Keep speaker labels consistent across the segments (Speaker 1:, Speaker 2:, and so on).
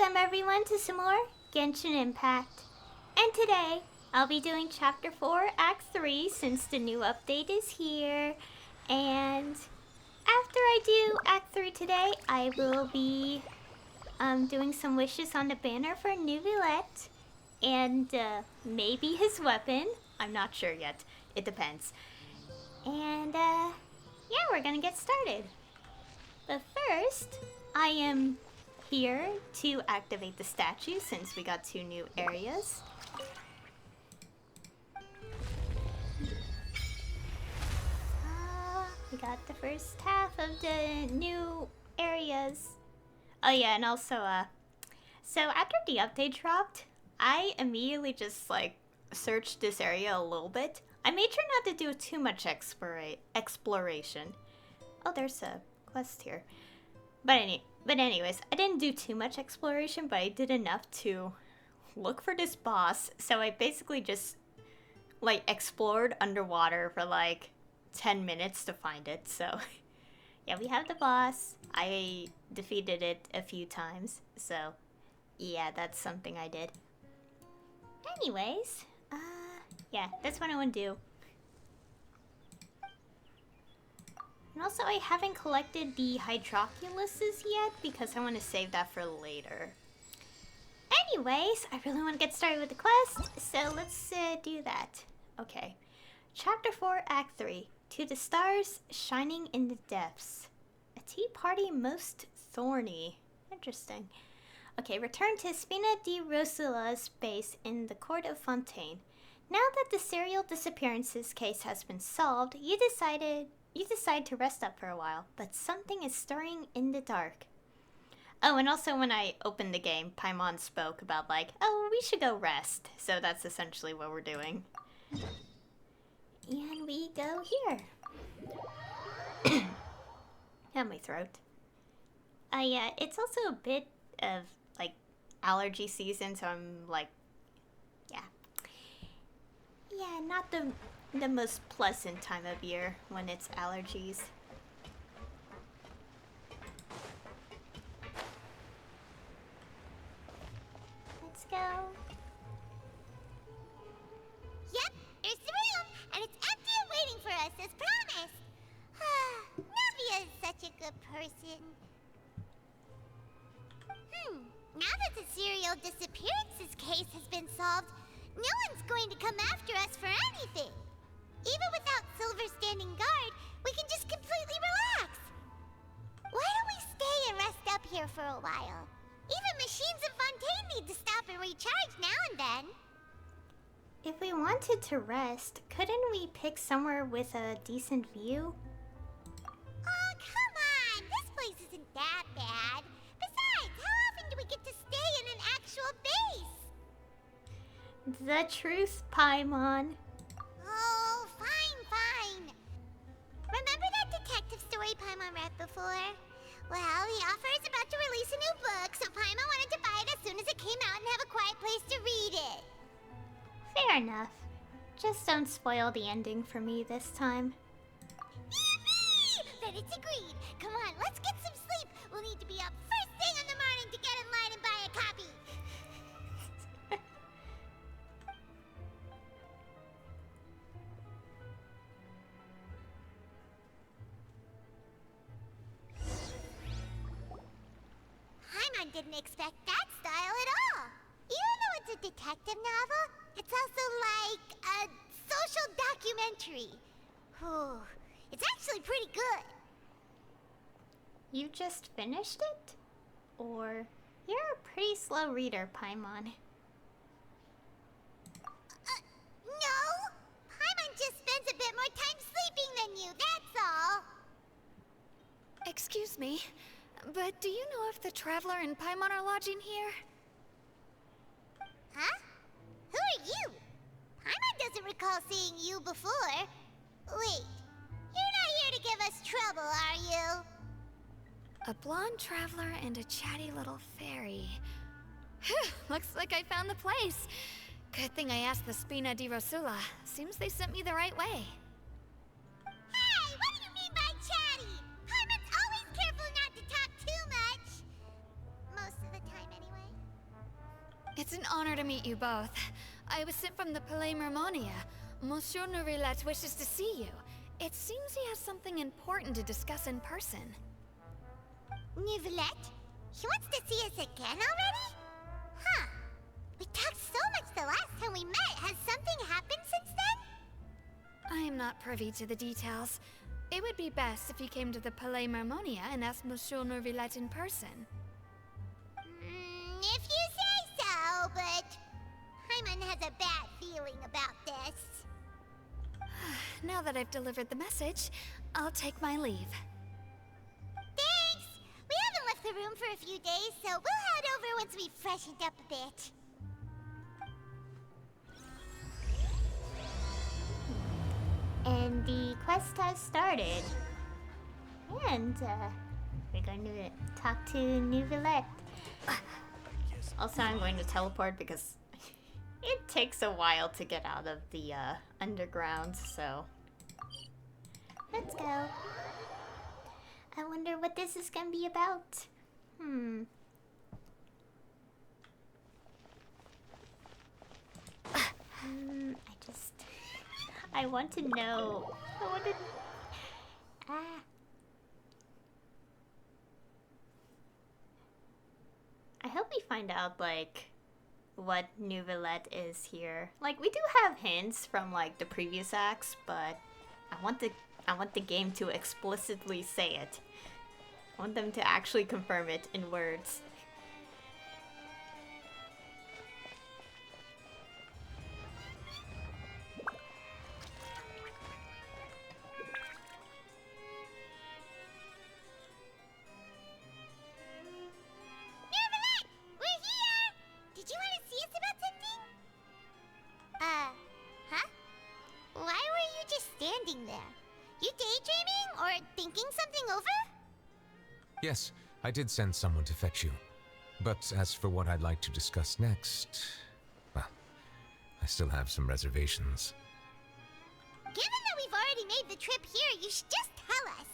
Speaker 1: Welcome everyone to some more Genshin Impact. And today, I'll be doing Chapter 4, Act 3 since the new update is here. And after I do Act 3 today, I will be doing some wishes on the banner for Neuvillette. And maybe his weapon. I'm not sure yet. It depends. And yeah, we're gonna get started. But first, I am here to activate the statue since we got 2 new areas. We got the first half of the new areas. Oh yeah, and also so after the update dropped, I immediately just searched this area a little bit. I made sure not to do too much exploration. Oh, there's a quest here. But anyways, I didn't do too much exploration, but I did enough to look for this boss. So I basically just explored underwater for 10 minutes to find it. So yeah, we have the boss. I defeated it a few times. So yeah, that's something I did. Anyways, yeah, that's what I want to do. And also, I haven't collected the hydroculuses yet because I want to save that for later. Anyways, I really want to get started with the quest, so let's do that. Okay. Chapter 4, Act 3. To the stars shining in the depths. A tea party most thorny. Interesting. Okay, return to Spina di Rosula's base in the Court of Fontaine. Now that the serial disappearances case has been solved, you decide to rest up for a while, but something is stirring in the dark. Oh, and also when I opened the game, Paimon spoke about oh, we should go rest. So that's essentially what we're doing. And we go here. Have my throat. Yeah, it's also a bit of allergy season, so I'm yeah, not the most pleasant time of year when it's allergies. Let's go.
Speaker 2: Yep, there's the room, and it's empty and waiting for us as promised. Navia is such a good person. Now that the serial disappearances case has been solved, no one's going to come after us for anything. Even without Silver standing guard, we can just completely relax. Why don't we stay and rest up here for a while? Even machines in Fontaine need to stop and recharge now and then.
Speaker 1: If we wanted to rest, couldn't we pick somewhere with a decent view?
Speaker 2: Oh, come on! This place isn't that bad. Besides, how often do we get to stay in an actual base?
Speaker 1: The truth, Paimon.
Speaker 2: Oh, fine. Remember that detective story Paimon read before? Well, the author is about to release a new book, so Paimon wanted to buy it as soon as it came out and have a quiet place to read it.
Speaker 1: Fair enough. Just don't spoil the ending for me this time.
Speaker 2: Yippee! Then it's agreed. Come on, let's get some sleep. We'll need to be up first thing in the morning to get in line and buy a copy. Paimon didn't expect that style at all. Even though it's a detective novel, it's also like a social documentary. Whew. It's actually pretty good.
Speaker 1: You just finished it? Or you're a pretty slow reader, Paimon.
Speaker 2: No! Paimon just spends a bit more time sleeping than you, that's all.
Speaker 3: Excuse me, but do you know if the Traveler and Paimon are lodging here?
Speaker 2: Huh? Who are you? Paimon doesn't recall seeing you before. Wait, you're not here to give us trouble, are you?
Speaker 3: A blonde traveler and a chatty little fairy. Phew, looks like I found the place. Good thing I asked the Spina di Rosula. Seems they sent me the right way.
Speaker 2: Hey, what do you mean by chatty? Paimon's always careful not to talk too much. Most of the time, anyway.
Speaker 3: It's an honor to meet you both. I was sent from the Palais Mermonia. Monsieur Neuvillette wishes to see you. It seems he has something important to discuss in person.
Speaker 2: Neuvillette? He wants to see us again already? Huh. We talked so much the last time we met. Has something happened since then?
Speaker 3: I am not privy to the details. It would be best if you came to the Palais Mermonia and asked Monsieur Neuvillette in person.
Speaker 2: If you say so, but Paimon has a bad feeling about this.
Speaker 3: Now that I've delivered the message, I'll take my leave.
Speaker 2: Thanks! We haven't left the room for a few days, so we'll head over once we've freshened up a bit.
Speaker 1: And the quest has started. And we're going to talk to Neuvillette. Also, I'm going to teleport because it takes a while to get out of the underground, so let's go. I wonder what this is gonna be about. I want to know. I hope we find out, like, what Neuvillette is here. Like, we do have hints from, like, the previous acts, but I want the game to explicitly say it. I want them to actually confirm it in words.
Speaker 4: Yes, I did send someone to fetch you. But as for what I'd like to discuss next, well, I still have some reservations.
Speaker 2: Given that we've already made the trip here, you should just tell us.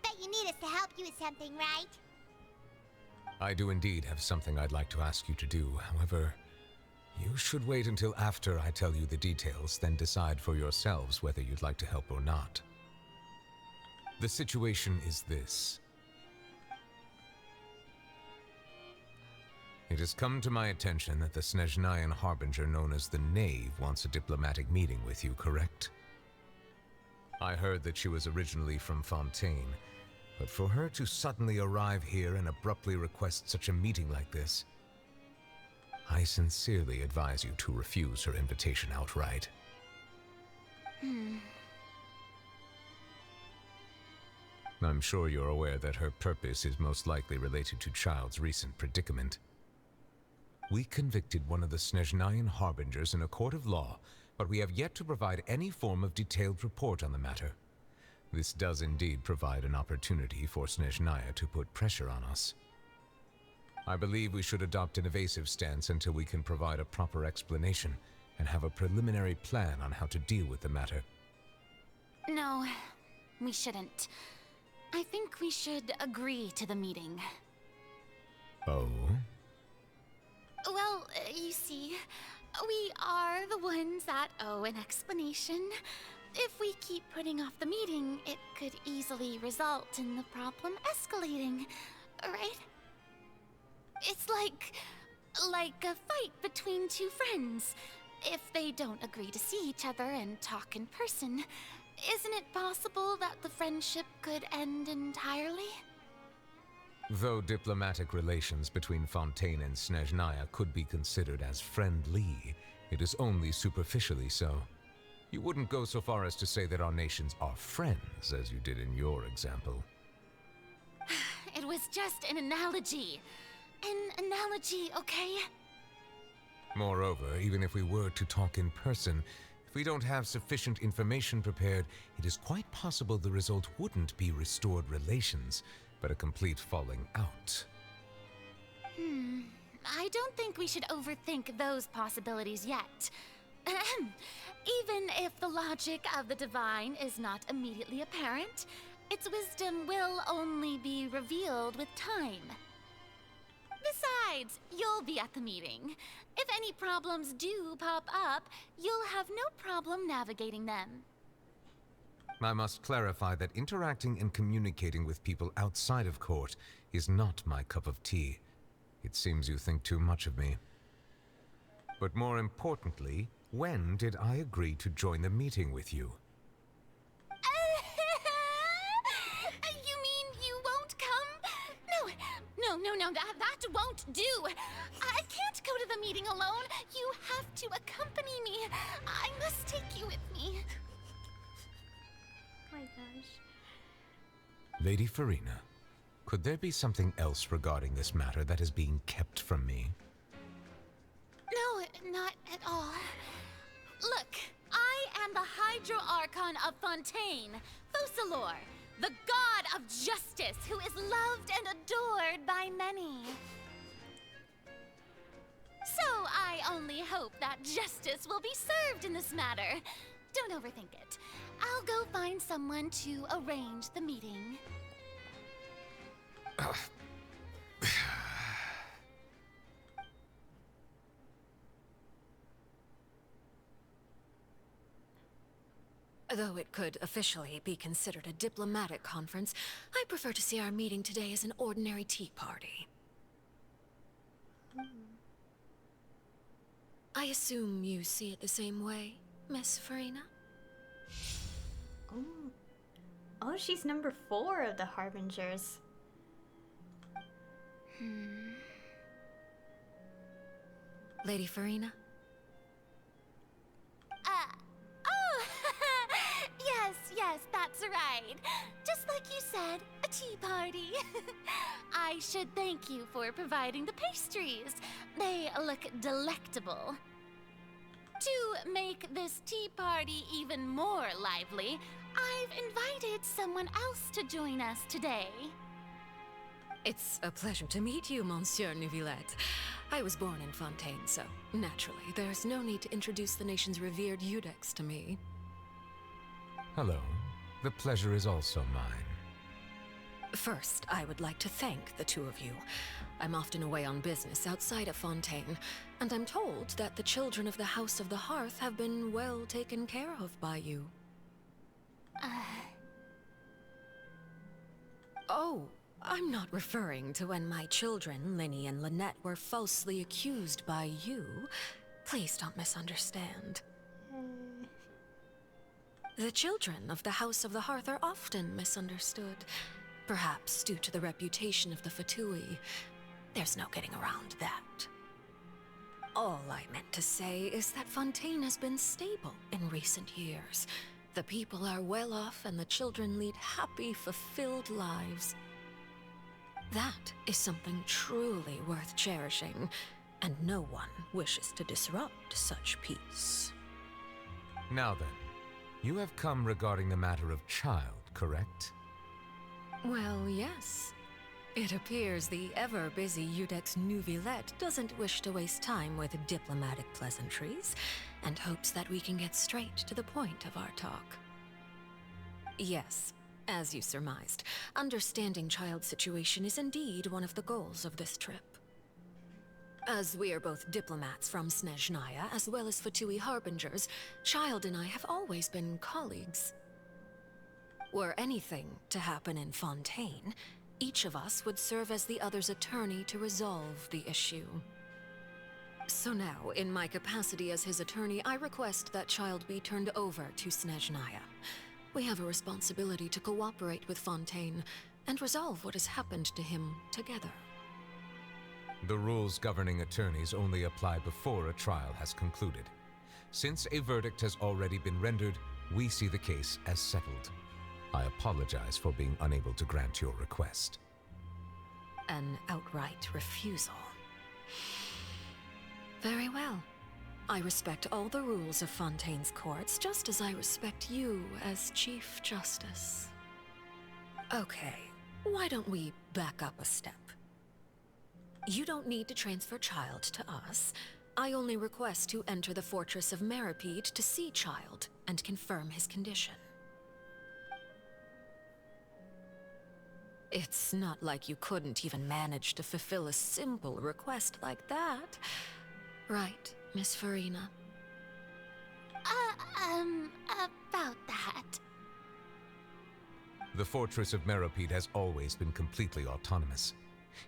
Speaker 2: Bet you need us to help you with something, right?
Speaker 4: I do indeed have something I'd like to ask you to do. However, you should wait until after I tell you the details, then decide for yourselves whether you'd like to help or not. The situation is this. It has come to my attention that the Snezhnayan harbinger known as the Knave wants a diplomatic meeting with you, correct? I heard that she was originally from Fontaine, but for her to suddenly arrive here and abruptly request such a meeting like this, I sincerely advise you to refuse her invitation outright. I'm sure you're aware that her purpose is most likely related to Child's recent predicament. We convicted one of the Snezhnayan harbingers in a court of law, but we have yet to provide any form of detailed report on the matter. This does indeed provide an opportunity for Snezhnaya to put pressure on us. I believe we should adopt an evasive stance until we can provide a proper explanation and have a preliminary plan on how to deal with the matter.
Speaker 5: No, we shouldn't. I think we should agree to the meeting.
Speaker 4: Oh?
Speaker 5: Well, you see, we are the ones that owe an explanation. If we keep putting off the meeting, it could easily result in the problem escalating, right? It's like a fight between two friends. If they don't agree to see each other and talk in person, isn't it possible that the friendship could end entirely?
Speaker 4: Though diplomatic relations between Fontaine and Snezhnaya could be considered as friendly, it is only superficially so. You wouldn't go so far as to say that our nations are friends, as you did in your example.
Speaker 5: It was just an analogy. An analogy, okay?
Speaker 4: Moreover, even if we were to talk in person, if we don't have sufficient information prepared, it is quite possible the result wouldn't be restored relations, but a complete falling out.
Speaker 5: I don't think we should overthink those possibilities yet. Even if the logic of the divine is not immediately apparent, its wisdom will only be revealed with time. Besides, you'll be at the meeting. If any problems do pop up, you'll have no problem navigating them.
Speaker 4: I must clarify that interacting and communicating with people outside of court is not my cup of tea. It seems you think too much of me. But more importantly, when did I agree to join the meeting with you?
Speaker 5: You mean you won't come? No, that won't do. I can't go to the meeting alone. You have to accompany me. I must take you with me.
Speaker 1: Oh my gosh.
Speaker 4: Lady Farina, could there be something else regarding this matter that is being kept from me?
Speaker 5: No, not at all. Look, I am the Hydro Archon of Fontaine, Focalor, the god of justice who is loved and adored by many. So I only hope that justice will be served in this matter. Don't overthink it. I'll go find someone to arrange the meeting.
Speaker 6: Though it could officially be considered a diplomatic conference, I prefer to see our meeting today as an ordinary tea party. I assume you see it the same way, Miss Farina?
Speaker 1: Oh, she's number 4 of the Harbingers.
Speaker 6: Lady Farina?
Speaker 5: Yes, that's right. Just like you said, a tea party. I should thank you for providing the pastries. They look delectable. To make this tea party even more lively, I've invited someone else to join us today.
Speaker 6: It's a pleasure to meet you, Monsieur Neuvillette. I was born in Fontaine, so naturally, there's no need to introduce the nation's revered Eudex to me.
Speaker 4: Hello. The pleasure is also mine.
Speaker 6: First, I would like to thank the two of you. I'm often away on business outside of Fontaine, and I'm told that the children of the House of the Hearth have been well taken care of by you. Oh, I'm not referring to when my children, Linny and Lynette, were falsely accused by you. Please don't misunderstand. The children of the House of the Hearth are often misunderstood, perhaps due to the reputation of the Fatui. There's no getting around that. All I meant to say is that Fontaine has been stable in recent years. The people are well off and the children lead happy, fulfilled lives. That is something truly worth cherishing, and no one wishes to disrupt such peace.
Speaker 4: Now then, you have come regarding the matter of child, correct?
Speaker 6: Well, yes. It appears the ever-busy Eudex Neuvillette doesn't wish to waste time with diplomatic pleasantries, and hopes that we can get straight to the point of our talk. Yes, as you surmised, understanding child's situation is indeed one of the goals of this trip. As we are both diplomats from Snezhnaya, as well as Fatui Harbingers, Child and I have always been colleagues. Were anything to happen in Fontaine, each of us would serve as the other's attorney to resolve the issue. So now, in my capacity as his attorney, I request that Child be turned over to Snezhnaya. We have a responsibility to cooperate with Fontaine and resolve what has happened to him together.
Speaker 4: The rules governing attorneys only apply before a trial has concluded. Since a verdict has already been rendered, we see the case as settled. I apologize for being unable to grant your request.
Speaker 6: An outright refusal. Very well. I respect all the rules of Fontaine's courts, just as I respect you as Chief Justice. Okay, why don't we back up a step? You don't need to transfer Child to us. I only request to enter the fortress of Meripede to see Child and confirm his condition. It's not like you couldn't even manage to fulfill a simple request like that. Right, Miss Farina?
Speaker 5: About that.
Speaker 4: The Fortress of Meropide has always been completely autonomous.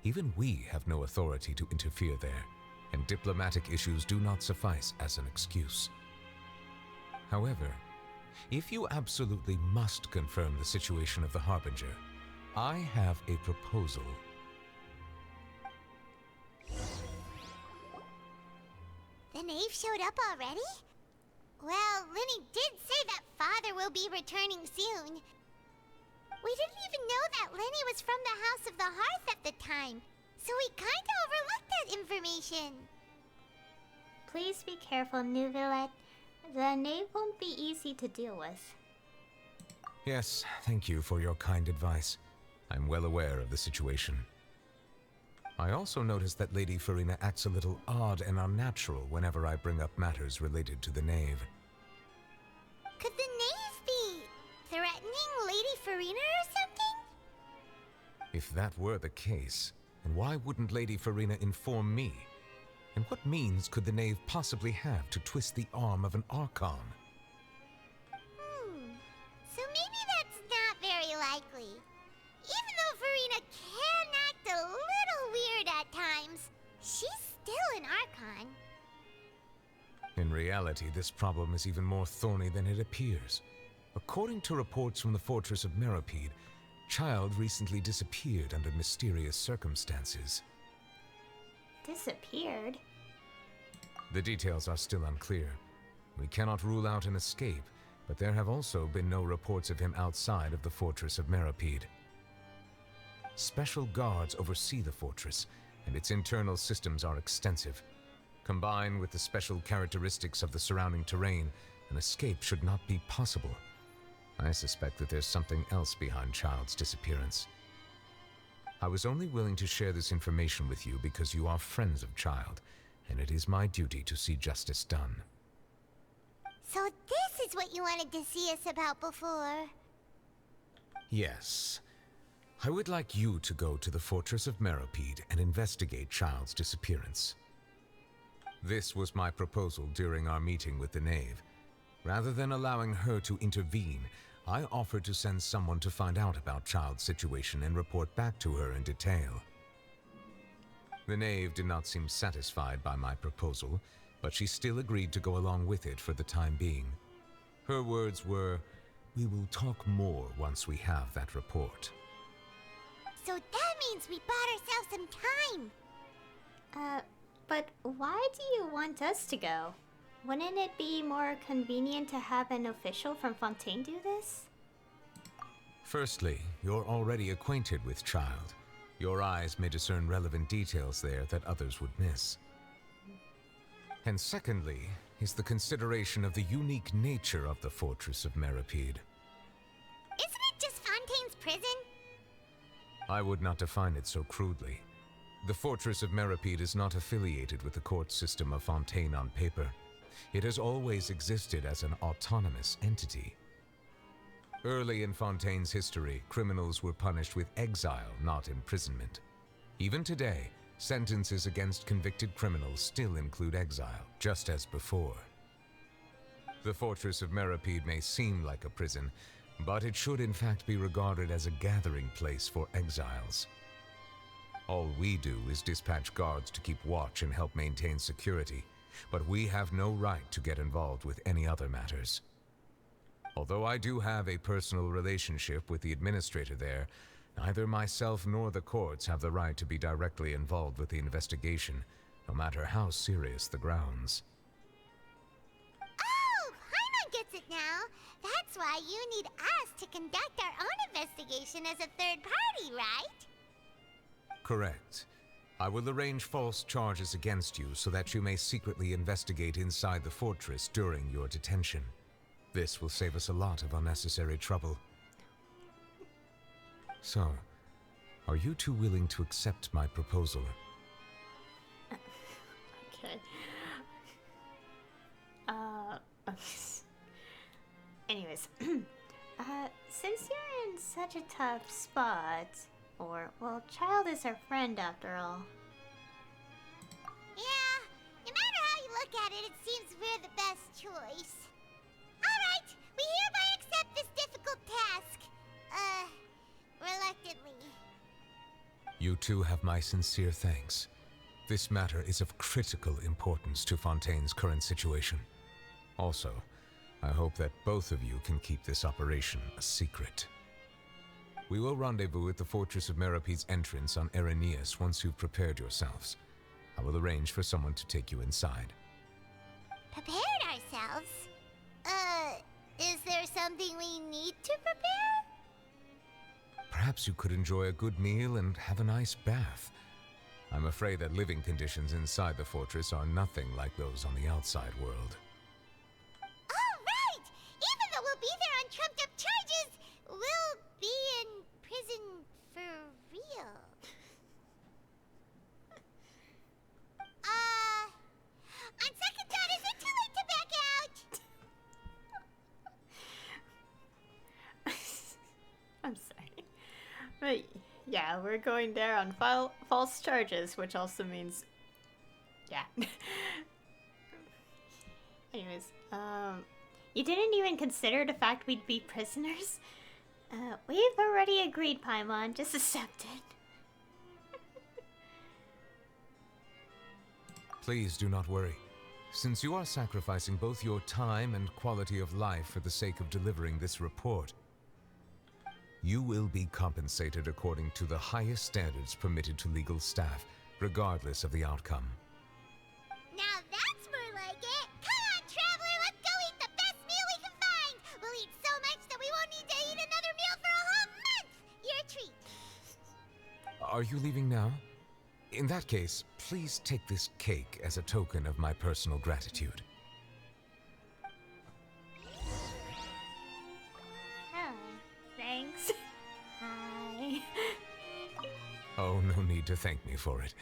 Speaker 4: Even we have no authority to interfere there, and diplomatic issues do not suffice as an excuse. However, if you absolutely must confirm the situation of the Harbinger, I have a proposal.
Speaker 2: The knave showed up already? Well, Linny did say that Father will be returning soon. We didn't even know that Lenny was from the House of the Hearth at the time, so we kinda overlooked that information.
Speaker 1: Please be careful, Neuvillette. The knave won't be easy to deal with.
Speaker 4: Yes, thank you for your kind advice. I'm well aware of the situation. I also noticed that Lady Farina acts a little odd and unnatural whenever I bring up matters related to the knave.
Speaker 2: Could the knave be threatening Lady Farina or something?
Speaker 4: If that were the case, then why wouldn't Lady Farina inform me? And what means could the knave possibly have to twist the arm of an archon?
Speaker 2: So maybe that's not very likely. Even though Farina can act a little weird at times, she's still an archon.
Speaker 4: In reality, this problem is even more thorny than it appears. According to reports from the Fortress of Meropide, Child recently disappeared under mysterious circumstances.
Speaker 1: Disappeared?
Speaker 4: The details are still unclear. We cannot rule out an escape, but there have also been no reports of him outside of the Fortress of Meropide. Special guards oversee the fortress, and its internal systems are extensive. Combined with the special characteristics of the surrounding terrain, an escape should not be possible. I suspect that there's something else behind Child's disappearance. I was only willing to share this information with you because you are friends of Child, and it is my duty to see justice done.
Speaker 2: So this is what you wanted to see us about before.
Speaker 4: Yes. I would like you to go to the Fortress of Meropide and investigate Child's disappearance. This was my proposal during our meeting with the knave. Rather than allowing her to intervene, I offered to send someone to find out about Child's situation and report back to her in detail. The knave did not seem satisfied by my proposal, but she still agreed to go along with it for the time being. Her words were, "We will talk more once we have that report."
Speaker 2: So that means we bought ourselves some time.
Speaker 1: But why do you want us to go? Wouldn't it be more convenient to have an official from Fontaine do this?
Speaker 4: Firstly, you're already acquainted with Child. Your eyes may discern relevant details there that others would miss. And secondly, is the consideration of the unique nature of the Fortress of Meropide.
Speaker 2: Isn't it just Fontaine's prison?
Speaker 4: I would not define it so crudely. The Fortress of Meropide is not affiliated with the court system of Fontaine on paper. It has always existed as an autonomous entity. Early in Fontaine's history, criminals were punished with exile, not imprisonment. Even today, sentences against convicted criminals still include exile, just as before. The Fortress of Meropide may seem like a prison, but it should in fact be regarded as a gathering place for exiles. All we do is dispatch guards to keep watch and help maintain security, but we have no right to get involved with any other matters. Although I do have a personal relationship with the administrator there, neither myself nor the courts have the right to be directly involved with the investigation, no matter how serious the grounds.
Speaker 2: Oh, Paimon gets it now. That's why you need us to conduct our own investigation as a third party, right?
Speaker 4: Correct. I will arrange false charges against you so that you may secretly investigate inside the fortress during your detention. This will save us a lot of unnecessary trouble. So, are you two willing to accept my proposal?
Speaker 1: Okay. Anyways, since you're in such a tough spot, Or, well, Child is our friend after all.
Speaker 2: Yeah, no matter how you look at it, it seems we're the best choice. Alright, we hereby accept this difficult task. Reluctantly.
Speaker 4: You two have my sincere thanks. This matter is of critical importance to Fontaine's current situation. Also, I hope that both of you can keep this operation a secret. We will rendezvous at the Fortress of Merope's entrance on Erinius once you've prepared yourselves. I will arrange for someone to take you inside.
Speaker 2: Prepared ourselves? Is there something we need to prepare?
Speaker 4: Perhaps you could enjoy a good meal and have a nice bath. I'm afraid that living conditions inside the fortress are nothing like those on the outside world.
Speaker 2: All right! Even though we'll be there on trumped-up charges, we'll be in prison for real. On second thought, is it too late to back out?
Speaker 1: I'm sorry. But yeah, we're going there on false charges, which also means... yeah. Anyways, you didn't even consider the fact we'd be prisoners? We've already agreed, Paimon. Just accept it.
Speaker 4: Please do not worry. Since you are sacrificing both your time and quality of life for the sake of delivering this report, you will be compensated according to the highest standards permitted to legal staff, regardless of the outcome.
Speaker 2: Now that's more like it. Come on, Traveler, let's go eat the best meal we can find. We'll eat so much that we won't need to eat another meal for a whole month. Your treat.
Speaker 4: Are you leaving now? In that case, please take this cake as a token of my personal gratitude.
Speaker 1: Oh, thanks. Hi.
Speaker 4: Oh, no need to thank me for it.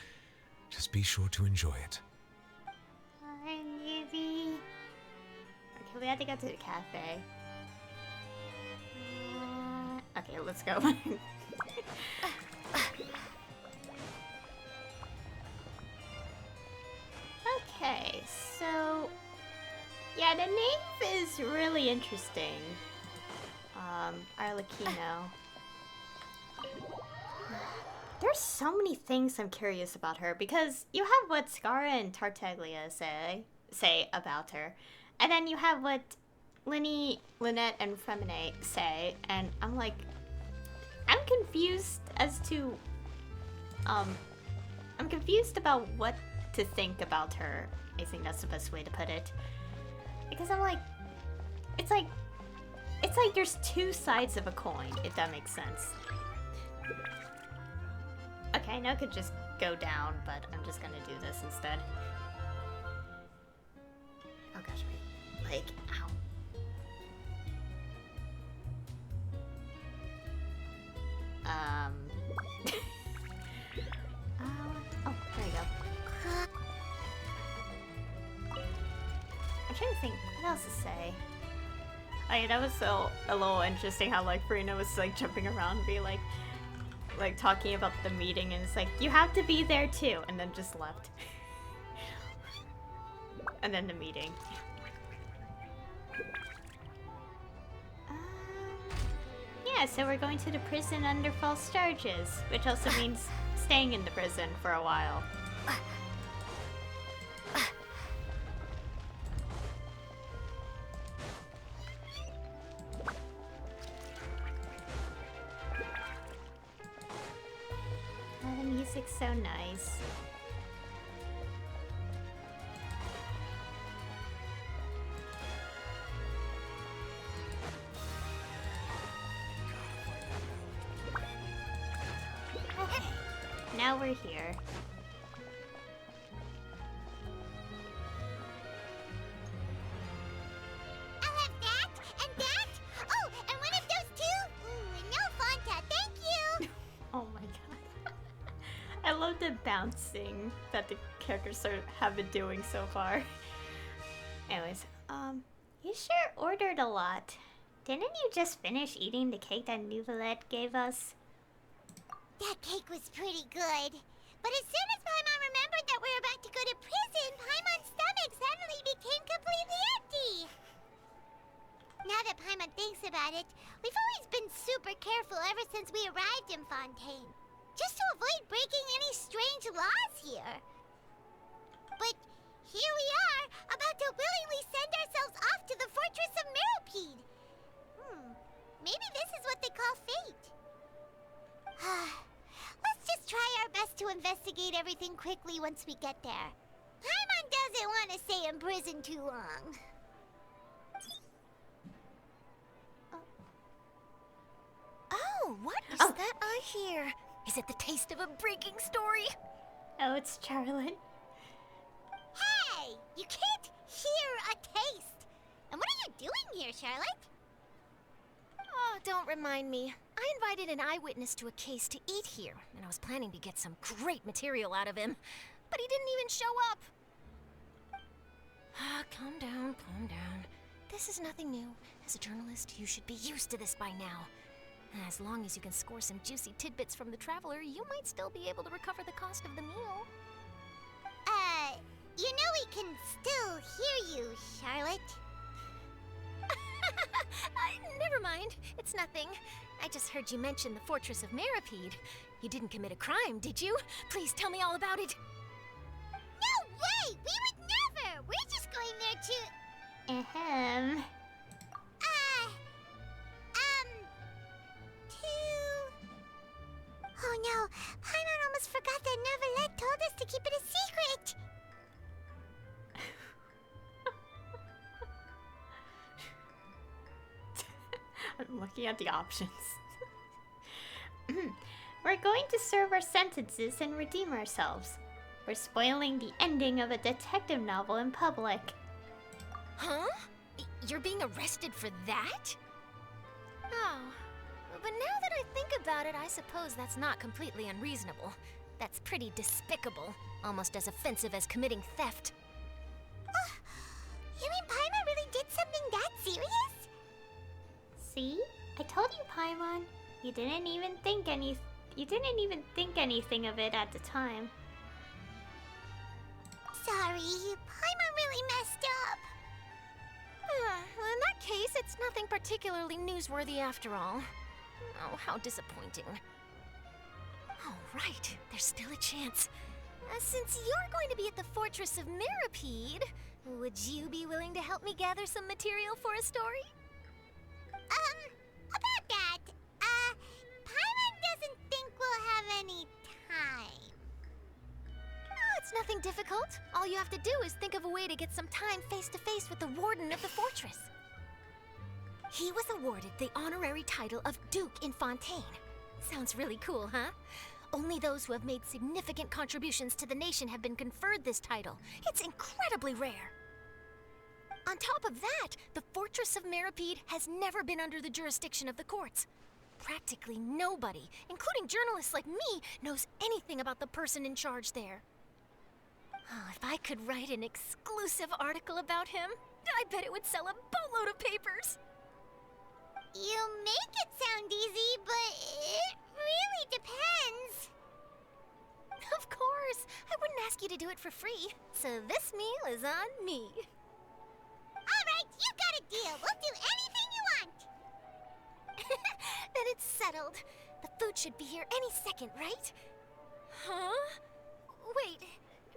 Speaker 4: Just be sure to enjoy it.
Speaker 1: Hi, Navy. Okay, we have to go to the cafe. Okay, let's go. Okay, so yeah, the name is really interesting. Arlecchino. There's so many things I'm curious about her because you have what Scara and Tartaglia say about her, and then you have what Lynette, and Femine say, and I'm like, I'm confused as to, I'm confused about what to think about her. I think that's the best way to put it. Because I'm like, it's like there's two sides of a coin, if that makes sense. Okay, I know I could just go down, but I'm just gonna do this instead. Oh gosh, wait. Like, ow. Oh, there you go. I'm trying to think, what else to say? Oh yeah, that was so a little interesting how like Farina was like jumping around and be like talking about the meeting, and it's like, you have to be there too, and then just left. And then the meeting. Yeah, so we're going to the prison under false charges, which also means staying in the prison for a while. Oh, the music's so nice. Okay, now we're here.
Speaker 2: I'll have that and that. Oh, and one of those two. Ooh, no Fanta, thank you.
Speaker 1: Oh my god. I love the bouncing that the characters have been doing so far. Anyways, you sure ordered a lot. Didn't you just finish eating the cake that Neuvillette gave us?
Speaker 2: That cake was pretty good. But as soon as Paimon remembered that we were about to go to prison, Paimon's stomach suddenly became completely empty. Now that Paimon thinks about it, we've always been super careful ever since we arrived in Fontaine. Just to avoid breaking any strange laws here. But here we are, about to willingly send ourselves off to the Fortress of Meropide. Maybe this is what they call fate. Let's just try our best to investigate everything quickly once we get there. Paimon doesn't want to stay in prison too long.
Speaker 3: Oh, what is that I hear? Is it the taste of a breaking story?
Speaker 1: Oh, it's Charlotte.
Speaker 2: Hey! You can't hear a taste! And what are you doing here, Charlotte?
Speaker 3: Oh, don't remind me. I invited an eyewitness to a case to eat here, and I was planning to get some great material out of him. But he didn't even show up. Calm down, calm down. This is nothing new. As a journalist, you should be used to this by now. As long as you can score some juicy tidbits from the traveler, you might still be able to recover the cost of the meal.
Speaker 2: You know we can still hear you, Charlotte.
Speaker 3: Never mind. It's nothing. I just heard you mention the Fortress of Meropide. You didn't commit a crime, did you? Please tell me all about it.
Speaker 2: No way! We would never! We're just going there to...
Speaker 1: Ahem.
Speaker 2: Oh no, Paimon almost forgot that Neuvillette told us to keep it a secret!
Speaker 1: I'm looking at the options. We're going to serve our sentences and redeem ourselves. We're spoiling the ending of a detective novel in public.
Speaker 3: Huh? You're being arrested for that? Oh, but now that I think about it, I suppose that's not completely unreasonable. That's pretty despicable, almost as offensive as committing theft.
Speaker 2: You mean Paimon really did something that serious?
Speaker 1: See? I told you, Paimon. You didn't even think anything of it at the time.
Speaker 2: Sorry, Paimon really messed up.
Speaker 3: Well, in that case, it's nothing particularly newsworthy after all. Oh, how disappointing. Oh, right. There's still a chance. Since you're going to be at the Fortress of Meropide, would you be willing to help me gather some material for a story?
Speaker 2: About that, Paimon doesn't think we'll have any time.
Speaker 3: Oh, it's nothing difficult. All you have to do is think of a way to get some time face-to-face with the warden of the fortress. He was awarded the honorary title of Duke in Fontaine. Sounds really cool, huh? Only those who have made significant contributions to the nation have been conferred this title. It's incredibly rare. On top of that, the Fortress of Meropide has never been under the jurisdiction of the courts. Practically nobody, including journalists like me, knows anything about the person in charge there. Oh, if I could write an exclusive article about him, I bet it would sell a boatload of papers.
Speaker 2: You make it sound easy, but it really depends.
Speaker 3: Of course, I wouldn't ask you to do it for free, so this meal is on me.
Speaker 2: Alright, you got a deal. We'll do anything you want.
Speaker 3: Then it's settled. The food should be here any second, right? Huh? Wait,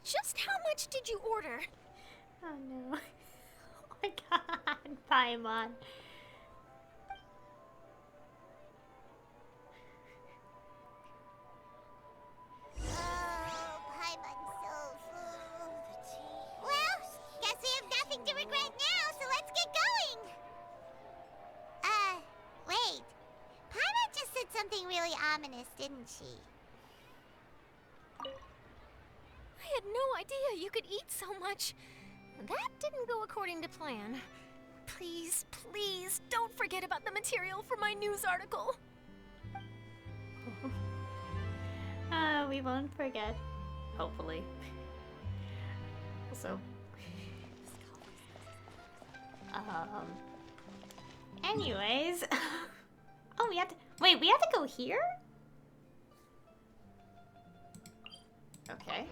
Speaker 3: just how much did you order?
Speaker 1: Oh no. Oh my god, Paimon.
Speaker 2: Oh, Paimon's so full. Well, guess we have nothing to regret now, so let's get going. Wait. Paimon just said something really ominous, didn't she?
Speaker 3: I had no idea you could eat so much. That didn't go according to plan. Please, please, don't forget about the material for my news article.
Speaker 1: We won't forget. Hopefully. Also. Anyways. Oh, we have to. Wait, we have to go here? Okay.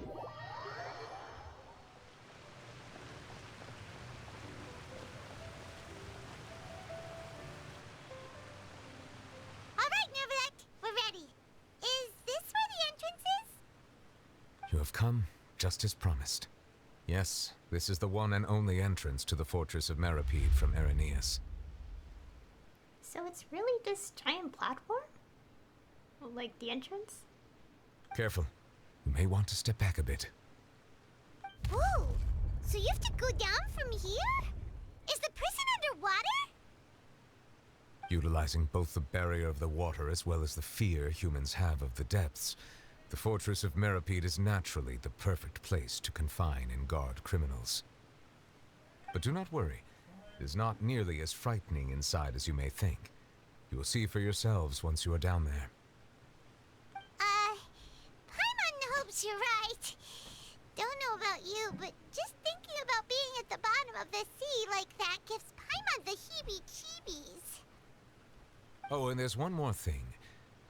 Speaker 2: Alright, Neuvillette, we're ready. Is this where the entrance is?
Speaker 4: You have come, just as promised. Yes, this is the one and only entrance to the fortress of Meripede from Irenaeus.
Speaker 1: So it's really this giant platform? Like the entrance?
Speaker 4: Careful. You may want to step back a bit.
Speaker 2: Whoa! So you have to go down from here? Is the prison underwater?
Speaker 4: Utilizing both the barrier of the water as well as the fear humans have of the depths, the fortress of Meripede is naturally the perfect place to confine and guard criminals. But do not worry. It is not nearly as frightening inside as you may think. You will see for yourselves once you are down there.
Speaker 2: Paimon hopes you're right. Don't know about you, but just thinking about being at the bottom of the sea like that gives Paimon the heebie-jeebies.
Speaker 4: Oh, and there's one more thing.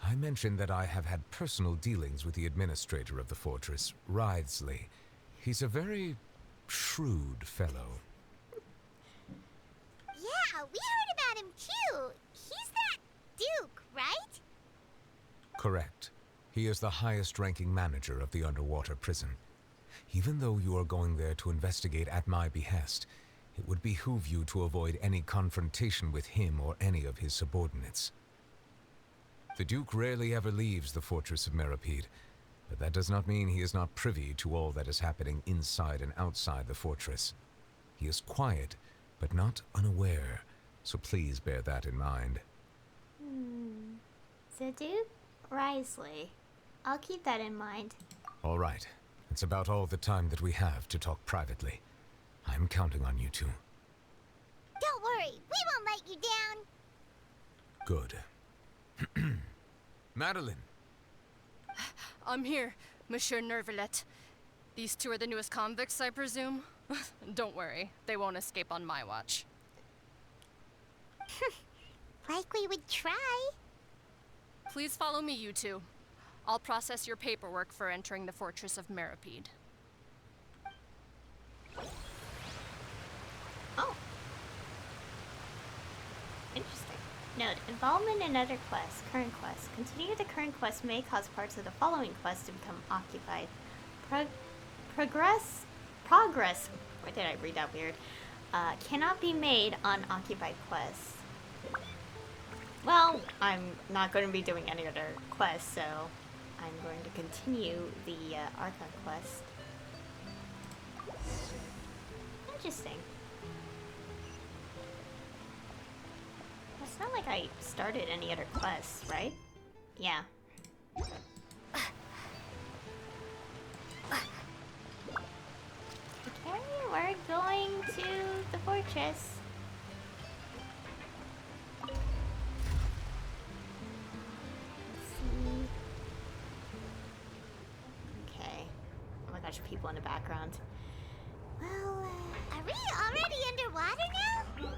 Speaker 4: I mentioned that I have had personal dealings with the administrator of the fortress, Wriothesley. He's a very shrewd fellow.
Speaker 2: Yeah, we heard about him too. He's that Duke, right?
Speaker 4: Correct. He is the highest-ranking manager of the underwater prison. Even though you are going there to investigate at my behest, it would behoove you to avoid any confrontation with him or any of his subordinates. The Duke rarely ever leaves the fortress of Meripede, but that does not mean he is not privy to all that is happening inside and outside the fortress. He is quiet, but not unaware, so please bear that in mind.
Speaker 1: The Duke? Wriothesley. I'll keep that in mind.
Speaker 4: All right. It's about all the time that we have to talk privately. I'm counting on you two.
Speaker 2: Don't worry, we won't let you down.
Speaker 4: Good. Madeline!
Speaker 7: I'm here, Monsieur Neuvillette. These two are the newest convicts, I presume? Don't worry, they won't escape on my watch.
Speaker 2: Like we would try.
Speaker 7: Please follow me, you two. I'll process your paperwork for entering the Fortress of Meripede.
Speaker 1: Oh. Interesting. Note, involvement in other quests, current quests. Continue the current quest may cause parts of the following quest to become occupied. Progress, why did I read that weird? Cannot be made on occupied quests. Well, I'm not going to be doing any other quests, so I'm going to continue the archon quest. Interesting. It's not like I started any other quests, right? Yeah. Okay, we're going to the fortress. Let's see. Okay. Oh my gosh, people in the background.
Speaker 2: Well, are we already underwater now?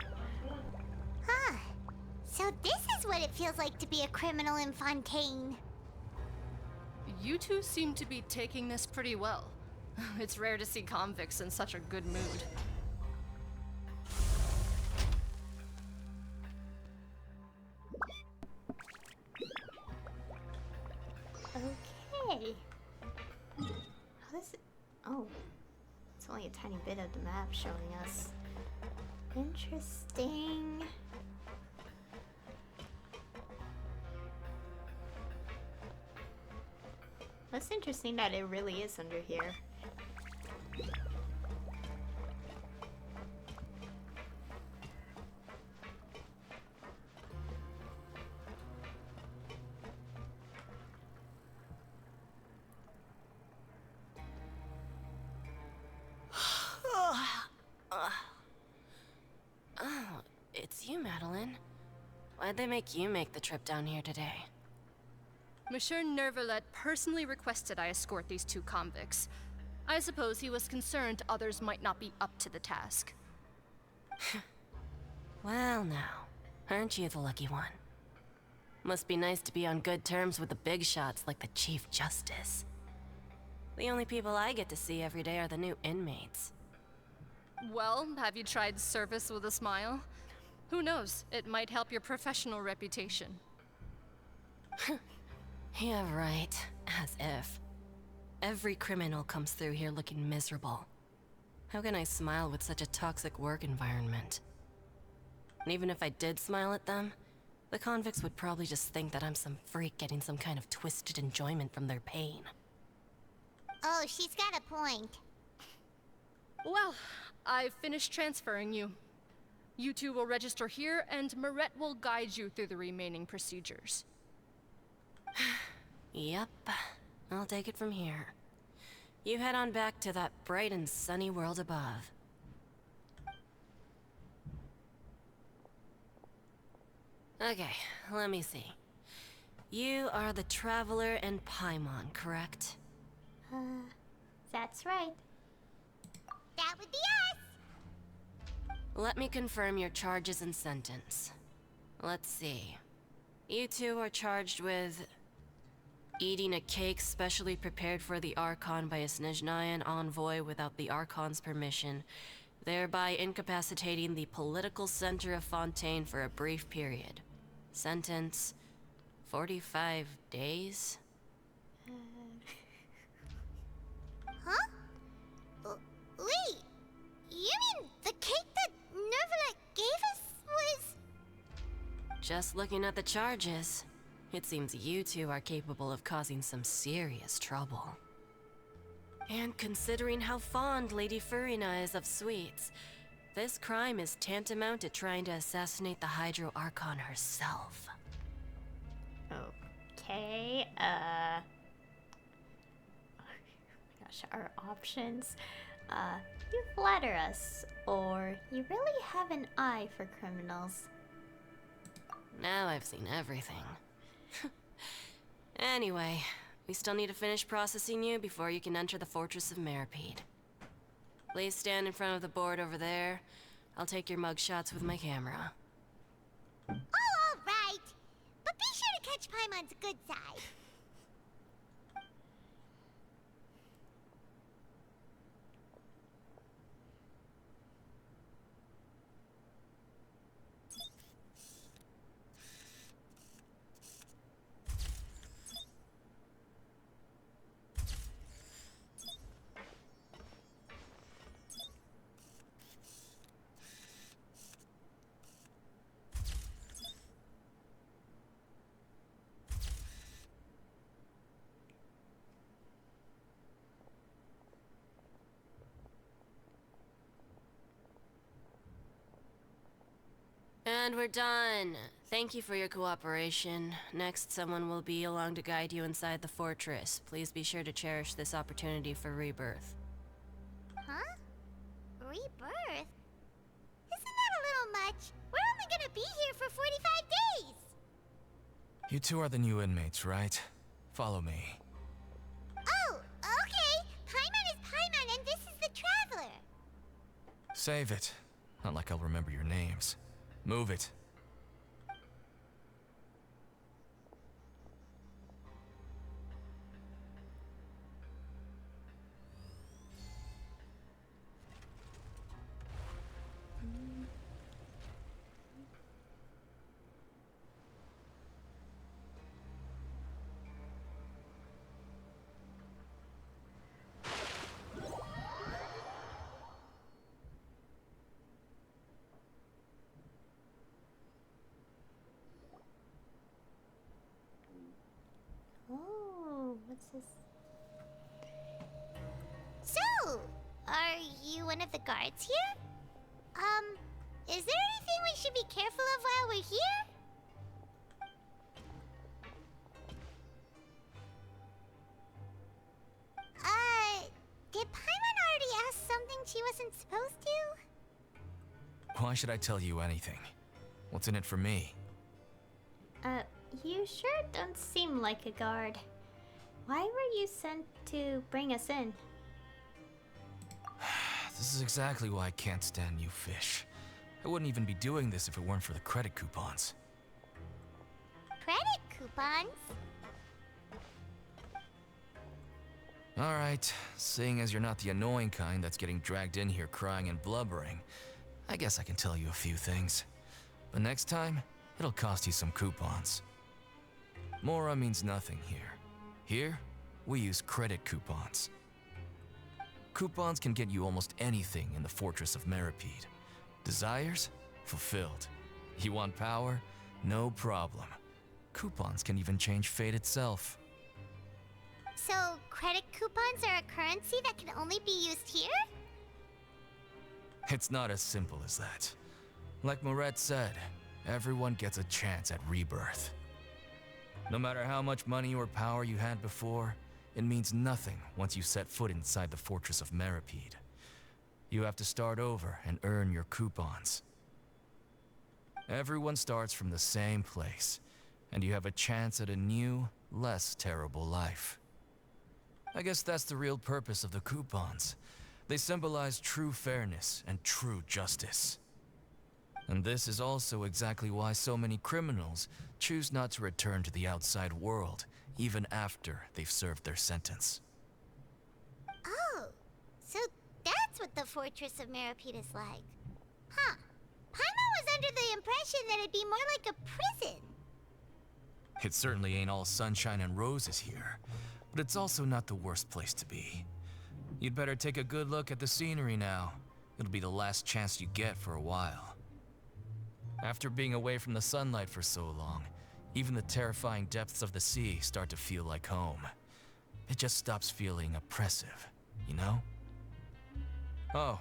Speaker 2: Huh. So this is what it feels like to be a criminal in Fontaine.
Speaker 7: You two seem to be taking this pretty well. It's rare to see convicts in such a good mood.
Speaker 1: Okay. How does it... Oh. It's only a tiny bit of the map showing us. Interesting. That's interesting that it really is under here.
Speaker 8: Oh, it's you, Madeline. Why'd they make you make the trip down here today?
Speaker 7: Monsieur Neuvillette personally requested I escort these two convicts. I suppose he was concerned others might not be up to the task.
Speaker 8: Well now, aren't you the lucky one? Must be nice to be on good terms with the big shots like the Chief Justice. The only people I get to see every day are the new inmates.
Speaker 7: Well, have you tried service with a smile? Who knows? It might help your professional reputation.
Speaker 8: Yeah, right. As if. Every criminal comes through here looking miserable. How can I smile with such a toxic work environment? And even if I did smile at them, the convicts would probably just think that I'm some freak getting some kind of twisted enjoyment from their pain.
Speaker 2: Oh, she's got a point.
Speaker 7: Well, I've finished transferring you. You two will register here, and Mirette will guide you through the remaining procedures.
Speaker 8: Yep. I'll take it from here. You head on back to that bright and sunny world above. Okay, let me see. You are the Traveler and Paimon, correct?
Speaker 1: That's right.
Speaker 2: That would be us!
Speaker 8: Let me confirm your charges and sentence. Let's see. You two are charged with eating a cake specially prepared for the Archon by a Snezhnayan envoy without the Archon's permission, thereby incapacitating the political center of Fontaine for a brief period. Sentence: 45 days?
Speaker 2: Huh? Wait, you mean the cake that Neuvillette gave us was...
Speaker 8: Just looking at the charges, it seems you two are capable of causing some serious trouble. And considering how fond Lady Furina is of sweets, this crime is tantamount to trying to assassinate the Hydro Archon herself.
Speaker 1: Okay, oh my gosh, our options. You flatter us, or you really have an eye for criminals.
Speaker 8: Now I've seen everything. Anyway, we still need to finish processing you before you can enter the Fortress of Meripede. Please stand in front of the board over there. I'll take your mugshots with my camera.
Speaker 2: Oh, all right. But be sure to catch Paimon's good side.
Speaker 8: And we're done. Thank you for your cooperation. Next, someone will be along to guide you inside the fortress. Please be sure to cherish this opportunity for rebirth.
Speaker 2: Huh? Rebirth? Isn't that a little much? We're only gonna be here for 45 days!
Speaker 9: You two are the new inmates, right? Follow me.
Speaker 2: Oh, okay! Paimon is Paimon and this is the Traveler!
Speaker 9: Save it. Not like I'll remember your names. Move it.
Speaker 1: Oh, what's this?
Speaker 2: So, are you one of the guards here? Is there anything we should be careful of while we're here? Did Paimon already ask something she wasn't supposed to?
Speaker 9: Why should I tell you anything? What's in it for me?
Speaker 1: You sure don't seem like a guard. Why were you sent to bring us in?
Speaker 9: This is exactly why I can't stand you fish. I wouldn't even be doing this if it weren't for the credit coupons.
Speaker 2: Credit coupons?
Speaker 9: Alright, seeing as you're not the annoying kind that's getting dragged in here crying and blubbering, I guess I can tell you a few things. But next time, it'll cost you some coupons. Mora means nothing here. Here, we use credit coupons. Coupons can get you almost anything in the Fortress of Meripede. Desires? Fulfilled. You want power? No problem. Coupons can even change fate itself.
Speaker 2: So, credit coupons are a currency that can only be used here?
Speaker 9: It's not as simple as that. Like Moret said, everyone gets a chance at rebirth. No matter how much money or power you had before, it means nothing once you set foot inside the Fortress of Meripede. You have to start over and earn your coupons. Everyone starts from the same place, and you have a chance at a new, less terrible life. I guess that's the real purpose of the coupons. They symbolize true fairness and true justice. And this is also exactly why so many criminals choose not to return to the outside world, even after they've served their sentence.
Speaker 2: Oh, so that's what the Fortress of Meripede is like. Huh. Paimon was under the impression that it'd be more like a prison.
Speaker 9: It certainly ain't all sunshine and roses here, but it's also not the worst place to be. You'd better take a good look at the scenery now. It'll be the last chance you get for a while. After being away from the sunlight for so long, even the terrifying depths of the sea start to feel like home. It just stops feeling oppressive, you know? Oh,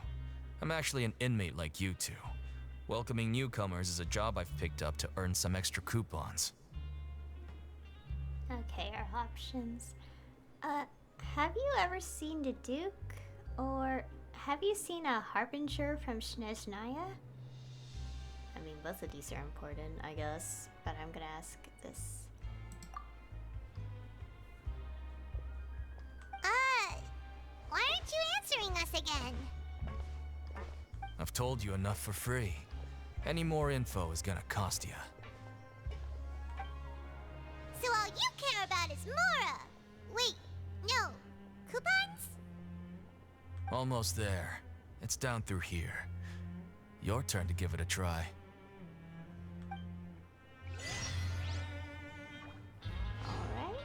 Speaker 9: I'm actually an inmate like you two. Welcoming newcomers is a job I've picked up to earn some extra coupons.
Speaker 1: Okay, our options. Have you ever seen the Duke? Or have you seen a Harbinger from Snezhnaya? I mean, both of these are important, I guess, but I'm gonna ask this.
Speaker 2: Why aren't you answering us again?
Speaker 9: I've told you enough for free. Any more info is gonna cost you.
Speaker 2: So all you care about is Mora! Wait, no. Coupons?
Speaker 9: Almost there. It's down through here. Your turn to give it a try.
Speaker 1: Alright.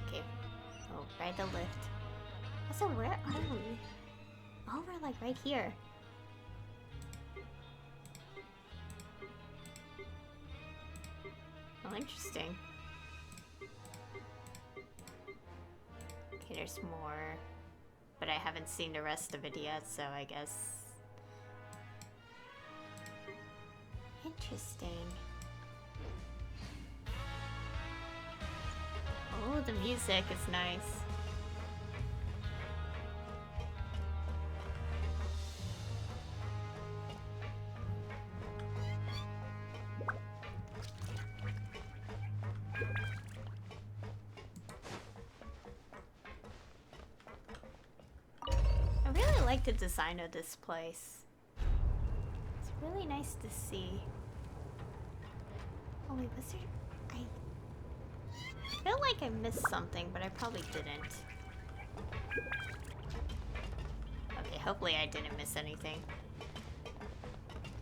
Speaker 1: Okay. Oh, ride the lift. Also, where are we? Oh, we're like right here. Oh, interesting. Okay, there's more. But I haven't seen the rest of it yet, so I guess... Interesting. Oh, the music is nice. I really like the design of this place. It's really nice to see. Oh wait, was there... I feel like I missed something, but I probably didn't. Okay, hopefully I didn't miss anything.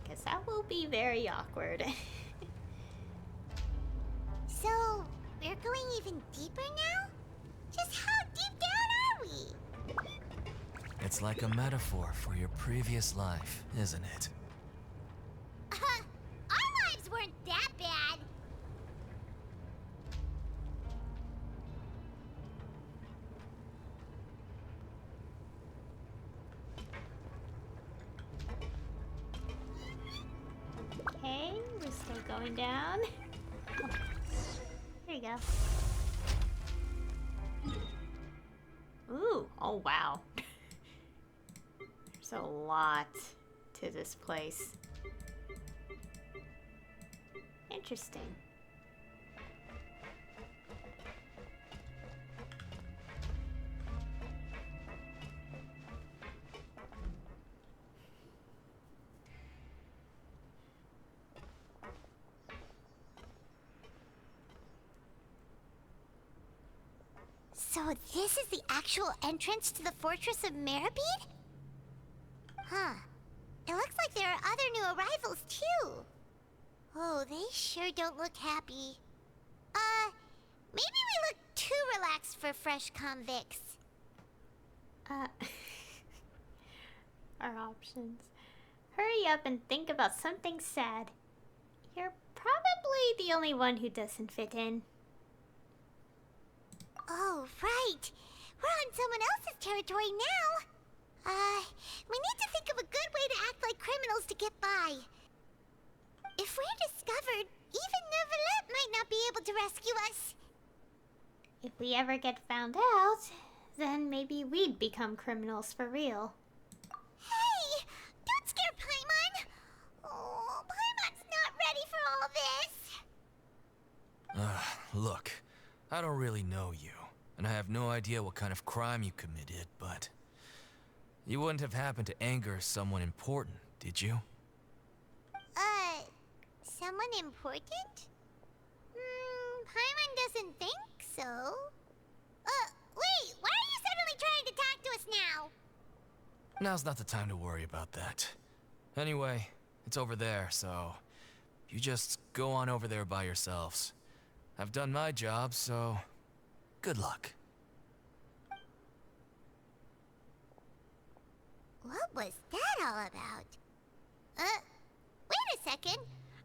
Speaker 1: Because that will be very awkward.
Speaker 2: So, we're going even deeper now? Just how deep down are we?
Speaker 9: It's like a metaphor for your previous life, isn't it?
Speaker 2: Our lives weren't that bad.
Speaker 1: Okay, we're still going down. Oh, there you go. Ooh, oh wow. There's a lot to this place. Interesting.
Speaker 2: So So this is the actual entrance to the Fortress of Meribede? Huh. It looks like there are other new arrivals, too. Oh, they sure don't look happy. Maybe we look too relaxed for fresh convicts.
Speaker 1: Our options. Hurry up and think about something sad. You're probably the only one who doesn't fit in.
Speaker 2: Oh, right. We're on someone else's territory now. We need to think of a good way to act like criminals to get by. If we're discovered, even Neuvillette might not be able to rescue us.
Speaker 1: If we ever get found out, then maybe we'd become criminals for real.
Speaker 2: Hey! Don't scare Paimon! Oh, Paimon's not ready for all this.
Speaker 9: Look, I don't really know you, and I have no idea what kind of crime you committed, but you wouldn't have happened to anger someone important, did you?
Speaker 2: Someone important? Paimon doesn't think so. Wait, why are you suddenly trying to talk to us now?
Speaker 9: Now's not the time to worry about that. Anyway, it's over there, so you just go on over there by yourselves. I've done my job, so good luck.
Speaker 2: What was that all about? Wait a second.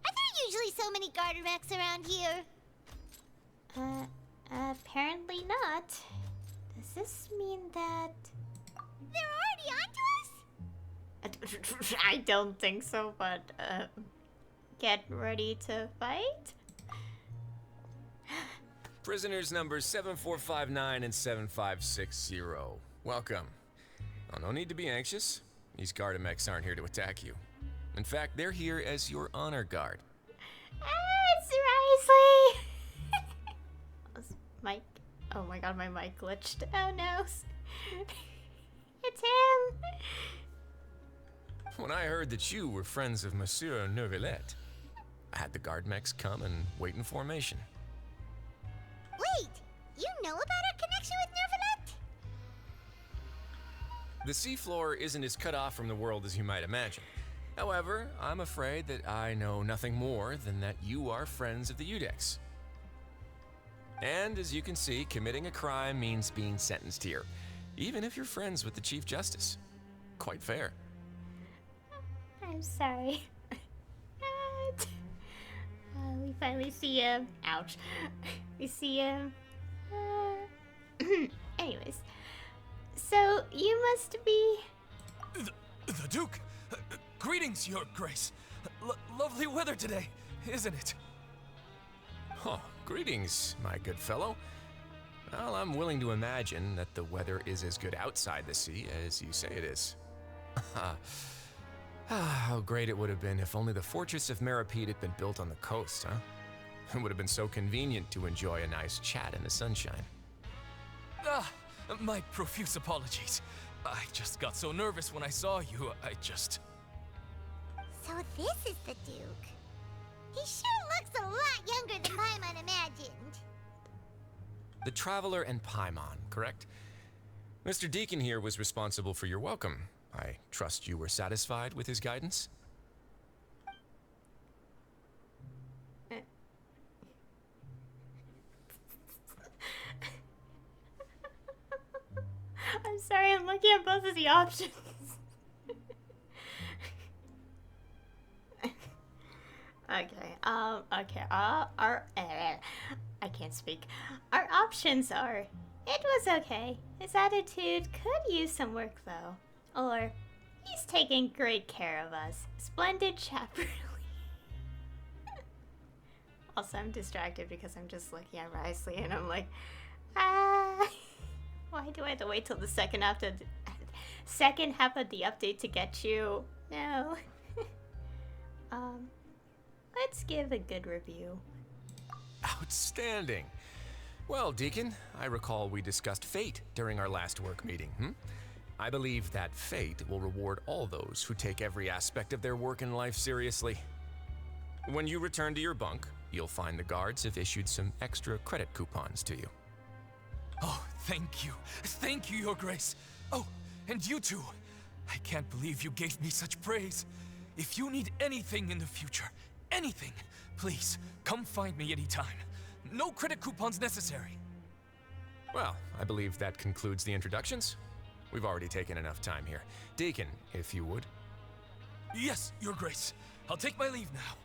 Speaker 2: Are there usually so many Garderex around here?
Speaker 1: Apparently not. Does this mean that...
Speaker 2: They're already onto us?
Speaker 1: I don't think so, but, get ready to fight?
Speaker 10: Prisoners numbers 7459 and 7560. Welcome. Oh, no need to be anxious. These Gardemex aren't here to attack you. In fact, they're here as your honor guard.
Speaker 1: It's Risley! Mike. Oh my god, my mic glitched. Oh no. It's him!
Speaker 10: When I heard that you were friends of Monsieur Neuvillette, I had the Gardemex come and wait in formation.
Speaker 2: Wait, you know about our connection with Neuvillette?
Speaker 10: The seafloor isn't as cut off from the world as you might imagine. However, I'm afraid that I know nothing more than that you are friends of the Udex. And as you can see, committing a crime means being sentenced here, even if you're friends with the Chief Justice. Quite fair.
Speaker 1: I'm sorry. We finally see him. Ouch. We see him. Anyways. So, you must be...
Speaker 9: The Duke! Greetings, Your Grace. Lovely weather today, isn't it?
Speaker 10: Oh, greetings, my good fellow. Well, I'm willing to imagine that the weather is as good outside the sea as you say it is. How great it would have been if only the Fortress of Meribede had been built on the coast, huh? It would have been so convenient to enjoy a nice chat in the sunshine.
Speaker 9: My profuse apologies. I just got so nervous when I saw you,
Speaker 2: So this is the Duke. He sure looks a lot younger than Paimon imagined.
Speaker 10: The Traveler and Paimon, correct? Mr. Deacon here was responsible for your welcome. I trust you were satisfied with his guidance?
Speaker 1: I'm sorry, I'm looking at both of the options. Okay, I can't speak. Our options are, it was okay. His attitude could use some work though. Or, he's taking great care of us. Splendid chaperone. Also, I'm distracted because I'm just looking at Risley and I'm like, why do I have to wait till the second half of the update to get you? No. Let's give a good review.
Speaker 10: Outstanding. Well, Deacon, I recall we discussed fate during our last work meeting, I believe that fate will reward all those who take every aspect of their work in life seriously. When you return to your bunk, you'll find the guards have issued some extra credit coupons to you.
Speaker 9: Oh, thank you. Thank you, Your Grace. Oh, and you two. I can't believe you gave me such praise. If you need anything in the future, anything, please, come find me anytime. No credit coupons necessary.
Speaker 10: Well, I believe that concludes the introductions. We've already taken enough time here. Deacon, if you would.
Speaker 9: Yes, Your Grace. I'll take my leave now.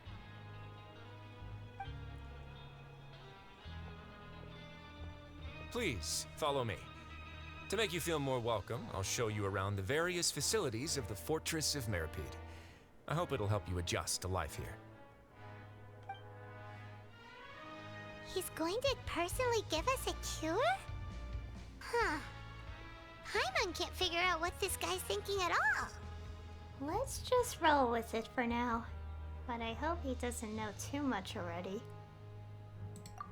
Speaker 10: Please, follow me. To make you feel more welcome, I'll show you around the various facilities of the Fortress of Meripede. I hope it'll help you adjust to life here.
Speaker 2: He's going to personally give us a cure? Huh. Paimon can't figure out what this guy's thinking at all.
Speaker 1: Let's just roll with it for now. But I hope he doesn't know too much already.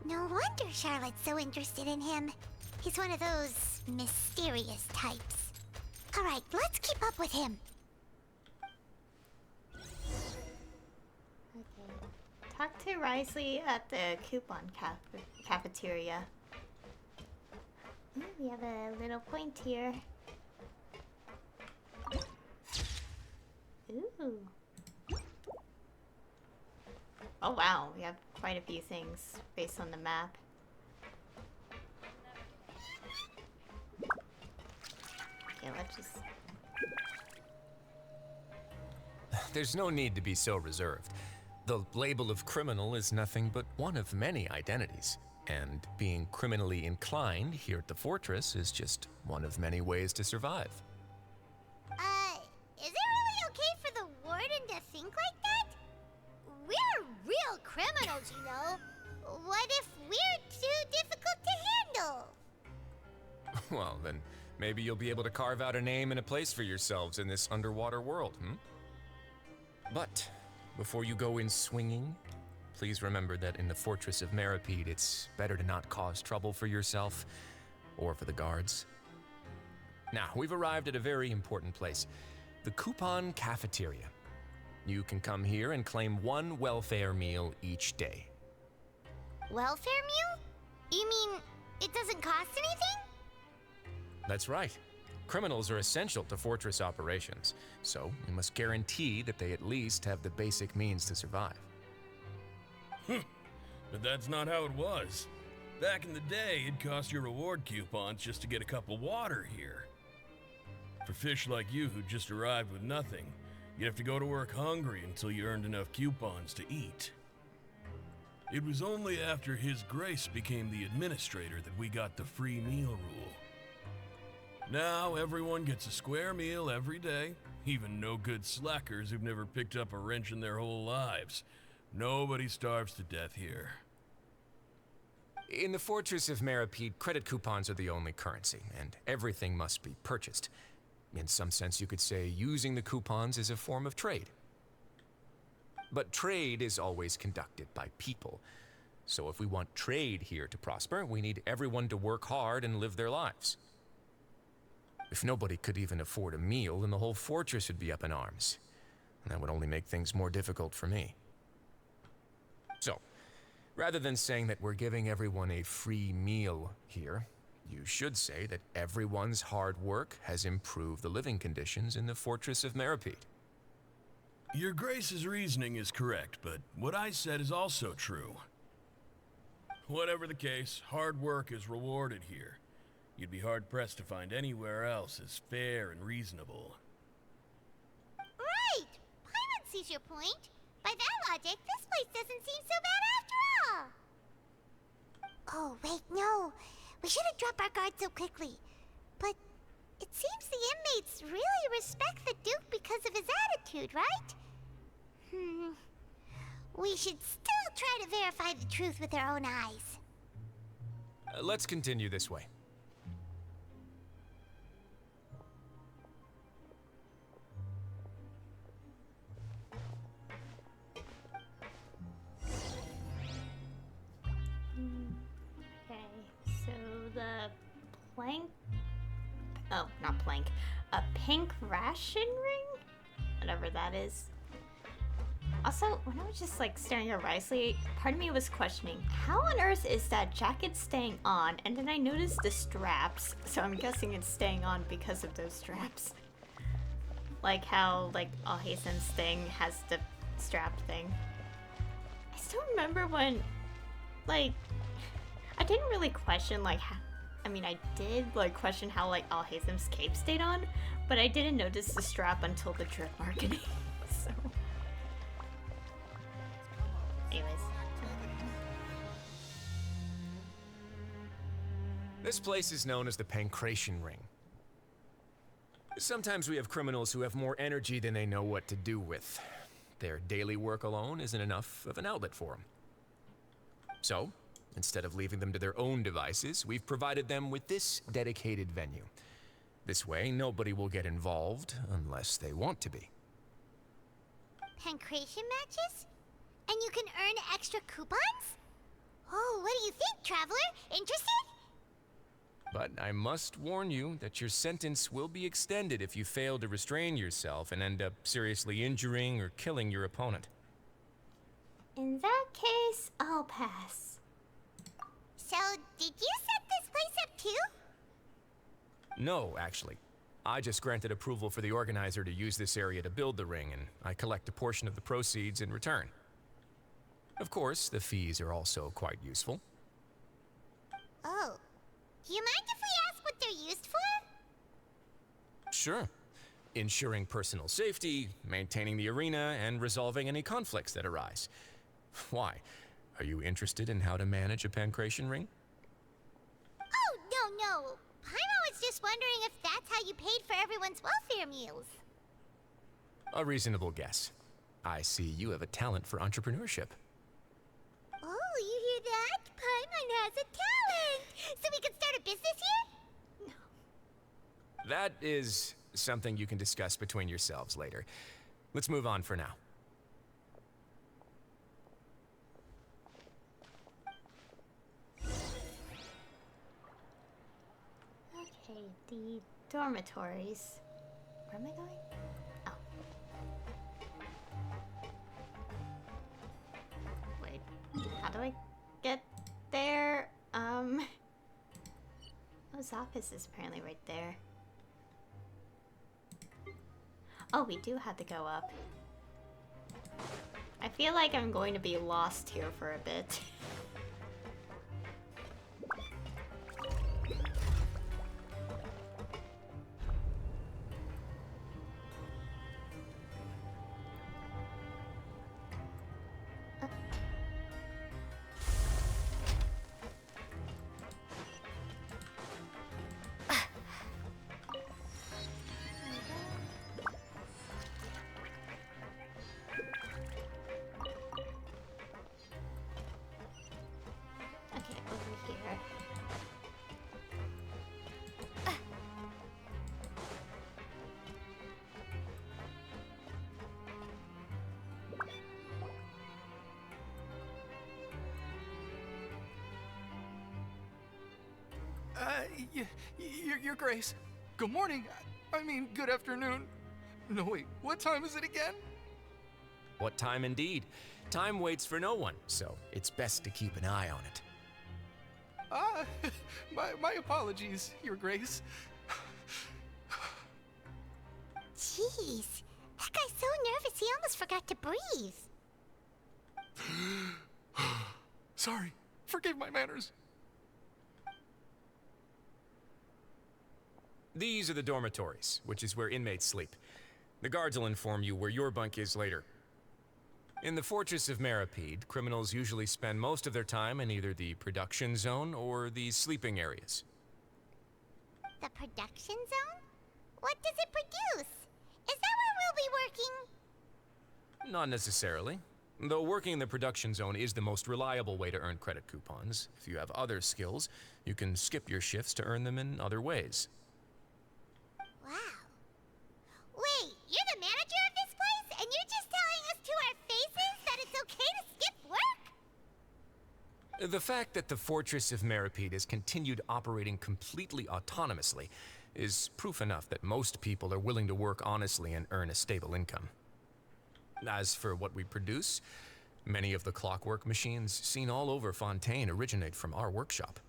Speaker 2: No wonder Charlotte's so interested in him. He's one of those mysterious types. Alright, let's keep up with him.
Speaker 1: Okay. Talk to Risley at the coupon cafeteria. Ooh, we have a little point here. Ooh. Oh wow, we have quite a few things based on the map. Okay, let's just...
Speaker 10: There's no need to be so reserved. The label of criminal is nothing but one of many identities. And being criminally inclined here at the fortress is just one of many ways to survive.
Speaker 2: Is it really okay for the warden to think like that? We're real criminals, you know. What if we're too difficult to handle?
Speaker 10: Well, then maybe you'll be able to carve out a name and a place for yourselves in this underwater world, But before you go in swinging, please remember that in the Fortress of Meripede, it's better to not cause trouble for yourself or for the guards. Now, we've arrived at a very important place, the Coupon Cafeteria. You can come here and claim one welfare meal each day.
Speaker 2: Welfare meal? You mean it doesn't cost anything?
Speaker 10: That's right. Criminals are essential to Fortress operations, so we must guarantee that they at least have the basic means to survive.
Speaker 11: But that's not how it was. Back in the day, it cost you reward coupons just to get a cup of water here. For fish like you who just arrived with nothing, you'd have to go to work hungry until you earned enough coupons to eat. It was only after His Grace became the administrator that we got the free meal rule. Now everyone gets a square meal every day, even no-good slackers who've never picked up a wrench in their whole lives. Nobody starves to death here.
Speaker 10: In the Fortress of Meripede, credit coupons are the only currency, and everything must be purchased. In some sense, you could say using the coupons is a form of trade. But trade is always conducted by people. So if we want trade here to prosper, we need everyone to work hard and live their lives. If nobody could even afford a meal, then the whole fortress would be up in arms. And that would only make things more difficult for me. So, rather than saying that we're giving everyone a free meal here, you should say that everyone's hard work has improved the living conditions in the Fortress of Meripede.
Speaker 11: Your Grace's reasoning is correct, but what I said is also true. Whatever the case, hard work is rewarded here. You'd be hard-pressed to find anywhere else as fair and reasonable.
Speaker 2: Right! Paimon sees your point. By that logic, this place doesn't seem so bad after all. Oh, wait, no. We shouldn't drop our guard so quickly. But it seems the inmates really respect the Duke because of his attitude, right? We should still try to verify the truth with our own eyes.
Speaker 10: Let's continue this way.
Speaker 1: A pink ration ring? Whatever that is. Also, when I was just like staring at Risley, part of me was questioning, how on earth is that jacket staying on? And then I noticed the straps, so I'm guessing it's staying on because of those straps. Like how, like, Alhazen's thing has the strap thing. I still remember when, like, I didn't really question, like, I mean, I did, like, question how, like, Alhazen's cape stayed on, but I didn't notice the strap until the drip marketing, so... Anyways.
Speaker 10: This place is known as the Pancration Ring. Sometimes we have criminals who have more energy than they know what to do with. Their daily work alone isn't enough of an outlet for them. So, instead of leaving them to their own devices, we've provided them with this dedicated venue. This way, nobody will get involved unless they want to be.
Speaker 2: Pancration matches? And you can earn extra coupons? Oh, what do you think, Traveler? Interested?
Speaker 10: But I must warn you that your sentence will be extended if you fail to restrain yourself and end up seriously injuring or killing your opponent.
Speaker 1: In that case, I'll pass.
Speaker 2: So, did you set this place up too?
Speaker 10: No, actually. I just granted approval for the organizer to use this area to build the ring, and I collect a portion of the proceeds in return. Of course, the fees are also quite useful.
Speaker 2: Oh. Do you mind if we ask what they're used for?
Speaker 10: Sure. Ensuring personal safety, maintaining the arena, and resolving any conflicts that arise. Why? Are you interested in how to manage a pancration ring?
Speaker 2: Oh, no. Paimon was just wondering if that's how you paid for everyone's welfare meals.
Speaker 10: A reasonable guess. I see you have a talent for entrepreneurship.
Speaker 2: Oh, you hear that? Paimon has a talent! So we can start a business here?
Speaker 10: That is something you can discuss between yourselves later. Let's move on for now.
Speaker 1: Okay, the dormitories. Where am I going? Oh. Wait, how do I get there? His office is apparently right there. Oh, we do have to go up. I feel like I'm going to be lost here for a bit.
Speaker 12: Your Grace. Good morning. I mean, good afternoon. No, wait, what time is it again?
Speaker 10: What time indeed? Time waits for no one, so it's best to keep an eye on it.
Speaker 12: My apologies, Your Grace.
Speaker 2: Jeez, that guy's so nervous he almost forgot to breathe.
Speaker 12: Sorry, forgive my manners.
Speaker 10: These are the dormitories, which is where inmates sleep. The guards will inform you where your bunk is later. In the Fortress of Meripede, criminals usually spend most of their time in either the production zone or the sleeping areas.
Speaker 2: The production zone? What does it produce? Is that where we'll be working?
Speaker 10: Not necessarily. Though working in the production zone is the most reliable way to earn credit coupons. If you have other skills, you can skip your shifts to earn them in other ways.
Speaker 2: Wow. Wait, you're the manager of this place, and you're just telling us to our faces that it's okay to skip work?
Speaker 10: The fact that the Fortress of Meripede has continued operating completely autonomously is proof enough that most people are willing to work honestly and earn a stable income. As for what we produce, many of the clockwork machines seen all over Fontaine originate from our workshop.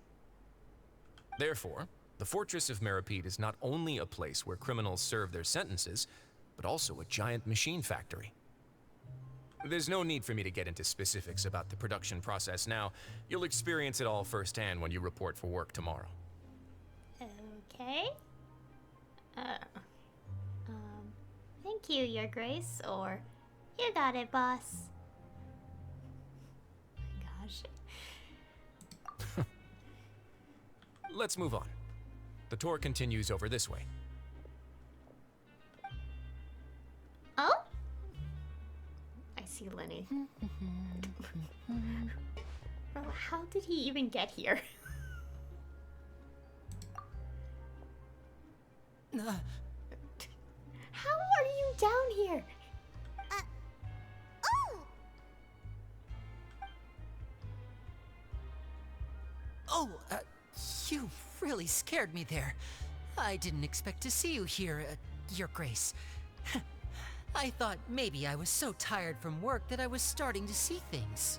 Speaker 10: Therefore, the Fortress of Meripede is not only a place where criminals serve their sentences, but also a giant machine factory. There's no need for me to get into specifics about the production process now. You'll experience it all firsthand when you report for work tomorrow.
Speaker 1: Okay. Thank you, Your Grace, or you got it, boss. Gosh.
Speaker 10: Let's move on. The tour continues over this way.
Speaker 1: Oh? I see Lenny. Bro, how did he even get here? How are you down here?
Speaker 13: Oh, you really scared me there. I didn't expect to see you here, Your Grace. I thought maybe I was so tired from work that I was starting to see things.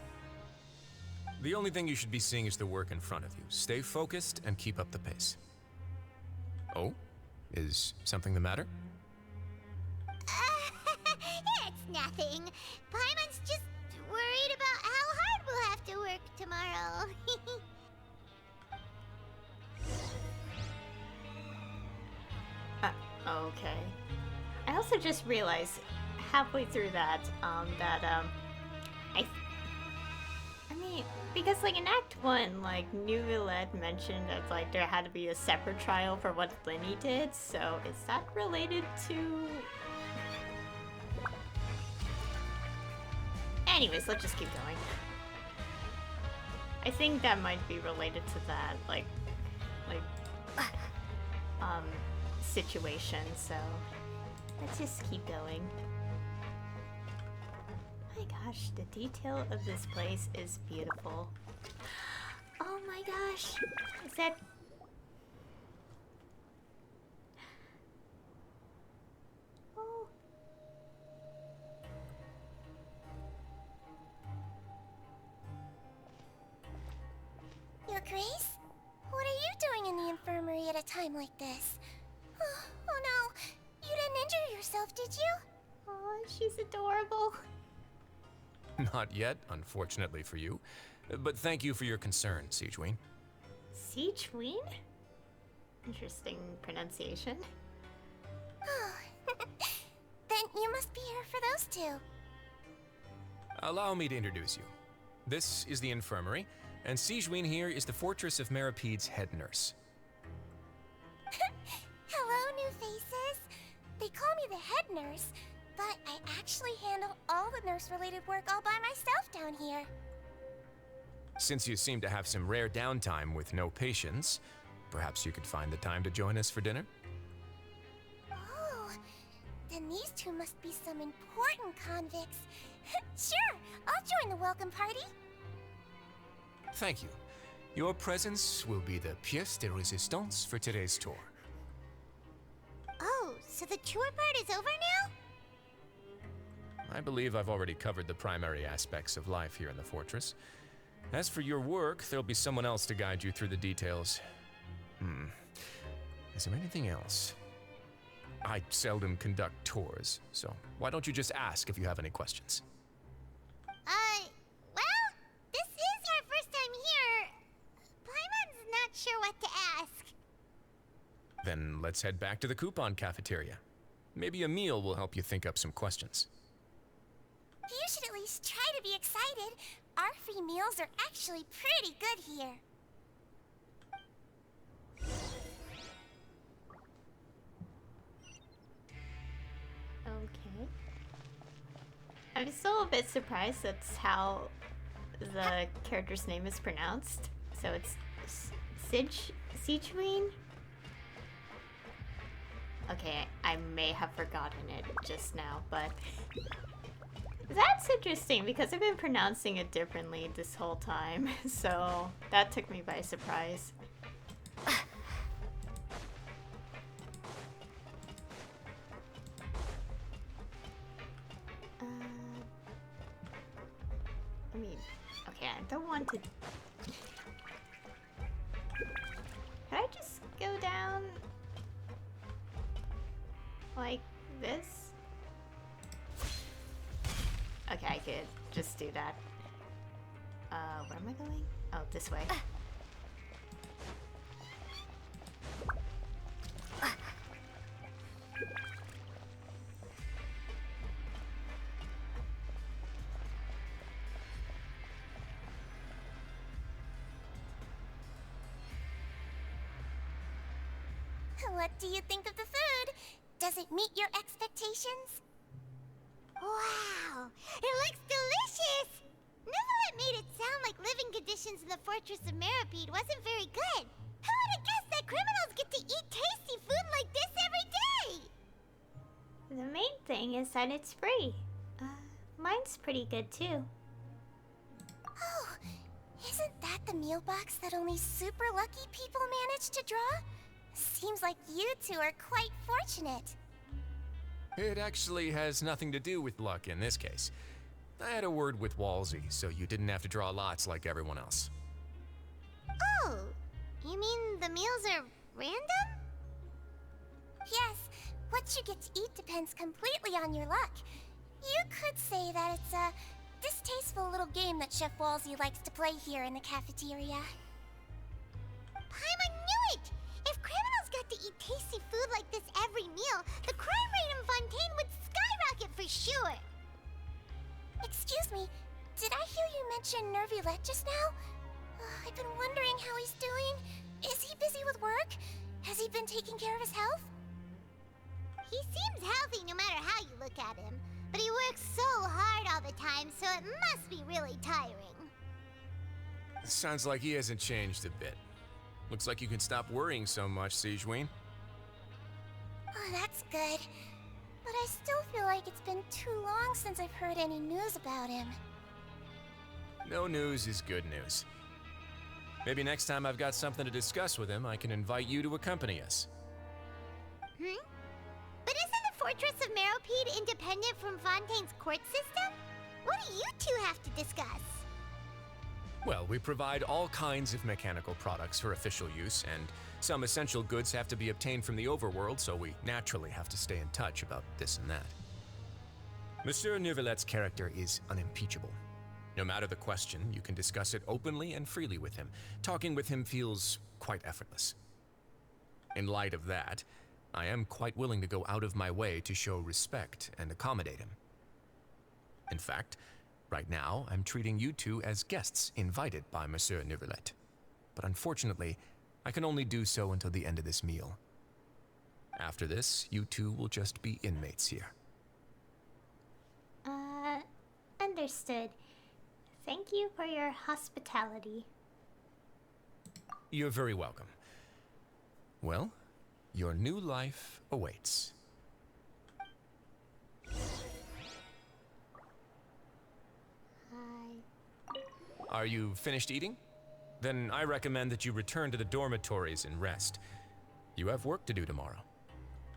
Speaker 10: The only thing you should be seeing is the work in front of you. Stay focused and keep up the pace. Oh? Is something the matter?
Speaker 2: It's nothing. Paimon's just worried about how hard we'll have to work tomorrow.
Speaker 1: Okay. I also just realized halfway through that, I mean, because like in Act 1, like Neuvillette mentioned that like there had to be a separate trial for what Lenny did, so is that related to... Anyways, let's just keep going. I think that might be related to that, situation, so let's just keep going. My gosh, the detail of this place is beautiful. Oh my gosh, is that... Oh.
Speaker 2: Your Grace? What are you doing in the infirmary at a time like this? Oh no, you didn't injure yourself, did you?
Speaker 1: Oh, she's adorable.
Speaker 10: Not yet, unfortunately for you. But thank you for your concern, Siegeween.
Speaker 1: Siegeween? Interesting pronunciation.
Speaker 2: Oh, then you must be here for those two.
Speaker 10: Allow me to introduce you. This is the infirmary, and Siegeween here is the Fortress of Meripede's head nurse.
Speaker 2: Hello, new faces. They call me the head nurse, but I actually handle all the nurse-related work all by myself down here.
Speaker 10: Since you seem to have some rare downtime with no patients, perhaps you could find the time to join us for dinner?
Speaker 2: Oh, then these two must be some important convicts. Sure, I'll join the welcome party.
Speaker 10: Thank you. Your presence will be the pièce de résistance for today's tour.
Speaker 2: Oh, so the tour part is over now?
Speaker 10: I believe I've already covered the primary aspects of life here in the fortress. As for your work, there'll be someone else to guide you through the details. Is there anything else? I seldom conduct tours, so why don't you just ask if you have any questions?
Speaker 2: Well, this is our first time here. Paimon's not sure what to ask.
Speaker 10: Then let's head back to the coupon cafeteria. Maybe a meal will help you think up some questions.
Speaker 2: You should at least try to be excited. Our free meals are actually pretty good here.
Speaker 1: Okay. I'm still a bit surprised that's how the character's name is pronounced. So it's Siegeween? Okay, I may have forgotten it just now, but that's interesting because I've been pronouncing it differently this whole time, so that took me by surprise. Okay, I don't want to... Can I just go down... like this? Okay, I could just do that. Where am I going? Oh, this way.
Speaker 2: What do you think of the food? Does it meet your expectations? Wow, it looks delicious! Neuvillette made it sound like living conditions in the Fortress of Meropide wasn't very good. Who would have guessed that criminals get to eat tasty food like this every day?
Speaker 1: The main thing is that it's free. Mine's pretty good too.
Speaker 2: Oh, isn't that the meal box that only super lucky people manage to draw? Seems like you two are quite fortunate.
Speaker 10: It actually has nothing to do with luck in this case. I had a word with Walsey, so you didn't have to draw lots like everyone else.
Speaker 2: Oh, you mean the meals are random? Yes, what you get to eat depends completely on your luck. You could say that it's a distasteful little game that Chef Walsey likes to play here in the cafeteria. Paimon knew it! If criminals got to eat tasty food like this every meal, the crime rate in Fontaine would skyrocket for sure! Excuse me, did I hear you mention Neuvillette just now? I've been wondering how he's doing. Is he busy with work? Has he been taking care of his health? He seems healthy no matter how you look at him, but he works so hard all the time, so it must be really tiring.
Speaker 10: Sounds like he hasn't changed a bit. Looks like you can stop worrying so much, Sigewinne.
Speaker 2: Oh, that's good. But I still feel like it's been too long since I've heard any news about him.
Speaker 10: No news is good news. Maybe next time I've got something to discuss with him, I can invite you to accompany us.
Speaker 2: But isn't the Fortress of Meropide independent from Fontaine's court system? What do you two have to discuss?
Speaker 10: Well, we provide all kinds of mechanical products for official use, and some essential goods have to be obtained from the overworld, so we naturally have to stay in touch about this and that. Monsieur Neuvillette's character is unimpeachable. No matter the question, you can discuss it openly and freely with him. Talking with him feels quite effortless. In light of that, I am quite willing to go out of my way to show respect and accommodate him. In fact, right now, I'm treating you two as guests invited by Monsieur Neuvillette. But unfortunately, I can only do so until the end of this meal. After this, you two will just be inmates here.
Speaker 1: Understood. Thank you for your hospitality.
Speaker 10: You're very welcome. Well, your new life awaits. Are you finished eating? Then I recommend that you return to the dormitories and rest. You have work to do tomorrow.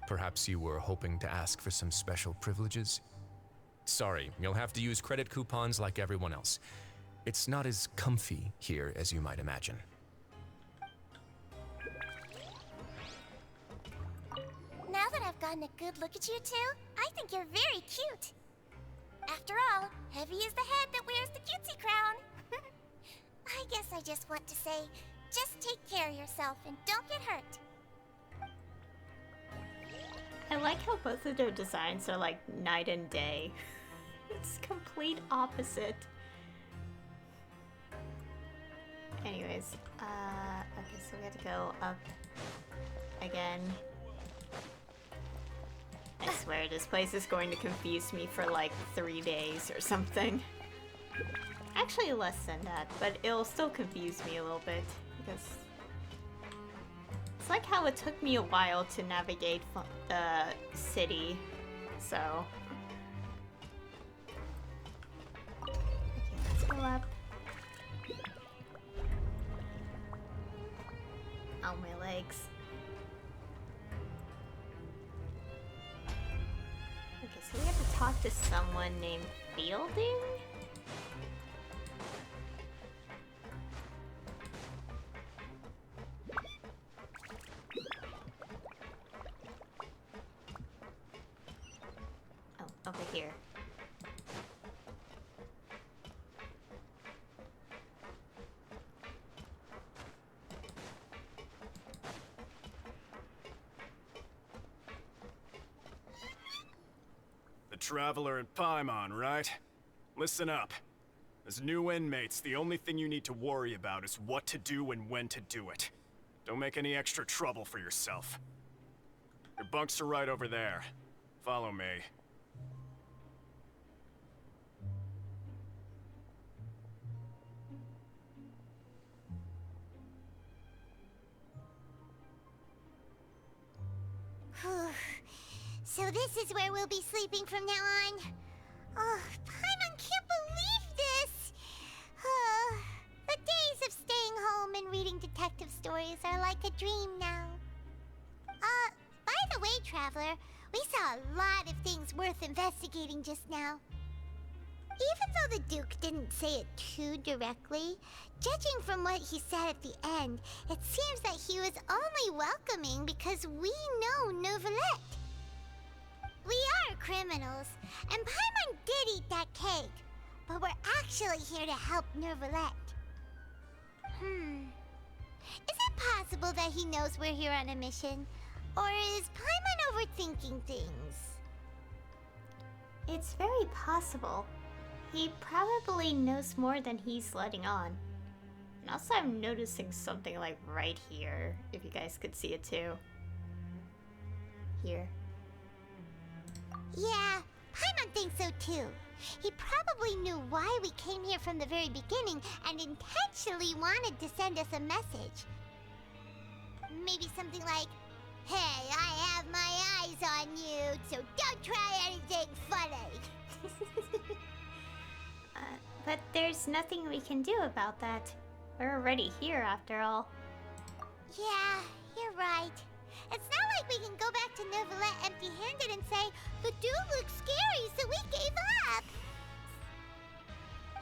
Speaker 10: Perhaps you were hoping to ask for some special privileges? Sorry, you'll have to use credit coupons like everyone else. It's not as comfy here as you might imagine.
Speaker 2: Now that I've gotten a good look at you two, I think you're very cute. After all, heavy is the head that wears the cutesy crown. I guess I just want to say, just take care of yourself and don't get hurt.
Speaker 1: I like how both of their designs are like night and day. It's complete opposite. Anyways, okay, so we have to go up again. I swear this place is going to confuse me for like 3 days or something. Actually less than that, but it'll still confuse me a little bit because it's like how it took me a while to navigate the city, so. Okay, let's go up. On my legs. Okay, so we have to talk to someone named Fielding? over here.
Speaker 14: The Traveler and Paimon, right? Listen up. As new inmates, the only thing you need to worry about is what to do and when to do it. Don't make any extra trouble for yourself. Your bunks are right over there. Follow me.
Speaker 2: So this is where we'll be sleeping from now on. Oh, Paimon can't believe this! The days of staying home and reading detective stories are like a dream now. By the way, Traveler, we saw a lot of things worth investigating just now. Even though the Duke didn't say it too directly, judging from what he said at the end, it seems that he was only welcoming because we know Neuvillette. We are criminals, and Paimon did eat that cake, but we're actually here to help Neuvillette. Is it possible that he knows we're here on a mission? Or is Paimon overthinking things?
Speaker 1: It's very possible. He probably knows more than he's letting on. And also I'm noticing something like right here, if you guys could see it too. Here.
Speaker 2: Yeah, Paimon thinks so too. He probably knew why we came here from the very beginning and intentionally wanted to send us a message. Maybe something like, "Hey, I have my eyes on you, so don't try anything funny."
Speaker 1: But there's nothing we can do about that. We're already here after all.
Speaker 2: Yeah, you're right. It's not like we can go back to Neuvillette empty-handed and say, "The dude looks scary, so we gave up."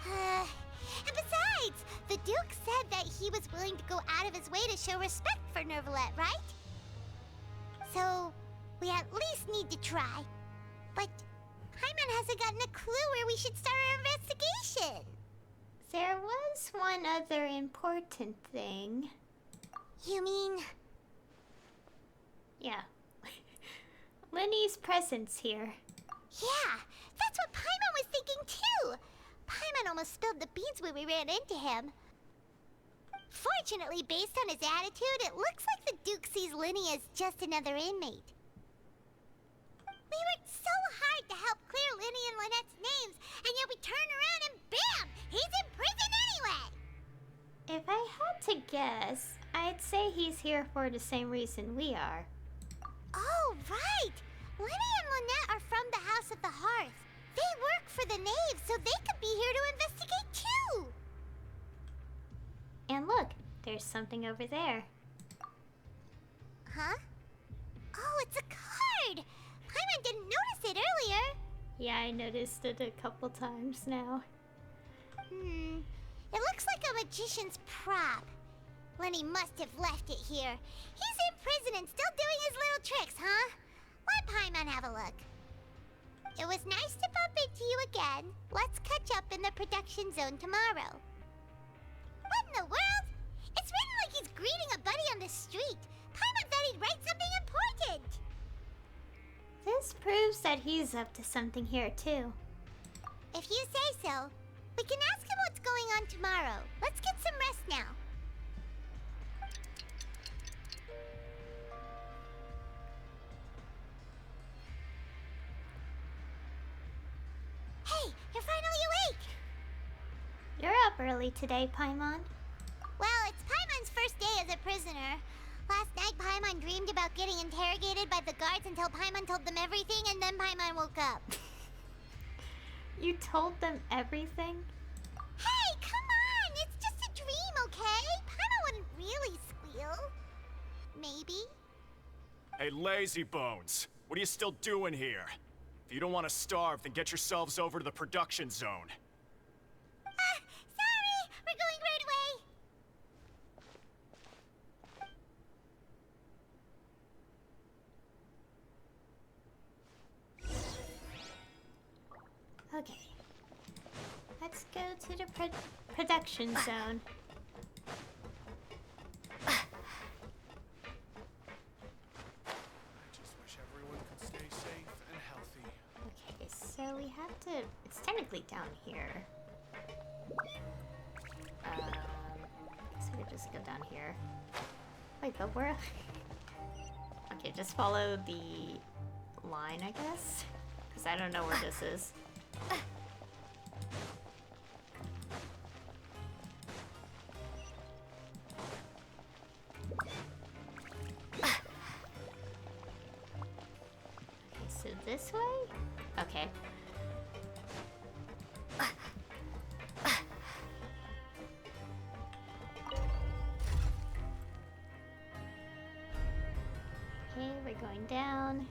Speaker 2: And besides, the Duke said that he was willing to go out of his way to show respect for Neuvillette, right? So, we at least need to try. But Paimon hasn't gotten a clue where we should start our investigation.
Speaker 1: There was one other important thing.
Speaker 2: You mean?
Speaker 1: Yeah. Linny's presence here.
Speaker 2: Yeah, that's what Paimon was thinking too. Paimon almost spilled the beans when we ran into him. Fortunately, based on his attitude, it looks like the Duke sees Linny as just another inmate. We worked so hard to help clear Linny and Lynette's names, and yet we turn around and bam! He's in prison anyway!
Speaker 1: If I had to guess, I'd say he's here for the same reason we are.
Speaker 2: Oh, right! Linny and Lynette are from the House of the Hearth. They work for the Knave, so they could be here to investigate too!
Speaker 1: And look, there's something over there.
Speaker 2: Huh? Oh, it's a card! Paimon didn't notice it earlier.
Speaker 1: Yeah, I noticed it a couple times now.
Speaker 2: It looks like a magician's prop. Lenny must have left it here. He's in prison and still doing his little tricks, huh? Let Paimon have a look. It was nice to bump into you again. Let's catch up in the production zone tomorrow. What in the world? It's written like he's greeting a buddy on the street. Paimon thought he'd write something important.
Speaker 1: This proves that he's up to something here too.
Speaker 2: If you say so. We can ask him what's going on tomorrow. Let's get some rest now. Hey, you're finally awake!
Speaker 1: You're up early today, Paimon.
Speaker 2: Well, it's Paimon's first day as a prisoner. Last night, Paimon dreamed about getting interrogated by the guards until Paimon told them everything, and then Paimon woke up.
Speaker 1: You told them everything?
Speaker 2: Hey, come on! It's just a dream, okay? Paimon wouldn't really squeal. Maybe?
Speaker 14: Hey, lazy bones. What are you still doing here? If you don't want to starve, then get yourselves over to the production zone.
Speaker 2: Sorry! We're going right away!
Speaker 1: Okay. Let's go to the production zone.
Speaker 15: I just wish everyone could stay safe and healthy.
Speaker 1: Okay, so we have to... It's technically down here. So we just go down here. Wait, but where... Okay, just follow the line, I guess? Because I don't know where this is. Okay, so this way? Okay. Okay, we're going down.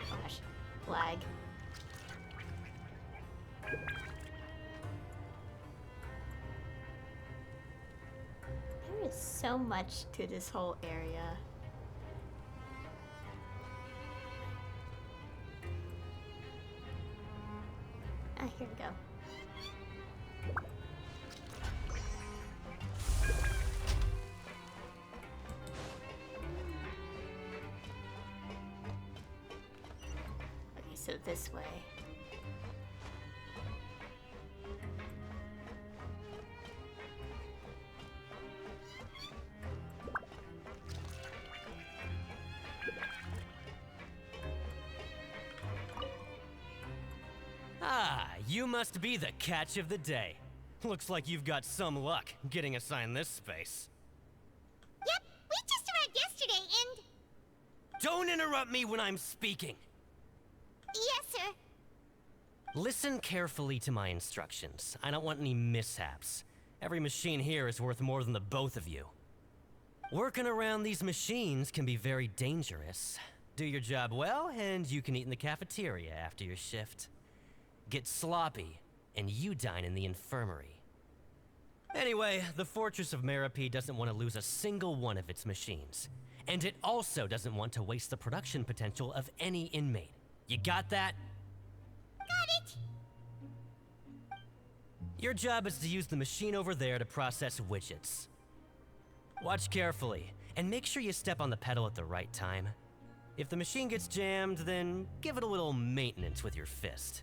Speaker 1: Oh gosh, lag. There is so much to this whole area. Ah, here we go. Okay, so this way.
Speaker 16: Ah, you must be the catch of the day. Looks like you've got some luck getting assigned this space.
Speaker 2: Yep, we just arrived yesterday and...
Speaker 16: Don't interrupt me when I'm speaking.
Speaker 2: Yes, sir.
Speaker 16: Listen carefully to my instructions. I don't want any mishaps. Every machine here is worth more than the both of you. Working around these machines can be very dangerous. Do your job well, and you can eat in the cafeteria after your shift. Get sloppy, and you dine in the infirmary. Anyway, the Fortress of Meropide doesn't want to lose a single one of its machines. And it also doesn't want to waste the production potential of any inmate. You got that?
Speaker 2: Got it.
Speaker 16: Your job is to use the machine over there to process widgets. Watch carefully, and make sure you step on the pedal at the right time. If the machine gets jammed, then give it a little maintenance with your fist.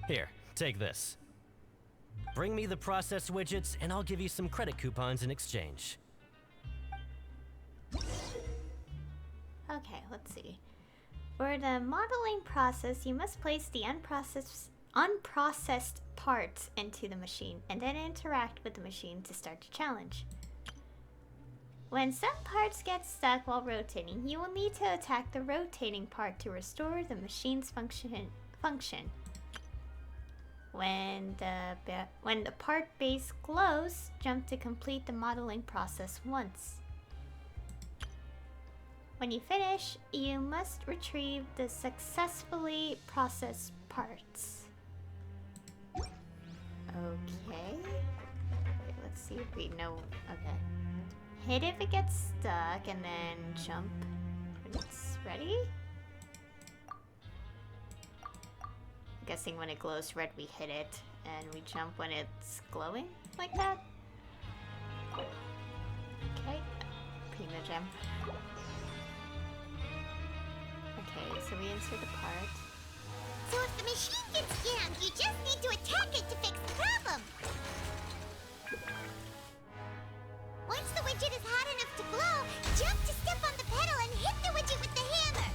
Speaker 16: Here, take this. Bring me the process widgets, and I'll give you some credit coupons in exchange.
Speaker 1: Okay, let's see. For the modeling process, you must place the unprocessed parts into the machine, and then interact with the machine to start the challenge. When some parts get stuck while rotating, you will need to attack the rotating part to restore the machine's function. When the part base glows, jump to complete the modeling process once. When you finish, you must retrieve the successfully processed parts. Okay. Wait, let's see if we know. Okay. Hit if it gets stuck, and then jump when it's ready. I'm guessing when it glows red, we hit it, and we jump when it's glowing like that. Okay. Prima gem. Okay, so we insert the part.
Speaker 2: So if the machine gets jammed, you just need to attack it to fix the problem. Once the widget is hot enough to glow, jump to step on the pedal and hit the widget with the hammer.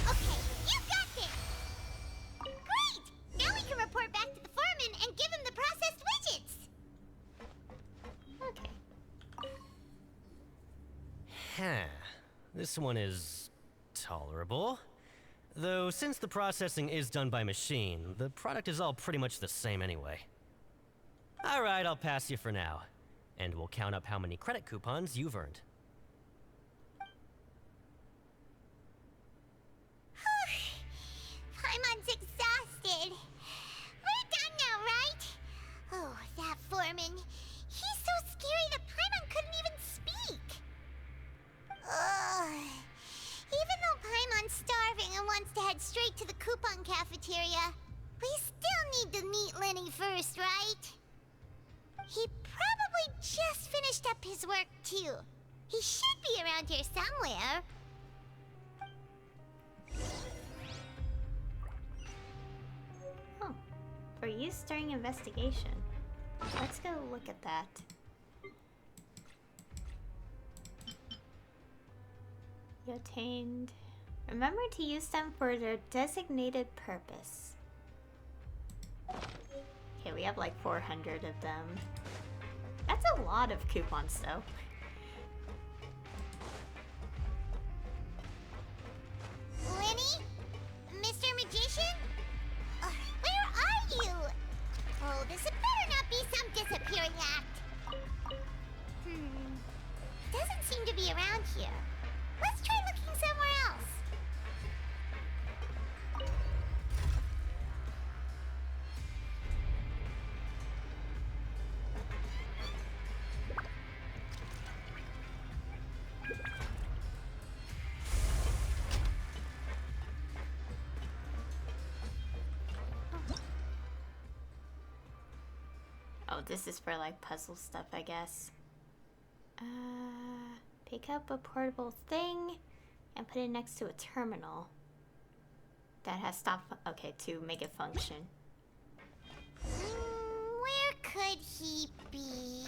Speaker 2: Okay, you got this! Great! Now we can report back to the foreman and give him the processed widgets!
Speaker 1: Okay.
Speaker 16: Huh. This one is tolerable. Though since the processing is done by machine, the product is all pretty much the same anyway. Alright, I'll pass you for now. And we'll count up how many credit coupons you've earned.
Speaker 2: straight to the coupon cafeteria. We still need to meet Lenny first, right? He probably just finished up his work, too. He should be around here somewhere.
Speaker 1: Oh, for use during investigation. Let's go look at that. You attained. Remember to use them for their designated purpose. Okay, we have like 400 of them. That's a lot of coupons, though.
Speaker 2: Lenny? Mr. Magician? Where are you? Oh, this had better not be some disappearing act. Doesn't seem to be around here. Let's try looking somewhere else.
Speaker 1: Oh, this is for like puzzle stuff, I guess. Pick up a portable thing and put it next to a terminal that has stop. Okay, to make it function.
Speaker 2: Where could he be?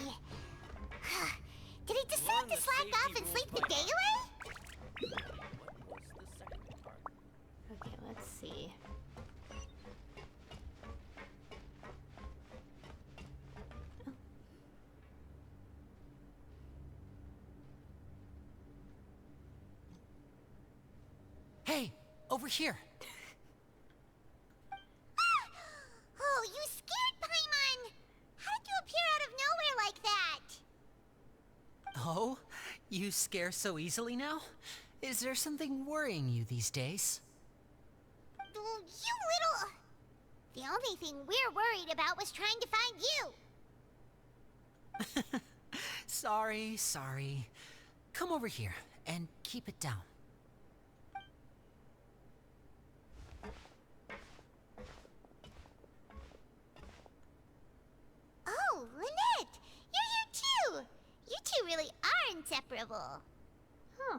Speaker 2: Did he decide to slack off and sleep the day away?
Speaker 1: Okay, let's see.
Speaker 13: Hey, over here.
Speaker 2: Oh, you scared Paimon! How did you appear out of nowhere like that?
Speaker 13: Oh, you scare so easily now? Is there something worrying you these days?
Speaker 2: You little... The only thing we're worried about was trying to find you.
Speaker 13: Sorry. Come over here and keep it down.
Speaker 2: Oh, Lynette! You're here too! You two really are inseparable.
Speaker 1: Huh.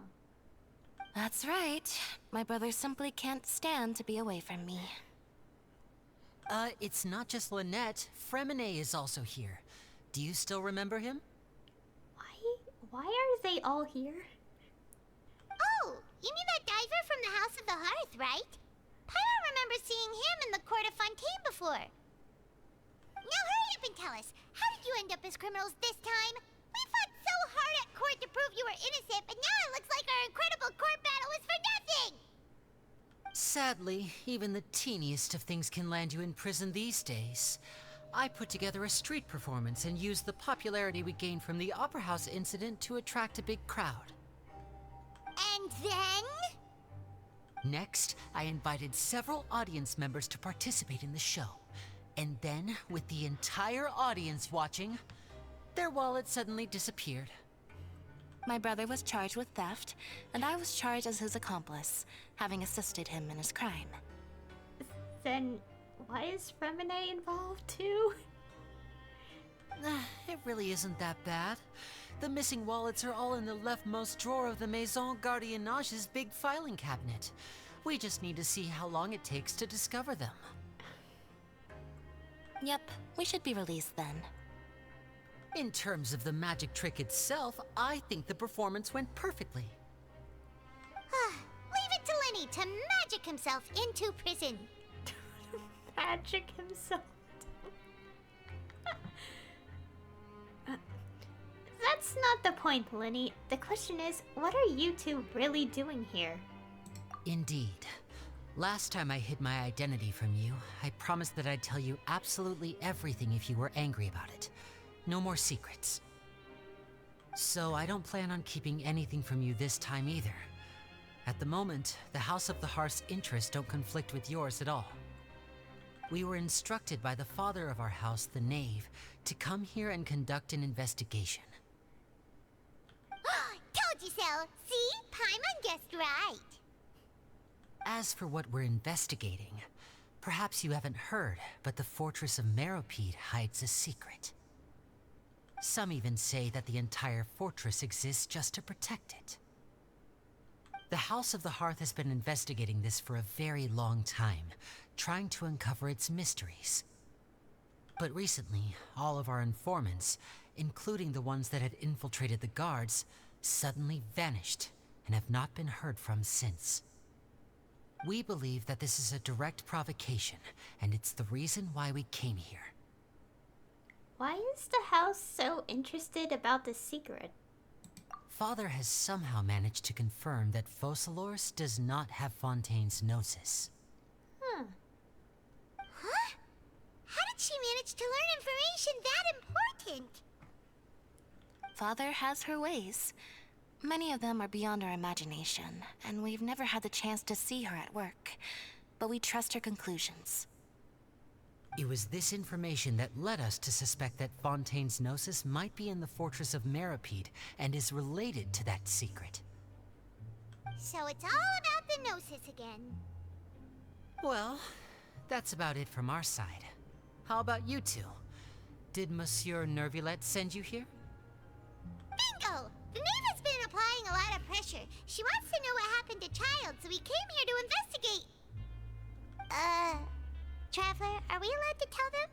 Speaker 5: That's right. My brother simply can't stand to be away from me.
Speaker 13: It's not just Lynette. Fremine is also here. Do you still remember him?
Speaker 1: Why are they all here?
Speaker 2: Oh, you mean that diver from the House of the Hearth, right? Paimon remembers seeing him in the Court of Fontaine before. Now hurry up and tell us, how did you end up as criminals this time? We fought so hard at court to prove you were innocent, but now it looks like our incredible court battle was for nothing!
Speaker 13: Sadly, even the teeniest of things can land you in prison these days. I put together a street performance and used the popularity we gained from the Opera House incident to attract a big crowd.
Speaker 2: And then?
Speaker 13: Next, I invited several audience members to participate in the show. And then, with the entire audience watching, their wallet suddenly disappeared.
Speaker 5: My brother was charged with theft, and I was charged as his accomplice, having assisted him in his crime.
Speaker 1: Then why is Fremine involved too?
Speaker 13: It really isn't that bad. The missing wallets are all in the leftmost drawer of the Maison Gardiennage's big filing cabinet. We just need to see how long it takes to discover them.
Speaker 5: Yep, we should be released then.
Speaker 13: In terms of the magic trick itself, I think the performance went perfectly.
Speaker 2: Leave it to Lenny to magic himself into prison.
Speaker 1: Magic himself. That's not the point, Lenny. The question is, what are you two really doing here?
Speaker 13: Indeed. Last time I hid my identity from you, I promised that I'd tell you absolutely everything if you were angry about it. No more secrets. So I don't plan on keeping anything from you this time either. At the moment, the House of the Hearth's interests don't conflict with yours at all. We were instructed by the father of our house, the Knave, to come here and conduct an investigation.
Speaker 2: Told you so! See? Paimon guessed right.
Speaker 13: As for what we're investigating, perhaps you haven't heard, but the fortress of Meropide hides a secret. Some even say that the entire fortress exists just to protect it. The House of the Hearth has been investigating this for a very long time, trying to uncover its mysteries. But recently, all of our informants, including the ones that had infiltrated the guards, suddenly vanished and have not been heard from since. We believe that this is a direct provocation, and it's the reason why we came here.
Speaker 1: Why is the house so interested about this secret?
Speaker 13: Father has somehow managed to confirm that Focalors does not have Fontaine's Gnosis.
Speaker 2: Huh? How did she manage to learn information that important?
Speaker 5: Father has her ways. Many of them are beyond our imagination, and we've never had the chance to see her at work. But we trust her conclusions.
Speaker 13: It was this information that led us to suspect that Fontaine's Gnosis might be in the fortress of Meropide and is related to that secret.
Speaker 2: So it's all about the Gnosis again.
Speaker 13: Well, that's about it from our side. How about you two? Did Monsieur Neuvillette send you here?
Speaker 2: Bingo! The Neve has been applying a lot of pressure. She wants to know what happened to Child, so we came here to investigate. Traveler, are we allowed to tell them?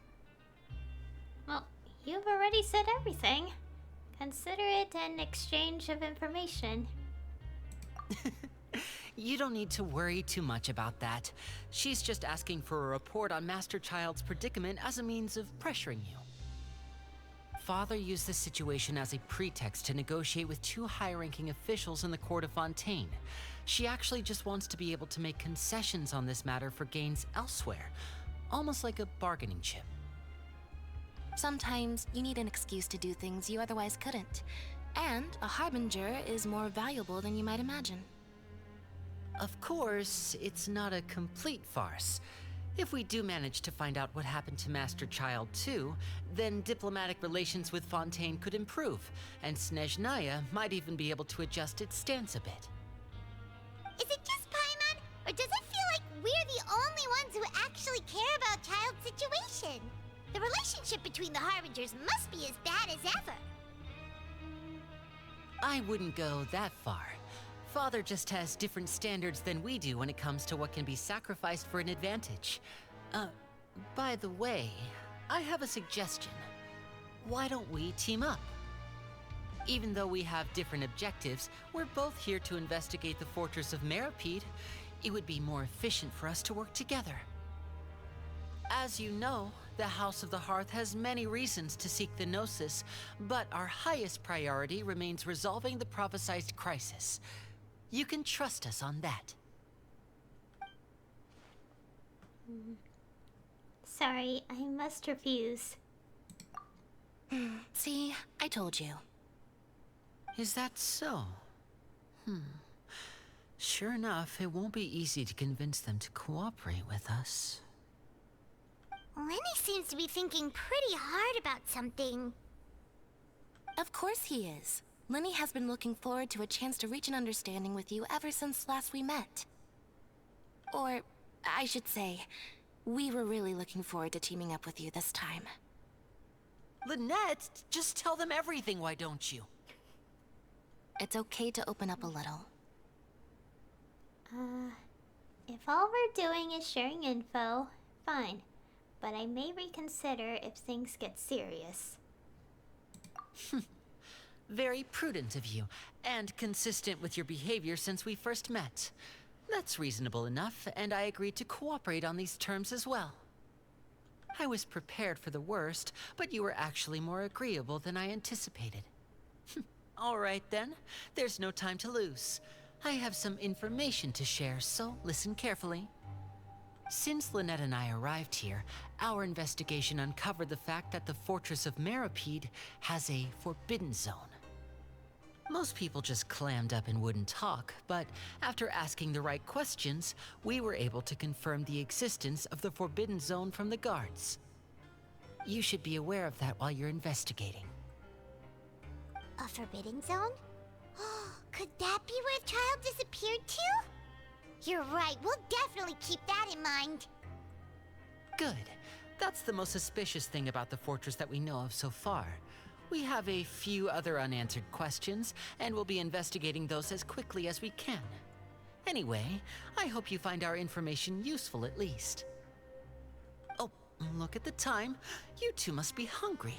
Speaker 1: Well, you've already said everything. Consider it an exchange of information.
Speaker 13: You don't need to worry too much about that. She's just asking for a report on Master Child's predicament as a means of pressuring you. Father used this situation as a pretext to negotiate with two high-ranking officials in the court of Fontaine. She actually just wants to be able to make concessions on this matter for gains elsewhere, almost like a bargaining chip.
Speaker 5: Sometimes you need an excuse to do things you otherwise couldn't. And a harbinger is more valuable than you might imagine.
Speaker 13: Of course, it's not a complete farce. If we do manage to find out what happened to Master Child too, then diplomatic relations with Fontaine could improve, and Snezhnaya might even be able to adjust its stance a bit.
Speaker 2: Is it just Paimon, or does it feel like we're the only ones who actually care about Child's situation? The relationship between the Harbingers must be as bad as ever.
Speaker 13: I wouldn't go that far. Father just has different standards than we do when it comes to what can be sacrificed for an advantage. By the way, I have a suggestion. Why don't we team up? Even though we have different objectives, we're both here to investigate the fortress of Meropide. It would be more efficient for us to work together. As you know, the House of the Hearth has many reasons to seek the Gnosis, but our highest priority remains resolving the prophesized crisis. You can trust us on that.
Speaker 1: Sorry, I must refuse.
Speaker 5: See, I told you.
Speaker 13: Is that so? Sure enough, it won't be easy to convince them to cooperate with us.
Speaker 2: Lenny seems to be thinking pretty hard about something.
Speaker 5: Of course he is. Lenny has been looking forward to a chance to reach an understanding with you ever since last we met. Or, I should say, we were really looking forward to teaming up with you this time.
Speaker 13: Lynette, just tell them everything, why don't you?
Speaker 5: It's okay to open up a little.
Speaker 1: If all we're doing is sharing info, fine. But I may reconsider if things get serious.
Speaker 13: Very prudent of you, and consistent with your behavior since we first met. That's reasonable enough, and I agreed to cooperate on these terms as well. I was prepared for the worst, but you were actually more agreeable than I anticipated. All right then, there's no time to lose. I have some information to share, so listen carefully. Since Lynette and I arrived here, our investigation uncovered the fact that the Fortress of Meropide has a forbidden zone. Most people just clammed up and wouldn't talk, but after asking the right questions, we were able to confirm the existence of the forbidden zone from the guards. You should be aware of that while you're investigating.
Speaker 2: A forbidden zone? Could that be where Child disappeared to? You're right, we'll definitely keep that in mind.
Speaker 13: Good. That's the most suspicious thing about the fortress that we know of so far. We have a few other unanswered questions, and we'll be investigating those as quickly as we can. Anyway, I hope you find our information useful at least. Oh, look at the time. You two must be hungry.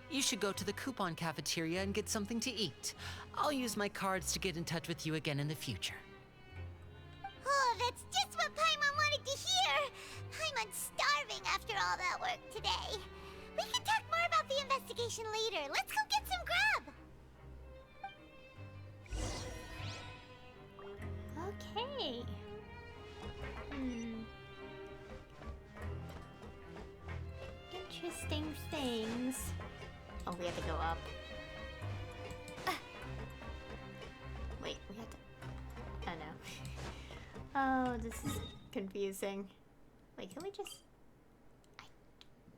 Speaker 13: You should go to the coupon cafeteria and get something to eat. I'll use my cards to get in touch with you again in the future.
Speaker 2: Oh, that's just what Paimon wanted to hear! Paimon's starving after all that work today. We can talk more about the investigation later. Let's go get some grub!
Speaker 1: Okay. Interesting things. Oh, we have to go up. Wait, we have to... Oh, no. Oh, this is confusing. Wait, can we just...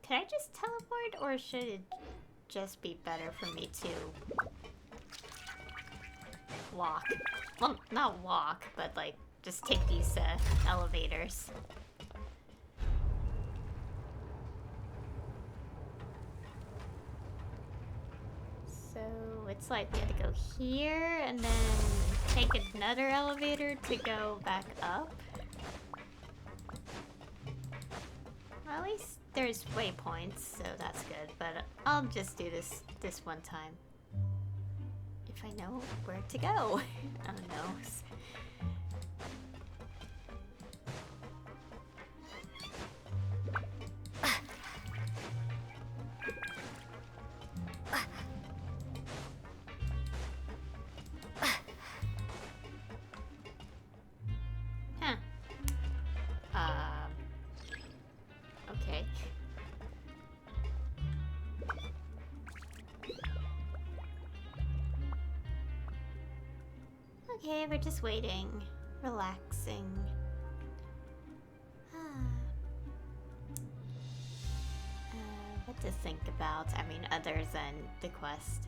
Speaker 1: Could I just teleport, or should it just be better for me to walk? Well, not walk, but like, just take these elevators. So it's like we have to go here and then take another elevator to go back up. Well, at least there's waypoints, so that's good. But I'll just do this one time. If I know where to go. Oh no. Okay. Okay, we're just waiting. Relaxing. What to think about? I mean, other than the quest.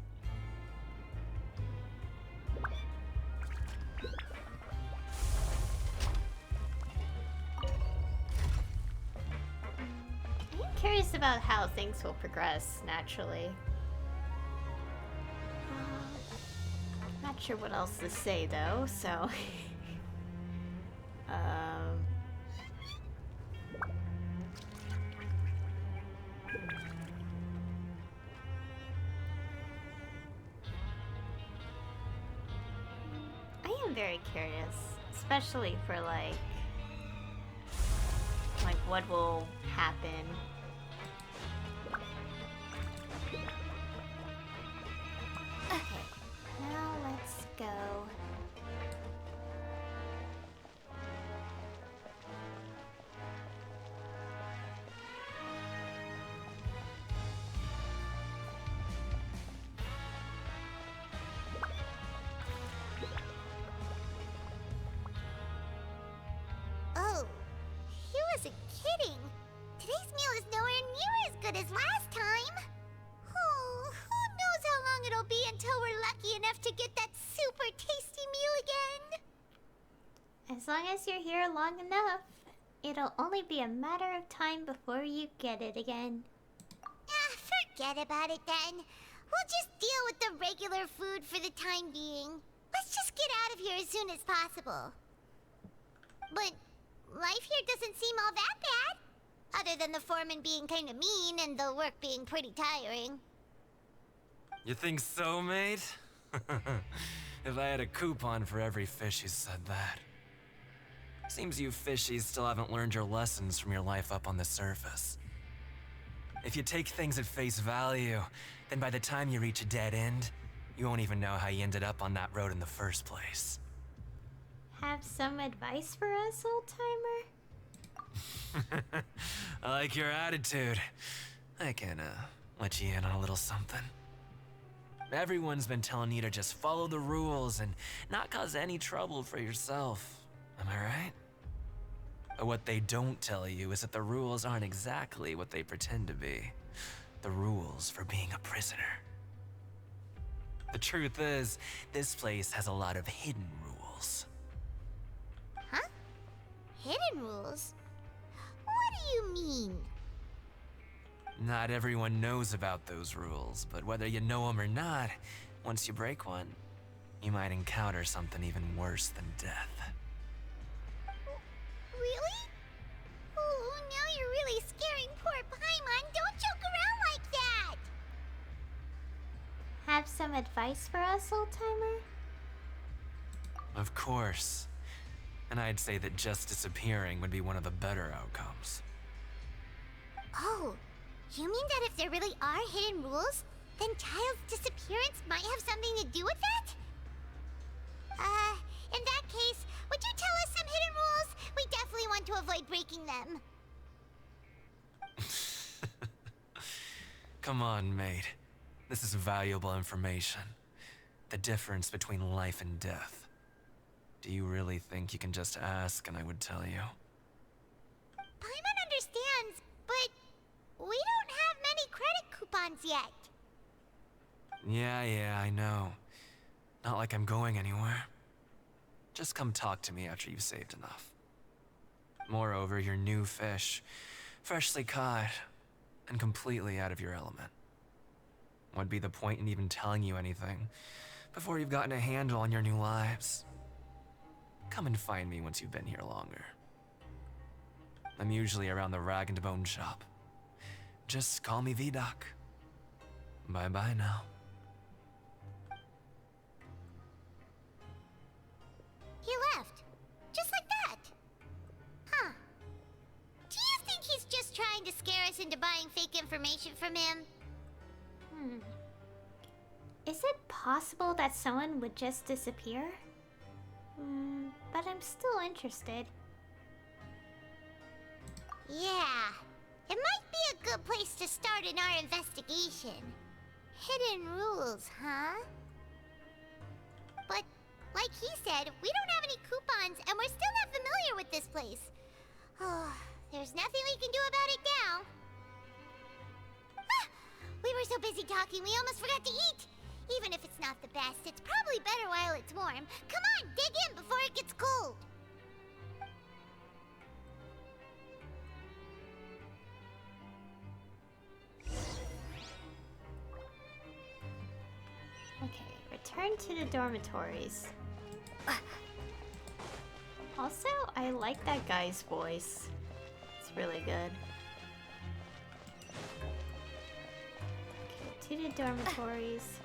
Speaker 1: I'm curious about how things will progress naturally. Not sure what else to say though, so I am very curious, especially for like what will happen. Okay, now let's go.
Speaker 2: Oh, he wasn't kidding. Today's meal is nowhere near as good as last time. Oh, who knows how long it'll be until we're lucky enough to get that super tasty meal again.
Speaker 1: As long as you're here long enough, it'll only be a matter of time before you get it again.
Speaker 2: Forget about it then. We'll just deal with the regular food for the time being. Let's just get out of here as soon as possible. But life here doesn't seem all that bad. Other than the foreman being kinda mean and the work being pretty tiring.
Speaker 9: You think so, mate? If I had a coupon for every fish who said that. Seems you fishies still haven't learned your lessons from your life up on the surface. If you take things at face value, then by the time you reach a dead end, you won't even know how you ended up on that road in the first place.
Speaker 1: Have some advice for us, old-timer?
Speaker 9: I like your attitude. I can, let you in on a little something. Everyone's been telling you to just follow the rules and not cause any trouble for yourself. Am I right? But what they don't tell you is that the rules aren't exactly what they pretend to be. The rules for being a prisoner. The truth is, this place has a lot of hidden rules.
Speaker 2: Huh? Hidden rules? What do you mean?
Speaker 9: Not everyone knows about those rules, but whether you know them or not, once you break one, you might encounter something even worse than death.
Speaker 2: Really? Oh, now you're really scaring poor Paimon. Don't joke around like that!
Speaker 1: Have some advice for us, old timer?
Speaker 9: Of course. And I'd say that just disappearing would be one of the better outcomes.
Speaker 2: Oh, you mean that if there really are hidden rules, then Child's disappearance might have something to do with that? In that case, would you tell us some hidden rules? We definitely want to avoid breaking them.
Speaker 9: Come on, mate. This is valuable information. The difference between life and death. Do you really think you can just ask and I would tell you?
Speaker 2: Paimon understands, but we don't have many credit coupons yet.
Speaker 9: Yeah, I know. Not like I'm going anywhere. Just come talk to me after you've saved enough. Moreover, you're new fish, freshly caught, and completely out of your element. What'd be the point in even telling you anything before you've gotten a handle on your new lives? Come and find me once you've been here longer. I'm usually around the Rag and Bone shop. Just call me V-Doc. Bye-bye now.
Speaker 2: He left. Just like that. Huh. Do you think he's just trying to scare us into buying fake information from him?
Speaker 1: Is it possible that someone would just disappear? But I'm still interested.
Speaker 2: Yeah. It might be a good place to start in our investigation. Hidden rules, huh? But, like he said, we don't have any coupons and we're still not familiar with this place. Oh, there's nothing we can do about it now. Ah, we were so busy talking we almost forgot to eat. Even if it's not the best, it's probably better while it's warm. Come on, dig in before it gets cold.
Speaker 1: Okay, return to the dormitories. Also, I like that guy's voice. It's really good. Okay, to the dormitories.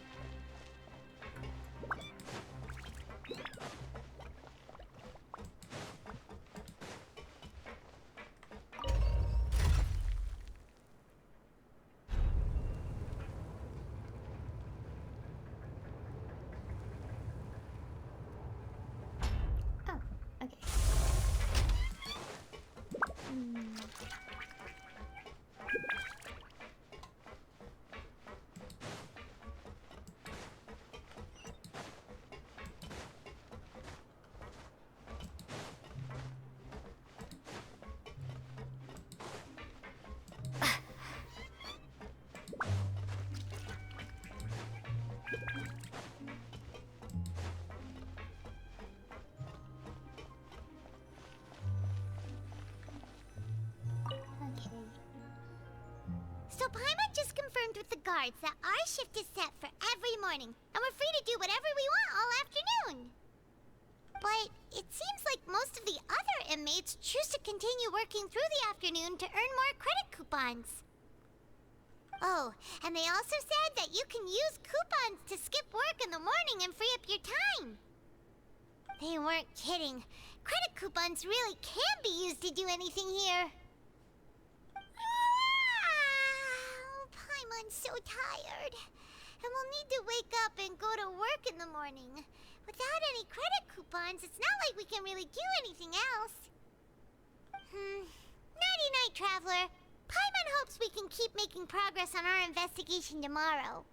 Speaker 2: So Paimon just confirmed with the guards that our shift is set for every morning, and we're free to do whatever we want all afternoon. But it seems like most of the other inmates choose to continue working through the afternoon to earn more credit coupons. Oh, and they also said that you can use coupons to skip work in the morning and free up your time. They weren't kidding. Credit coupons really can be used to do anything here. Paimon's so tired. And we'll need to wake up and go to work in the morning. Without any credit coupons, it's not like we can really do anything else. Nighty-night, Traveler. Paimon hopes we can keep making progress on our investigation tomorrow.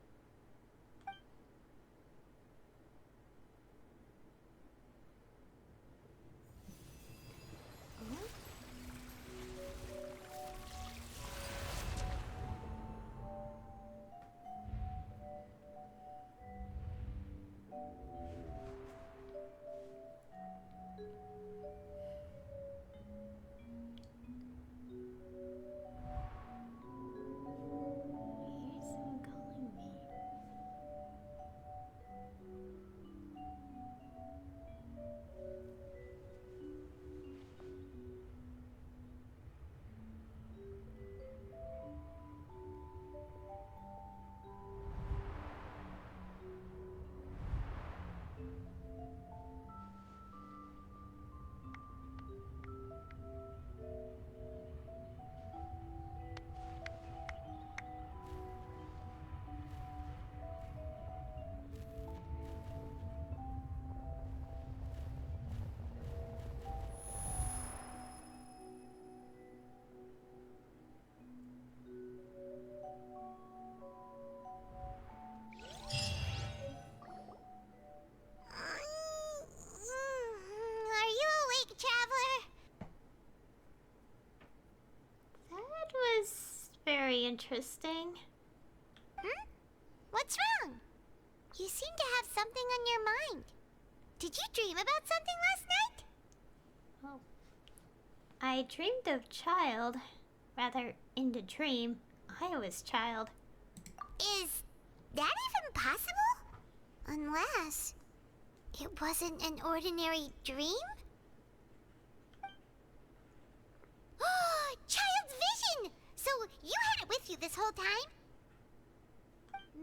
Speaker 1: very interesting.
Speaker 2: Hmm? What's wrong? You seem to have something on your mind. Did you dream about something last night?
Speaker 1: Oh. I dreamed of child. Rather, in the dream, I was child.
Speaker 2: Is that even possible? Unless it wasn't an ordinary dream? Child's vision! So you had it with you this whole time?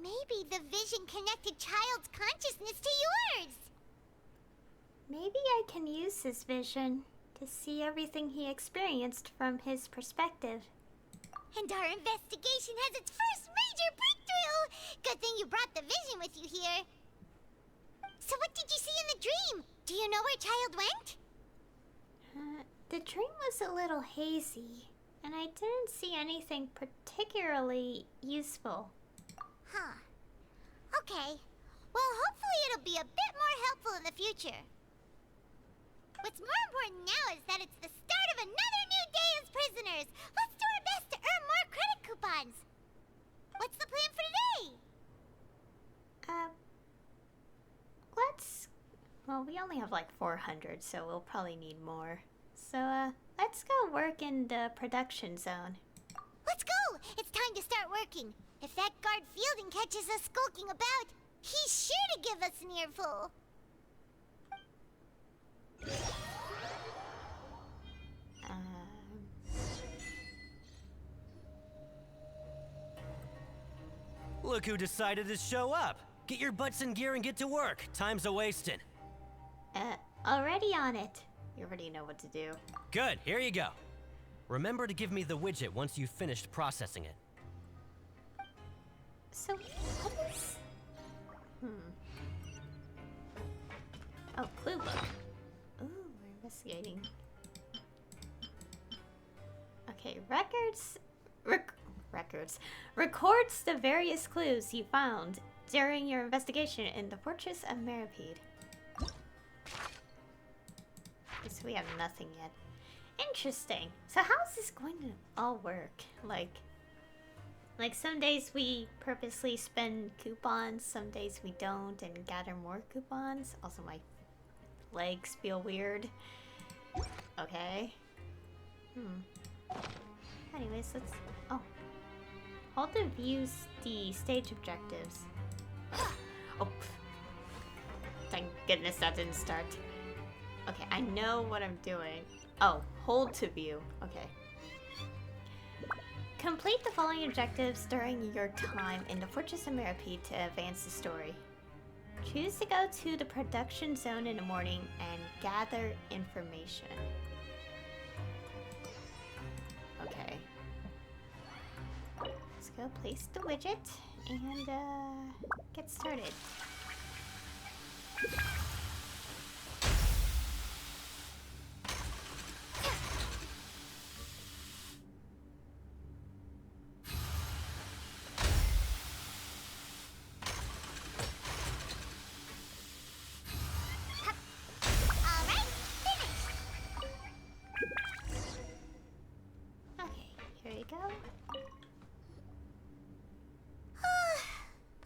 Speaker 2: Maybe the vision connected Child's consciousness to yours.
Speaker 1: Maybe I can use his vision to see everything he experienced from his perspective.
Speaker 2: And our investigation has its first major breakthrough! Good thing you brought the vision with you here. So what did you see in the dream? Do you know where Child went?
Speaker 1: The dream was a little hazy, and I didn't see anything particularly useful.
Speaker 2: Huh. Okay. Well, hopefully it'll be a bit more helpful in the future. What's more important now is that it's the start of another new day as prisoners. Let's do our best to earn more credit coupons. What's the plan for today?
Speaker 1: Well, we only have like 400, so we'll probably need more. So, let's go work in the production zone.
Speaker 2: Let's go! It's time to start working. If that guard Fielding catches us skulking about, he's sure to give us an earful.
Speaker 16: Look who decided to show up. Get your butts in gear and get to work. Time's a-wasting.
Speaker 1: Already on it. You already know what to do.
Speaker 16: Good, here you go. Remember to give me the widget once you've finished processing it.
Speaker 1: So, what is... Oh, clue book. Ooh, we're investigating. Okay, records... Records the various clues you found during your investigation in the Fortress of Meripede. So we have nothing yet. Interesting. So how is this going to all work? Like some days we purposely spend coupons, some days we don't and gather more coupons. Also my legs feel weird. Okay. Anyways, let's... Oh. Hold to view the stage objectives. Oh. Thank goodness that didn't start. Okay, I know what I'm doing. Oh, hold to view. Okay. Complete the following objectives during your time in the Fortress of Meripede to advance the story. Choose to go to the production zone in the morning and gather information. Okay. Let's go place the widget and get started.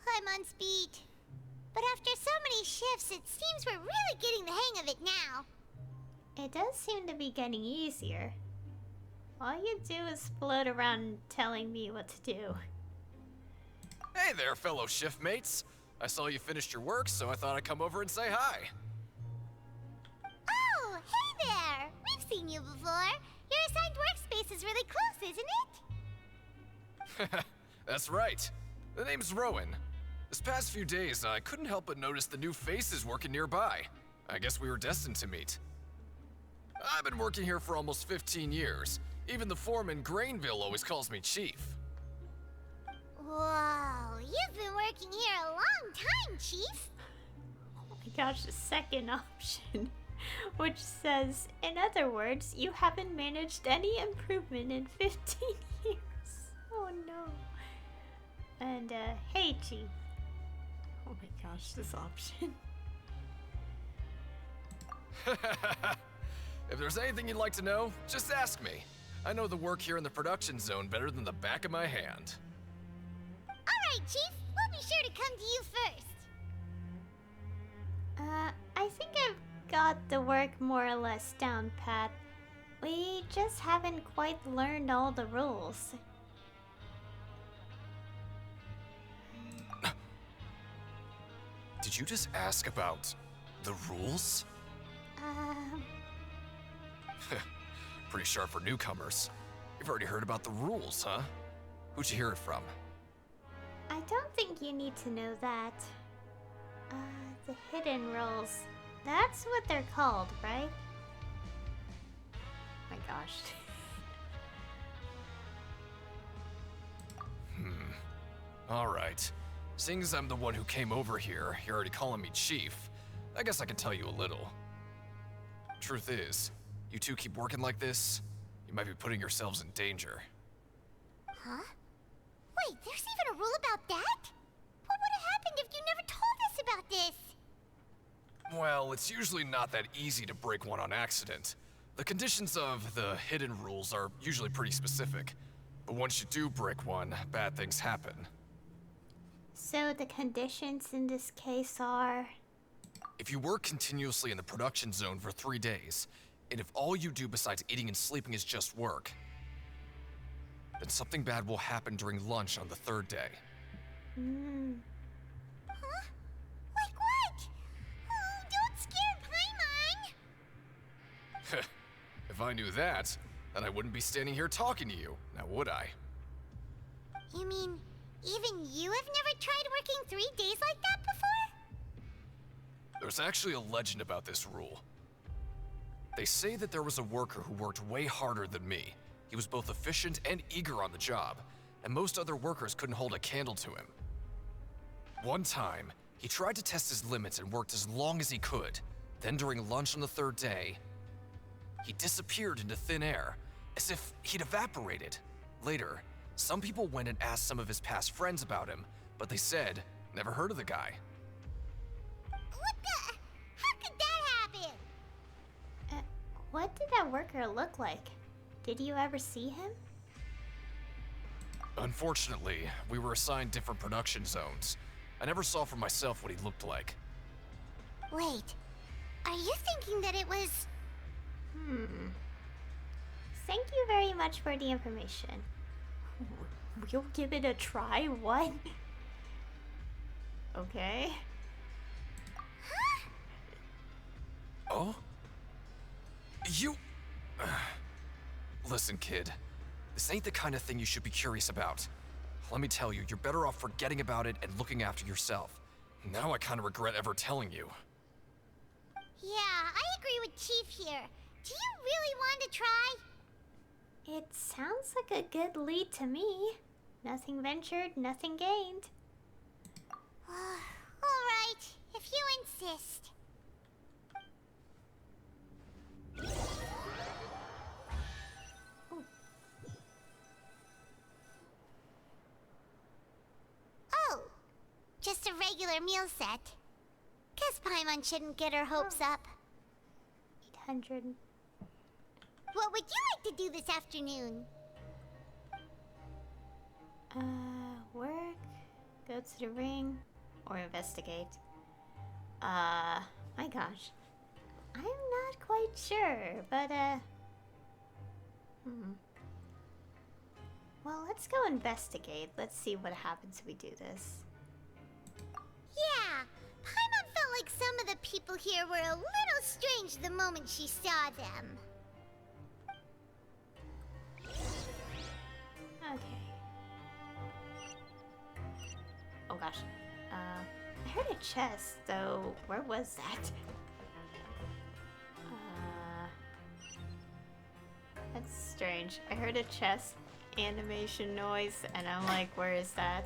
Speaker 2: Paimon's beat. But after so many shifts, it seems we're really getting the hang of it now.
Speaker 1: It does seem to be getting easier. All you do is float around telling me what to do.
Speaker 10: Hey there, fellow shift mates. I saw you finished your work, so I thought I'd come over and say hi.
Speaker 2: Oh, hey there! We've seen you before. Your assigned workspace is really close, isn't it?
Speaker 10: That's right. The name's Rowan. This past few days, I couldn't help but notice the new faces working nearby. I guess we were destined to meet. I've been working here for almost 15 years. Even the foreman, Grainville, always calls me Chief.
Speaker 2: Whoa, you've been working here a long time, Chief.
Speaker 1: Oh my gosh, the second option, which says, in other words, you haven't managed any improvement in 15 years. Oh no. And, hey, Chief. Oh my gosh, this option.
Speaker 10: If there's anything you'd like to know, just ask me.
Speaker 9: I know the work here in the production zone better than the back of my hand.
Speaker 2: Alright, Chief. We'll be sure to come to you first.
Speaker 1: I think I've got the work more or less down pat. We just haven't quite learned all the rules.
Speaker 9: Did you just ask about the rules? Pretty sharp for newcomers. You've already heard about the rules, huh? Who'd you hear it from?
Speaker 1: I don't think you need to know that. The hidden rules. That's what they're called, right? My gosh.
Speaker 9: Alright. Seeing as I'm the one who came over here, you're already calling me Chief. I guess I can tell you a little. Truth is, you two keep working like this, you might be putting yourselves in danger.
Speaker 2: Huh? Wait, there's even a rule about that? What would have happened if you never told us about this?
Speaker 9: Well, it's usually not that easy to break one on accident. The conditions of the hidden rules are usually pretty specific. But once you do break one, bad things happen.
Speaker 1: So the conditions in this case are...
Speaker 9: If you work continuously in the production zone for 3 days, and if all you do besides eating and sleeping is just work, then something bad will happen during lunch on the 3rd day.
Speaker 2: Huh? Like what? Oh, don't scare Paimon!
Speaker 9: If I knew that, then I wouldn't be standing here talking to you, now would I?
Speaker 2: You mean, even you have never tried working 3 days like that before?
Speaker 9: There's actually a legend about this rule. They say that there was a worker who worked way harder than me. He was both efficient and eager on the job, and most other workers couldn't hold a candle to him. One time, he tried to test his limits and worked as long as he could. Then during lunch on the 3rd day, he disappeared into thin air, as if he'd evaporated. Later, some people went and asked some of his past friends about him, but they said, never heard of the guy.
Speaker 2: What the? How could that happen?
Speaker 1: What did that worker look like? Did you ever see him?
Speaker 9: Unfortunately, we were assigned different production zones. I never saw for myself what he looked like.
Speaker 2: Wait, are you thinking that it was...
Speaker 1: Thank you very much for the information. We'll give it a try? What? Okay.
Speaker 9: Oh? You... Listen, kid. This ain't the kind of thing you should be curious about. Let me tell you, you're better off forgetting about it and looking after yourself. Now I kind of regret ever telling you.
Speaker 2: Yeah, I agree with Chief here. Do you really want to try?
Speaker 1: It sounds like a good lead to me. Nothing ventured, nothing gained.
Speaker 2: Alright, if you insist. Oh, just a regular meal set. Guess Paimon shouldn't get her hopes up.
Speaker 1: 800.
Speaker 2: What would you like to do this afternoon?
Speaker 1: Work, go to the ring, or investigate. My gosh. I'm not quite sure, but, Well, let's go investigate. Let's see what happens if we do this.
Speaker 2: Yeah, Paimon felt like some of the people here were a little strange the moment she saw them.
Speaker 1: Okay. Oh gosh. I heard a chest, though. Where was that? That's strange. I heard a chest animation noise, and I'm like, where is that?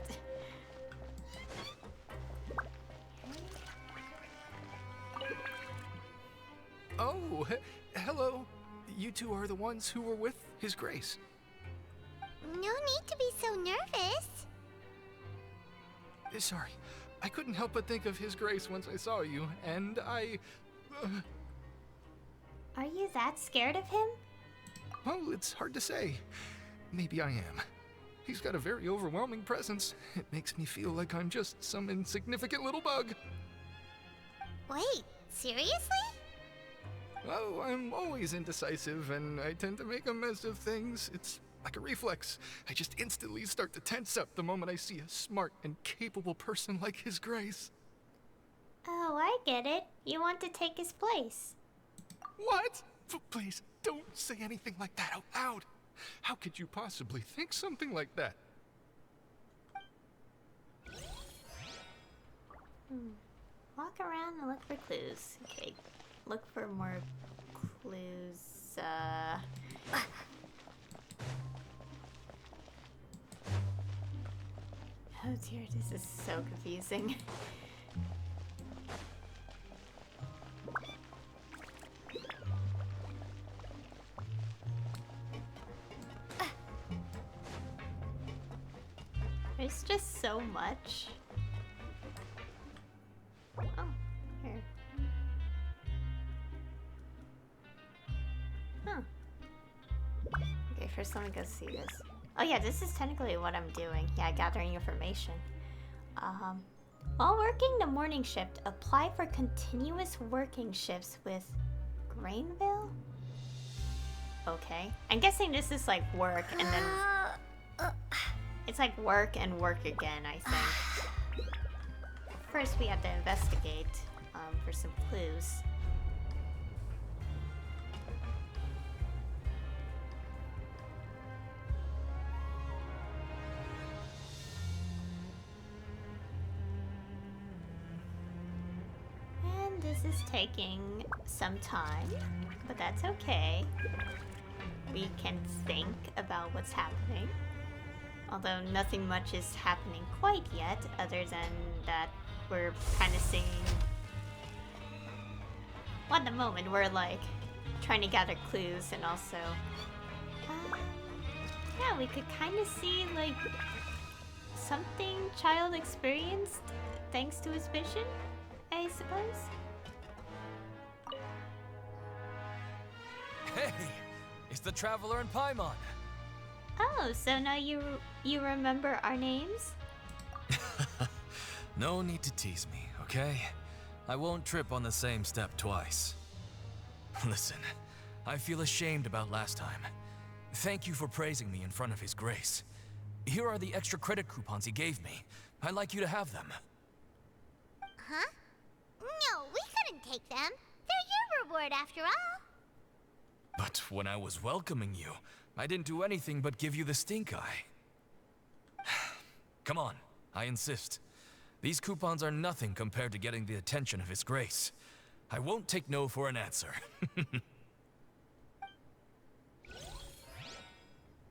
Speaker 12: Oh, hello. You two are the ones who were with His Grace.
Speaker 2: No need to be so nervous.
Speaker 12: Sorry, I couldn't help but think of His Grace once I saw you, and I...
Speaker 1: Are you that scared of him?
Speaker 12: Well, it's hard to say. Maybe I am. He's got a very overwhelming presence. It makes me feel like I'm just some insignificant little bug.
Speaker 2: Wait, seriously?
Speaker 12: Oh, I'm always indecisive, and I tend to make a mess of things. It's like a reflex. I just instantly start to tense up the moment I see a smart and capable person like His Grace.
Speaker 1: Oh, I get it. You want to take his place.
Speaker 12: What? Please, don't say anything like that out loud. How could you possibly think something like that?
Speaker 1: Walk around and look for clues. Okay, look for more clues. Oh dear, this is so confusing. There's just so much. Oh, here. Huh. Okay, first let me go see this. Oh yeah, this is technically what I'm doing. Yeah, gathering information. While working the morning shift, apply for continuous working shifts with Grainville? Okay. I'm guessing this is like work and then... It's like work and work again, I think. First we have to investigate for some clues. And this is taking some time, but that's okay. We can think about what's happening. Although nothing much is happening quite yet, other than that we're kind of seeing... Well, at the moment, we're like trying to gather clues and also... yeah, we could kind of see like something Child experienced thanks to his vision, I suppose?
Speaker 9: Hey! It's the Traveler and Paimon!
Speaker 1: Oh, so now you remember our names?
Speaker 9: No need to tease me, okay? I won't trip on the same step twice. Listen, I feel ashamed about last time. Thank you for praising me in front of His Grace. Here are the extra credit coupons he gave me. I'd like you to have them.
Speaker 2: Huh? No, we couldn't take them. They're your reward after all.
Speaker 9: But when I was welcoming you, I didn't do anything but give you the stink eye. Come on, I insist. These coupons are nothing compared to getting the attention of His Grace. I won't take no for an answer.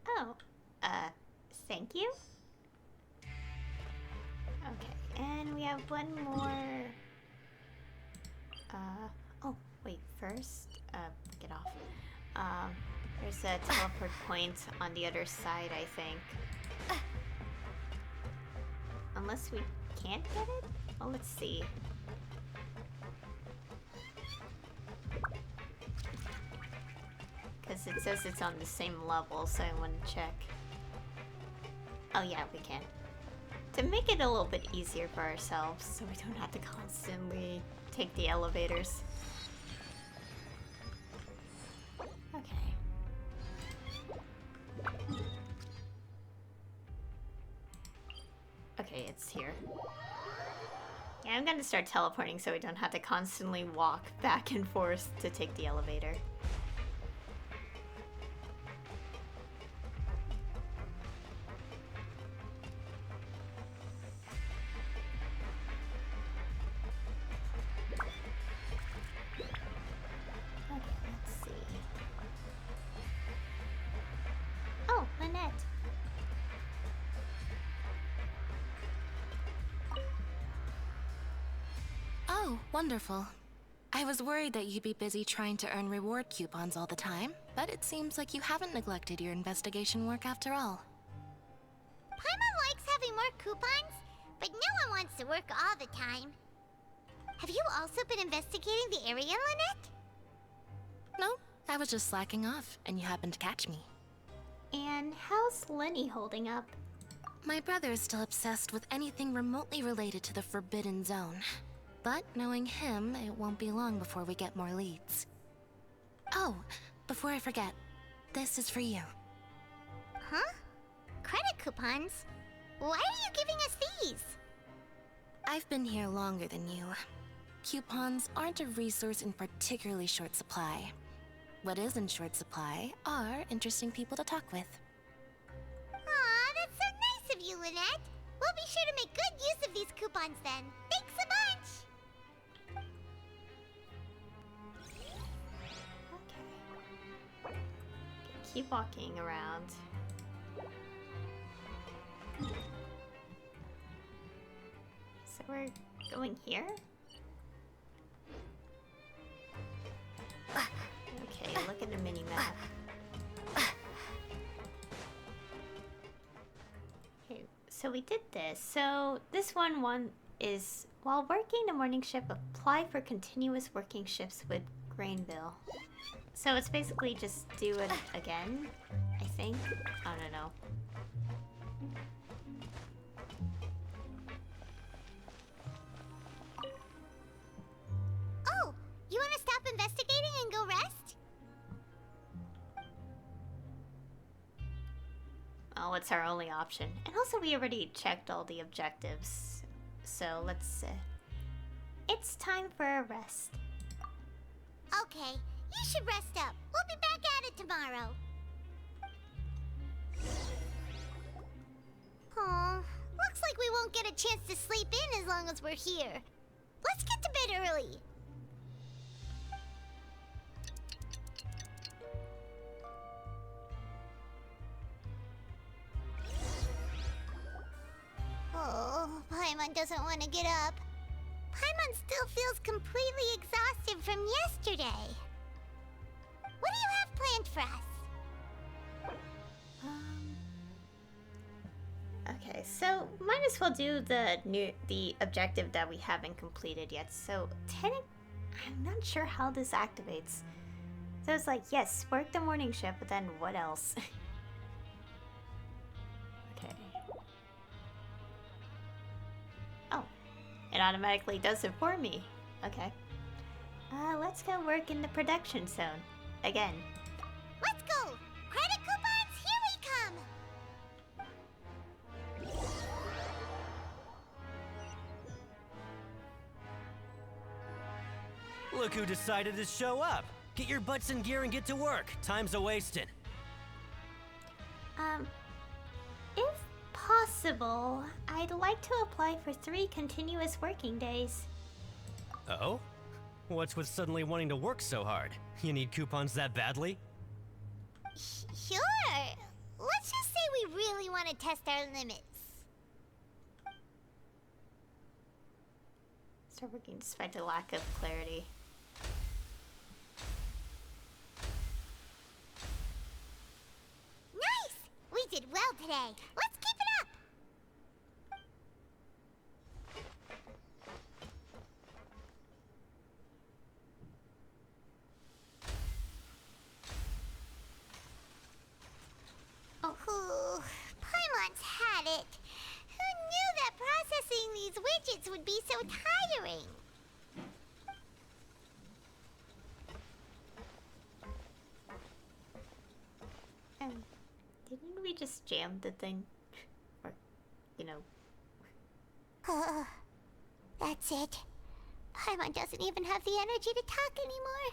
Speaker 1: Oh, thank you? Okay, and we have one more... oh, wait, first, get off. There's a teleport point on the other side, I think. Unless we can't get it? Well, let's see. Because it says it's on the same level, so I want to check. Oh yeah, we can. To make it a little bit easier for ourselves, so we don't have to constantly take the elevators. Okay. Okay, it's here. Yeah, I'm gonna start teleporting so we don't have to constantly walk back and forth to take the elevator. Okay, let's see. Oh, Lynette.
Speaker 5: Oh, wonderful. I was worried that you'd be busy trying to earn reward coupons all the time, but it seems like you haven't neglected your investigation work after all.
Speaker 2: Paimon likes having more coupons, but no one wants to work all the time. Have you also been investigating the area, Lynette?
Speaker 5: No, I was just slacking off, and you happened to catch me.
Speaker 1: And how's Lenny holding up?
Speaker 5: My brother is still obsessed with anything remotely related to the Forbidden Zone. But knowing him, it won't be long before we get more leads. Oh, before I forget, this is for you.
Speaker 2: Huh? Credit coupons? Why are you giving us these?
Speaker 5: I've been here longer than you. Coupons aren't a resource in particularly short supply. What is in short supply are interesting people to talk with.
Speaker 2: Aw, that's so nice of you, Lynette. We'll be sure to make good use of these coupons then. Thanks a bunch!
Speaker 1: Okay. Keep walking around. So we're going here? Okay, look at the mini-map. Okay, so we did this. So this one is, while working the morning shift, apply for continuous working shifts with Grainville. So it's basically just do it again, I think. I don't know.
Speaker 2: Oh, you want to stop investigating and go rest?
Speaker 1: Oh, it's our only option. And also we already checked all the objectives. So let's it's time for a rest.
Speaker 2: Okay, you should rest up. We'll be back at it tomorrow. Aw, looks like we won't get a chance to sleep in as long as we're here. Let's get to bed early. Oh, Paimon doesn't want to get up. Paimon still feels completely exhausted from yesterday. What do you have planned for us?
Speaker 1: Okay, so might as well do the objective that we haven't completed yet. So I'm not sure how this activates. So it's like, yes, work the morning shift, but then what else? Okay. Oh, it automatically does it for me. Okay. Let's go work in the production zone again.
Speaker 2: Let's go! Credit coupons, here we come!
Speaker 16: Look who decided to show up. Get your butts in gear and get to work. Time's a-wasting.
Speaker 1: If possible, I'd like to apply for 3 continuous working days.
Speaker 16: Oh? What's with suddenly wanting to work so hard? You need coupons that badly?
Speaker 2: Sure. Let's just say we really want to test our limits.
Speaker 1: Start working despite the lack of clarity.
Speaker 2: Nice! We did well today. Let's keep it up! Oh, Paimon's had it. Who knew that processing these widgets would be so tiring?
Speaker 1: Didn't we just jam the thing? Or, you know.
Speaker 2: That's it. Paimon doesn't even have the energy to talk anymore.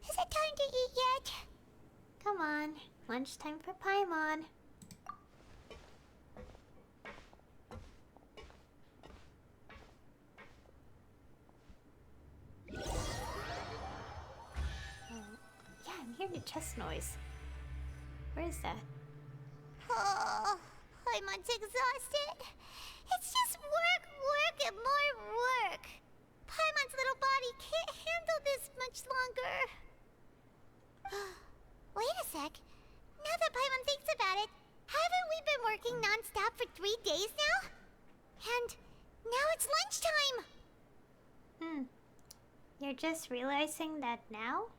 Speaker 2: Is it time to eat yet?
Speaker 1: Come on, lunchtime for Paimon. Yeah, I'm hearing a chest noise. Where is that?
Speaker 2: Oh, Paimon's exhausted. It's just work, work, and more work. Paimon's little body can't handle this much longer. Wait a sec. Now that Paimon thinks about it, haven't we been working non-stop for 3 days now? And now it's lunchtime.
Speaker 1: You're just realizing that now?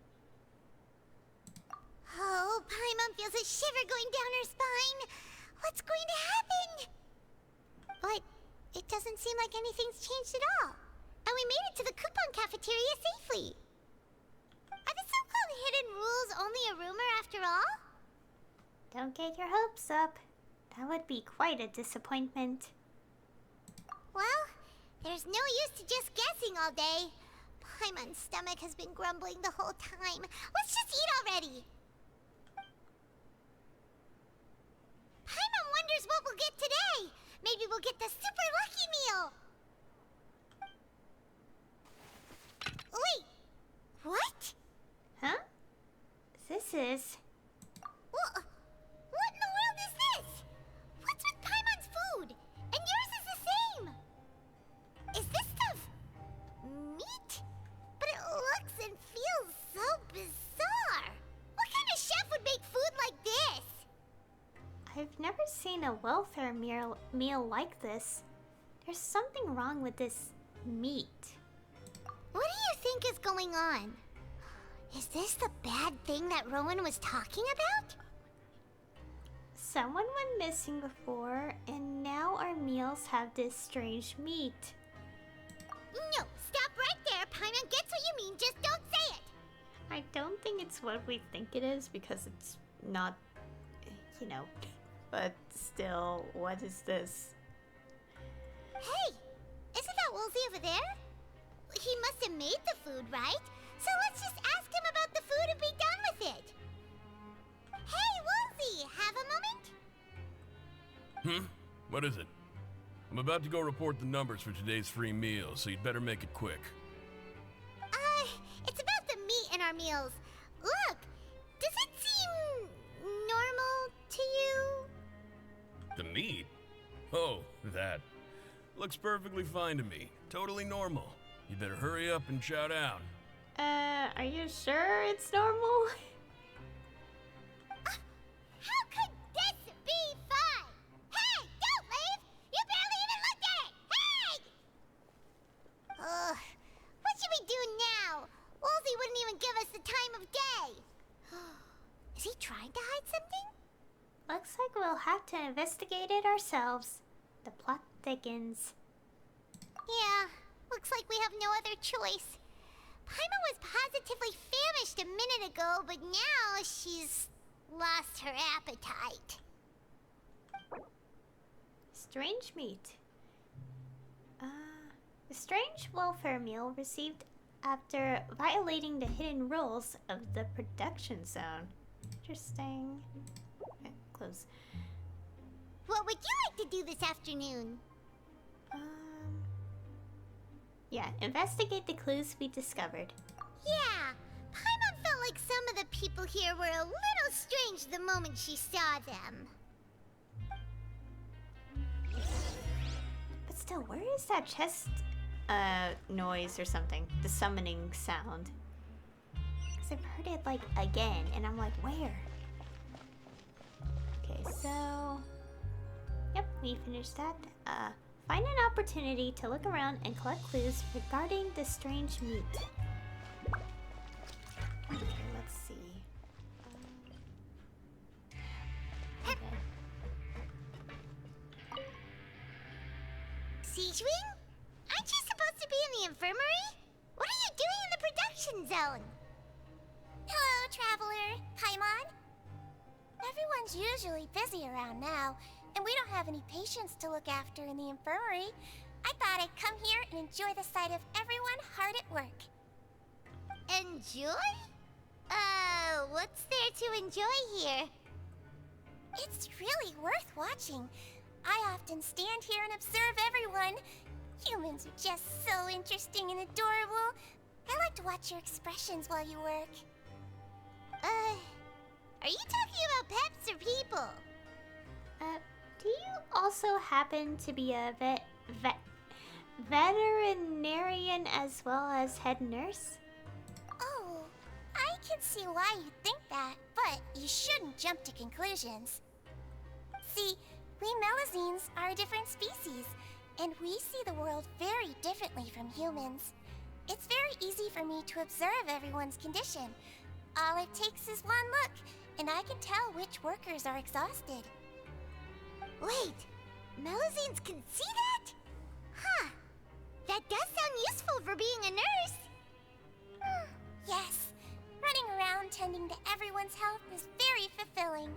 Speaker 2: Oh, Paimon feels a shiver going down her spine. What's going to happen? But it doesn't seem like anything's changed at all. And we made it to the coupon cafeteria safely. Are the so-called hidden rules only a rumor after all?
Speaker 1: Don't get your hopes up. That would be quite a disappointment.
Speaker 2: Well, there's no use to just guessing all day. Paimon's stomach has been grumbling the whole time. Let's just eat already. Paimon wonders what we'll get today. Maybe we'll get the super lucky meal. Wait, what?
Speaker 1: Huh? This is...
Speaker 2: What in the world is this? What's with Paimon's food? And yours is the same. Is this stuff meat? But it looks and feels so bizarre. What kind of chef would make food like this?
Speaker 1: I've never seen a welfare meal like this. There's something wrong with this meat.
Speaker 2: What do you think is going on? Is this the bad thing that Rowan was talking about?
Speaker 1: Someone went missing before, and now our meals have this strange meat.
Speaker 2: No, stop right there. Paimon gets what you mean, just don't say it.
Speaker 1: I don't think it's what we think it is, because it's not, you know. But still, what is this?
Speaker 2: Hey, isn't that Woolsey over there? He must have made the food, right? So let's just ask him about the food and be done with it. Hey, Woolsey, have a moment?
Speaker 11: What is it? I'm about to go report the numbers for today's free meal, so you'd better make it quick.
Speaker 2: It's about the meat in our meals. Look, does it seem normal to you?
Speaker 11: The meat? Oh, that. Looks perfectly fine to me. Totally normal. You better hurry up and chow down.
Speaker 1: Are you sure it's normal?
Speaker 2: How could this be fine? Hey, don't leave! You barely even looked at it! Hey! What should we do now? Woolsey wouldn't even give us the time of day. Is he trying to hide something?
Speaker 1: Looks like we'll have to investigate it ourselves. The plot thickens.
Speaker 2: Yeah, looks like we have no other choice. Paimon was positively famished a minute ago, but now she's lost her appetite.
Speaker 1: Strange meat. A strange welfare meal received after violating the hidden rules of the production zone. Interesting. Okay, close.
Speaker 2: What would you like to do this afternoon?
Speaker 1: Yeah, investigate the clues we discovered.
Speaker 2: Yeah, Paimon felt like some of the people here were a little strange the moment she saw them.
Speaker 1: But still, where is that chest noise or something? The summoning sound. Because I've heard it like again, and I'm like, where? Okay, so... Yep, we finished that. Find an opportunity to look around and collect clues regarding the strange meat. Okay, let's see. Okay.
Speaker 2: Siegewing? Aren't you supposed to be in the infirmary? What are you doing in the production zone? Hello, Traveler. Paimon? Everyone's usually busy around now, and we don't have any patients to look after in the infirmary. I thought I'd come here and enjoy the sight of everyone hard at work. Enjoy? What's there to enjoy here? It's really worth watching. I often stand here and observe everyone. Humans are just so interesting and adorable. I like to watch your expressions while you work. Are you talking about pets or people?
Speaker 1: Do you also happen to be a veterinarian as well as head nurse?
Speaker 2: Oh, I can see why you think that, but you shouldn't jump to conclusions. See, we Melazines are a different species, and we see the world very differently from humans. It's very easy for me to observe everyone's condition. All it takes is one look, and I can tell which workers are exhausted. Wait, Melazines can see that? Huh. That does sound useful for being a nurse. Yes, running around tending to everyone's health is very fulfilling.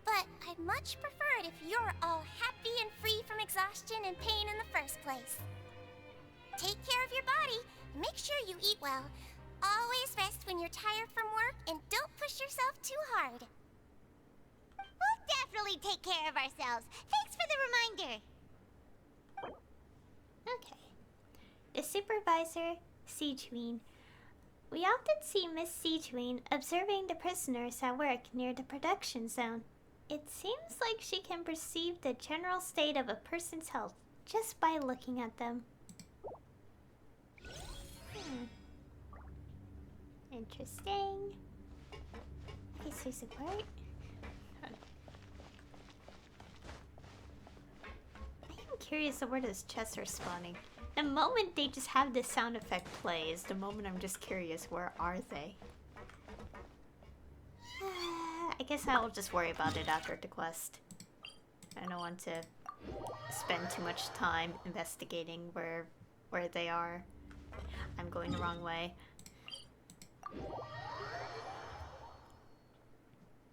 Speaker 2: But I'd much prefer it if you're all happy and free from exhaustion and pain in the first place. Take care of your body and make sure you eat well. Always rest when you're tired from work and don't push yourself too hard. We'll definitely take care of ourselves. Thanks for the reminder.
Speaker 1: Okay. The supervisor, Sijuin. We often see Miss Sijuin observing the prisoners at work near the production zone. It seems like she can perceive the general state of a person's health just by looking at them. Interesting. Okay, so support. I am curious of where those chests are spawning. The moment they just have this sound effect play is the moment I'm just curious, where are they? I guess I will just worry about it after the quest. I don't want to spend too much time investigating where they are. I'm going the wrong way.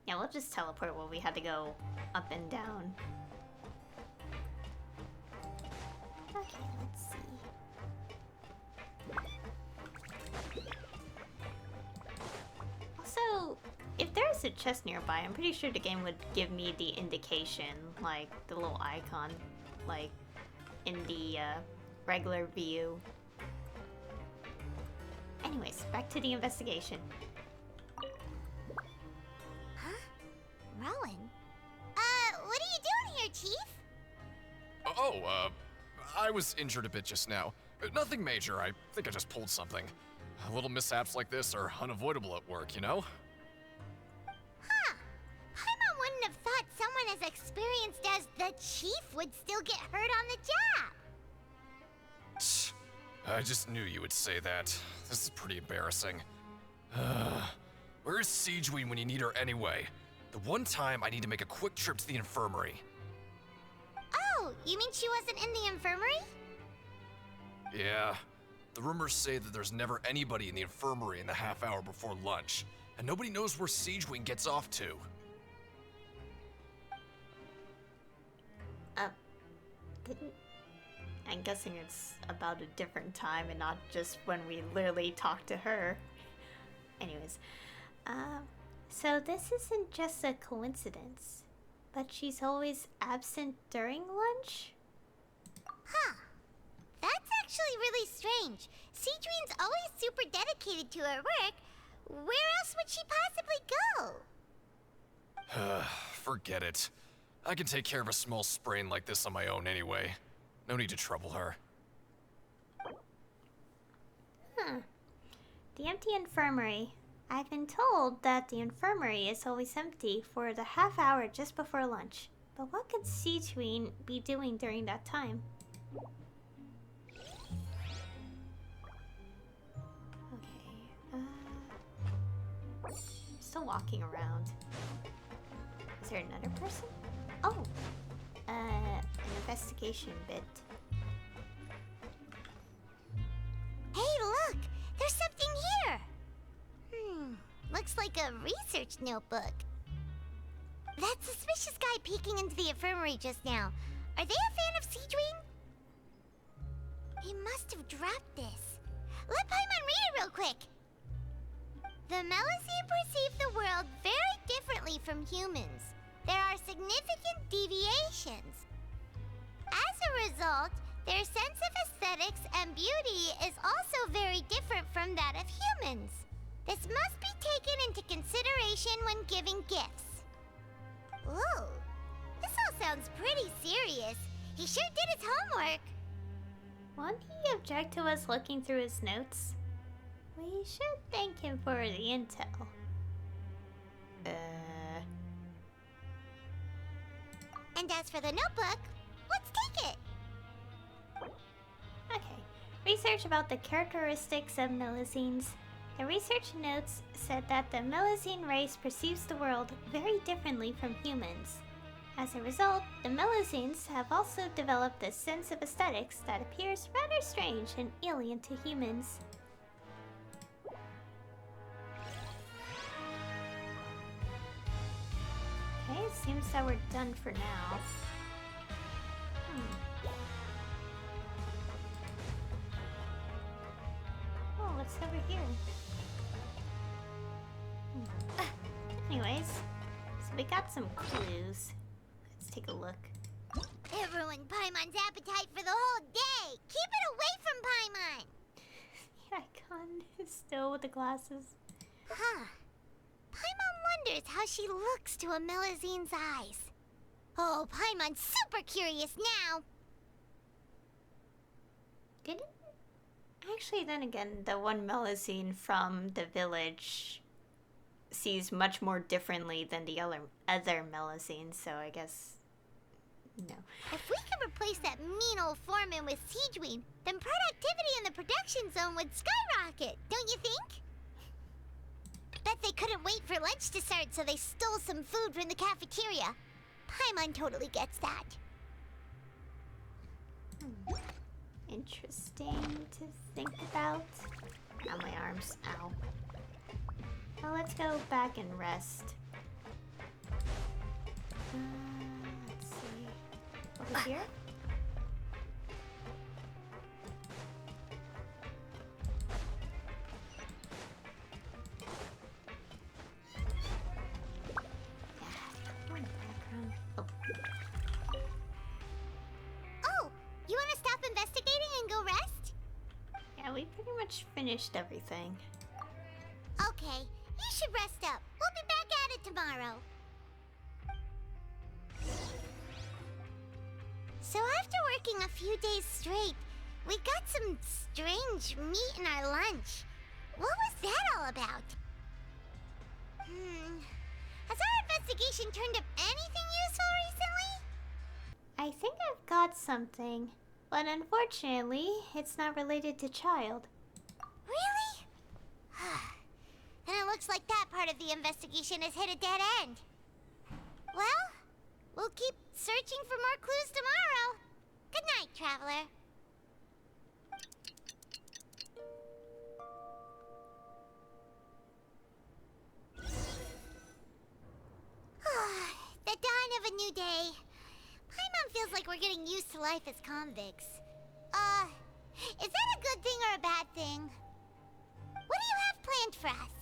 Speaker 1: Yeah, we'll just teleport where we had to go up and down. Okay, let's see. Also, if there's a chest nearby, I'm pretty sure the game would give me the indication, like the little icon, like in the regular view. Anyways, back to the investigation.
Speaker 2: Huh? Rowan? What are you doing here, Chief?
Speaker 17: I was injured a bit just now. Nothing major, I think I just pulled something. Little mishaps like this are unavoidable at work, you know?
Speaker 2: Huh. Paimon wouldn't have thought someone as experienced as the Chief would still get hurt on the job.
Speaker 17: I just knew you would say that. This is pretty embarrassing. Where is Sijuin when you need her anyway? The one time I need to make a quick trip to the infirmary.
Speaker 2: Oh, you mean she wasn't in the infirmary?
Speaker 17: Yeah. The rumors say that there's never anybody in the infirmary in the half hour before lunch, and nobody knows where Sijuin gets off to.
Speaker 1: I'm guessing it's about a different time and not just when we literally talk to her. Anyways, so this isn't just a coincidence, but she's always absent during lunch?
Speaker 2: Huh. That's actually really strange. Sijuin's always super dedicated to her work. Where else would she possibly go?
Speaker 17: Forget it. I can take care of a small sprain like this on my own anyway. No need to trouble her.
Speaker 1: The empty infirmary. I've been told that the infirmary is always empty for the half hour just before lunch. But what could Sijuin be doing during that time? I'm still walking around. Is there another person? Oh! An investigation bit.
Speaker 2: Hey, look! There's something here! Looks like a research notebook. That suspicious guy peeking into the infirmary just now. Are they a fan of Sijuin? He must have dropped this. Let Paimon read it real quick. The Melazine perceive the world very differently from humans. There are significant deviations. As a result, their sense of aesthetics and beauty is also very different from that of humans. This must be taken into consideration when giving gifts. Ooh, this all sounds pretty serious. He sure did his homework.
Speaker 1: Won't he object to us looking through his notes? We should thank him for the intel.
Speaker 2: And as for the notebook, let's take it.
Speaker 1: Okay. Research about the characteristics of Melazines. The research notes said that the Melusine race perceives the world very differently from humans. As a result, the Melusines have also developed a sense of aesthetics that appears rather strange and alien to humans. Okay, it seems that we're done for now. Oh, what's over here? Anyways, so we got some clues. Let's take a look.
Speaker 2: It ruined Paimon's appetite for the whole day! Keep it away from Paimon!
Speaker 1: The icon is still with the glasses.
Speaker 2: Huh. Paimon wonders how she looks to a Melusine's eyes. Oh, Paimon's super curious now!
Speaker 1: Didn't... Actually, then again, the one Melusine from the village sees much more differently than the other Melusines, so I guess... no.
Speaker 2: If we could replace that mean old foreman with Siegeween, then productivity in the production zone would skyrocket, don't you think? Bet they couldn't wait for lunch to start, so they stole some food from the cafeteria. Paimon totally gets that.
Speaker 1: Interesting to think about. Ow, my arms. Ow. Well, let's go back and rest. Let's see. Over here?
Speaker 2: Oh, you want to stop investigating and go rest?
Speaker 1: Yeah, we pretty much finished everything.
Speaker 2: Okay, you should rest up. We'll be back at it tomorrow. So after working a few days straight, we got some strange meat in our lunch. What was that all about? Has our investigation turned up anything useful recently?
Speaker 1: I think I've got something, but unfortunately, it's not related to child.
Speaker 2: Really? Then it looks like that part of the investigation has hit a dead end. Well, we'll keep searching for more clues tomorrow. Good night, Traveler. The dawn of a new day. Paimon feels like we're getting used to life as convicts. Is that a good thing or a bad thing? What do you have planned for us?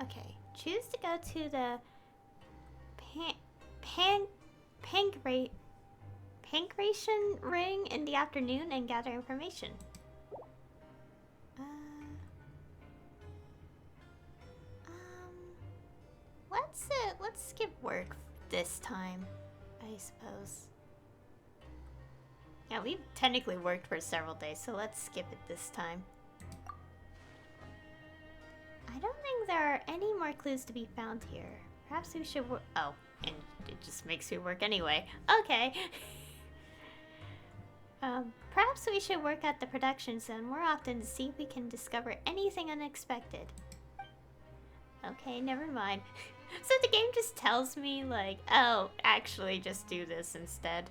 Speaker 1: Okay, choose to go to the Pancration ring in the afternoon and gather information. Let's skip work this time, I suppose. Yeah, we've technically worked for several days, so let's skip it this time. I don't think there are any more clues to be found here. Perhaps we should work. Oh, and it just makes me work anyway. Okay. Perhaps we should work at the production zone more often to see if we can discover anything unexpected. Okay, never mind. So the game just tells me, like, oh, actually just do this instead.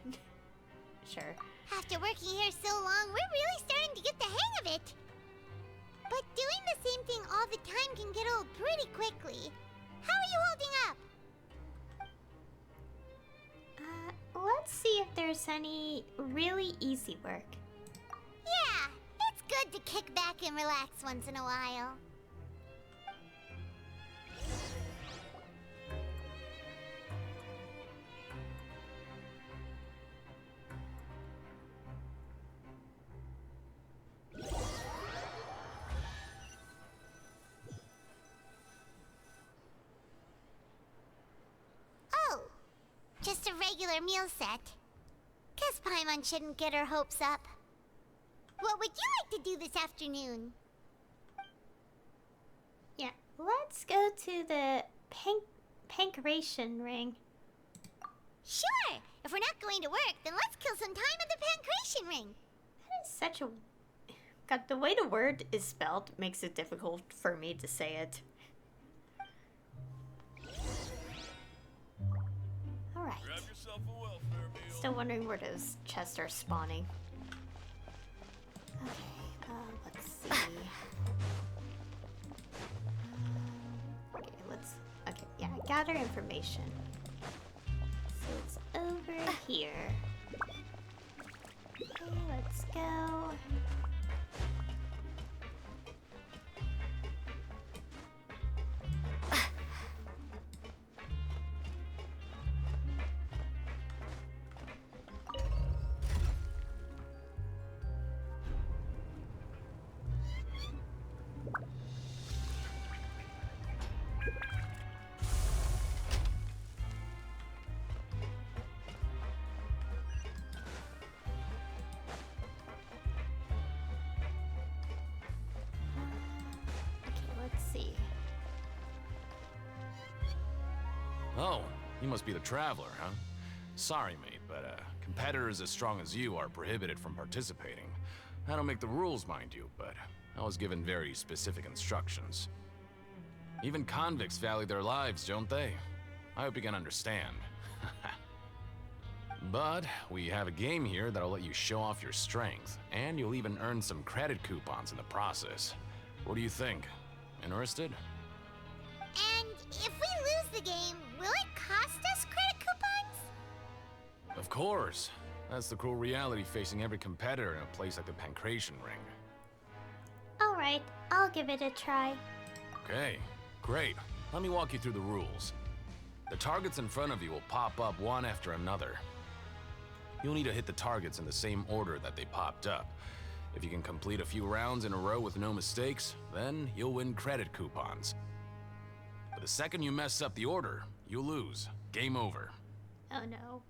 Speaker 1: Sure.
Speaker 2: After working here so long, we're really starting to get the hang of it. But doing the same thing all the time can get old pretty quickly. How are you holding up?
Speaker 1: Let's see if there's any really easy work.
Speaker 2: Yeah, it's good to kick back and relax once in a while. Oh, just a regular meal set. Guess Paimon shouldn't get her hopes up. What would you like to do this afternoon?
Speaker 1: Yeah, let's go to the Pancration ring.
Speaker 2: Sure! If we're not going to work, then let's kill some time at the Pancration ring.
Speaker 1: That is such a God, the way the word is spelled makes it difficult for me to say it. Alright. Still wondering where those chests are spawning. Okay, let's see. Okay, yeah, gather information. So it's over here. Okay, let's go.
Speaker 18: Oh, you must be the Traveler, huh? Sorry, mate, but competitors as strong as you are prohibited from participating. I don't make the rules, mind you, but I was given very specific instructions. Even convicts value their lives, don't they? I hope you can understand. But we have a game here that'll let you show off your strength, and you'll even earn some credit coupons in the process. What do you think? Interested?
Speaker 2: And if we lose the game, will it cost us credit coupons?
Speaker 18: Of course. That's the cruel reality facing every competitor in a place like the Pancration Ring.
Speaker 1: Alright, I'll give it a try.
Speaker 18: Okay, great. Let me walk you through the rules. The targets in front of you will pop up one after another. You'll need to hit the targets in the same order that they popped up. If you can complete a few rounds in a row with no mistakes, then you'll win credit coupons. But the second you mess up the order, you'll lose. Game over.
Speaker 1: Oh no.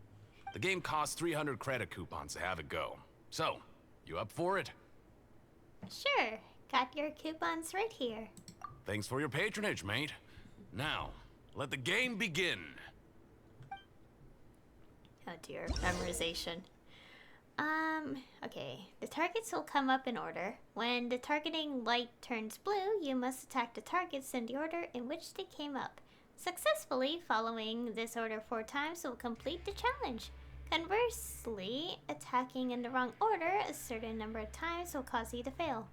Speaker 18: The game costs 300 credit coupons to have it go. So, you up for it?
Speaker 1: Sure. Got your coupons right here.
Speaker 18: Thanks for your patronage, mate. Now, let the game begin.
Speaker 1: Oh dear, memorization. Okay. The targets will come up in order. When the targeting light turns blue, you must attack the targets in the order in which they came up. Successfully following this order 4 times will complete the challenge. Conversely, attacking in the wrong order a certain number of times will cause you to fail.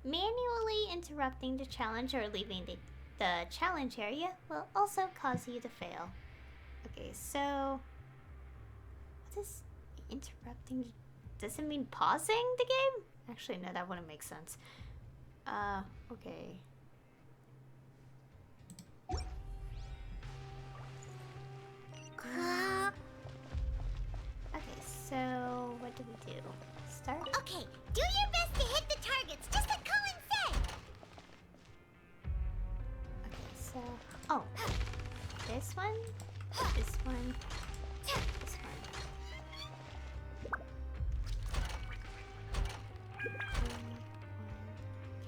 Speaker 1: Manually interrupting the challenge or leaving the challenge area will also cause you to fail. Okay, so... what is interrupting? Does it mean pausing the game? Actually, no, that wouldn't make sense. Okay. Okay, so what do we do? Start?
Speaker 2: Okay, do your best to hit the targets, just like Colin said!
Speaker 1: Okay, so... oh. This one? This one? This one.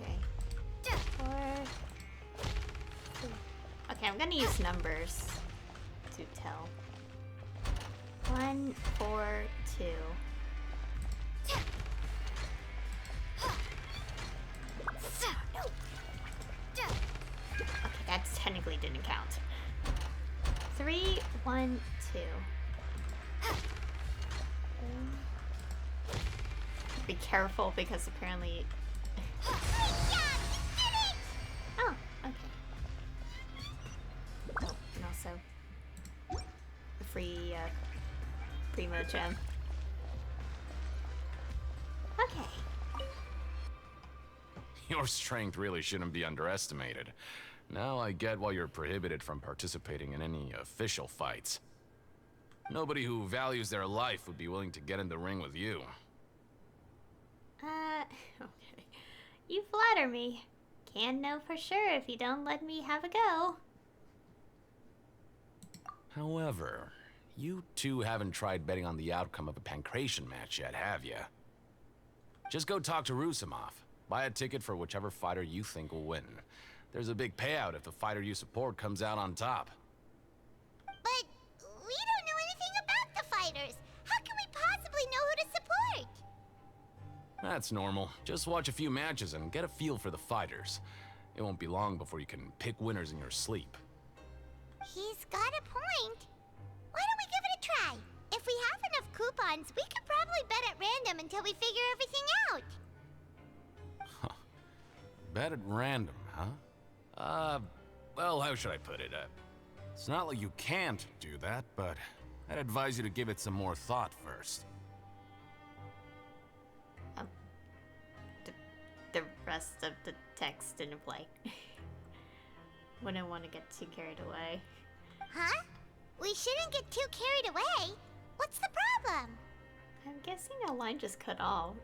Speaker 1: Okay. 4... 2. Okay, I'm gonna use numbers to tell. 1, 4, 2. Okay, that technically didn't count. 3, 1, 2. Be careful because apparently. Oh, okay. Oh, and also the free Primo gem. Okay.
Speaker 18: Your strength really shouldn't be underestimated. Now I get why you're prohibited from participating in any official fights. Nobody who values their life would be willing to get in the ring with you.
Speaker 1: Okay. You flatter me. Can't know for sure if you don't let me have a go.
Speaker 18: However, you two haven't tried betting on the outcome of a Pancration match yet, have you? Just go talk to Rusimov. Buy a ticket for whichever fighter you think will win. There's a big payout if the fighter you support comes out on top.
Speaker 2: But we don't know anything about the fighters. How can we possibly know who to support?
Speaker 18: That's normal. Just watch a few matches and get a feel for the fighters. It won't be long before you can pick winners in your sleep.
Speaker 2: He's got a point. Why don't we give it a try? If we have enough coupons, we could probably bet at random until we figure everything out.
Speaker 18: Bet at random, huh? Well, how should I put it? It's not like you can't do that, but I'd advise you to give it some more thought first.
Speaker 1: The rest of the text didn't play. Wouldn't want to get too carried away.
Speaker 2: Huh? We shouldn't get too carried away. What's the problem?
Speaker 1: I'm guessing that line just cut out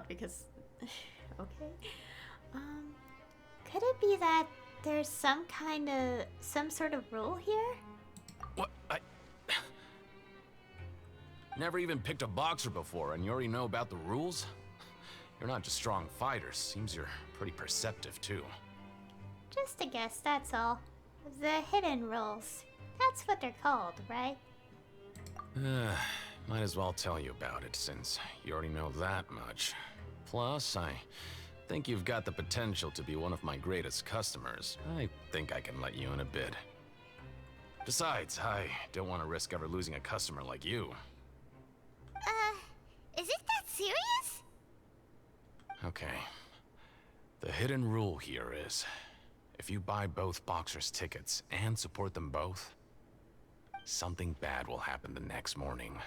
Speaker 1: because okay. Could it be that there's some sort of rule here?
Speaker 18: What? Never even picked a boxer before, and you already know about the rules? You're not just strong fighters. Seems you're pretty perceptive, too.
Speaker 1: Just a guess, that's all. The hidden rules. That's what they're called, right?
Speaker 18: Might as well tell you about it, since you already know that much. Plus, I think you've got the potential to be one of my greatest customers. I think I can let you in a bid. Besides, I don't want to risk ever losing a customer like you.
Speaker 2: Is it that serious?
Speaker 18: Okay. The hidden rule here is, if you buy both boxers' tickets and support them both, something bad will happen the next morning.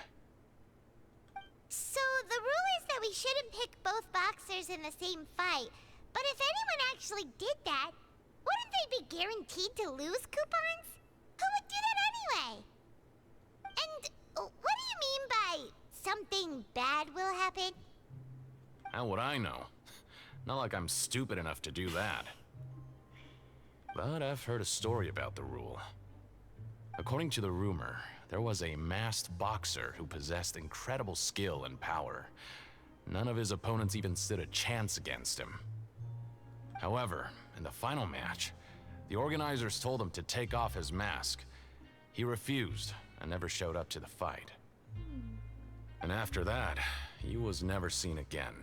Speaker 2: So the rule is that we shouldn't pick both boxers in the same fight, but if anyone actually did that, wouldn't they be guaranteed to lose coupons? Who would do that anyway? And what do you mean by something bad will happen?
Speaker 18: How would I know? Not like I'm stupid enough to do that. But I've heard a story about the rule. According to the rumor, there was a masked boxer who possessed incredible skill and power. None of his opponents even stood a chance against him. However, in the final match, the organizers told him to take off his mask. He refused and never showed up to the fight. And after that, he was never seen again.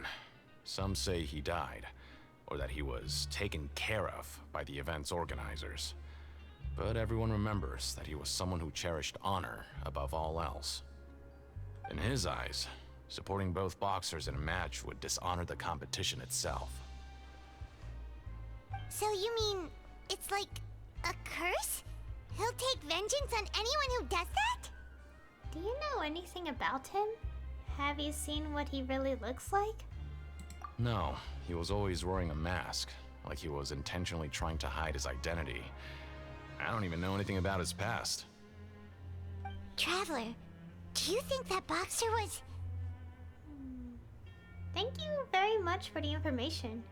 Speaker 18: Some say he died, or that he was taken care of by the event's organizers. But everyone remembers that he was someone who cherished honor above all else. In his eyes, supporting both boxers in a match would dishonor the competition itself.
Speaker 2: So you mean it's like a curse? He'll take vengeance on anyone who does that?
Speaker 1: Do you know anything about him? Have you seen what he really looks like?
Speaker 18: No, he was always wearing a mask, like he was intentionally trying to hide his identity. I don't even know anything about his past.
Speaker 2: Traveler, do you think that boxer was...
Speaker 1: Thank you very much for the information.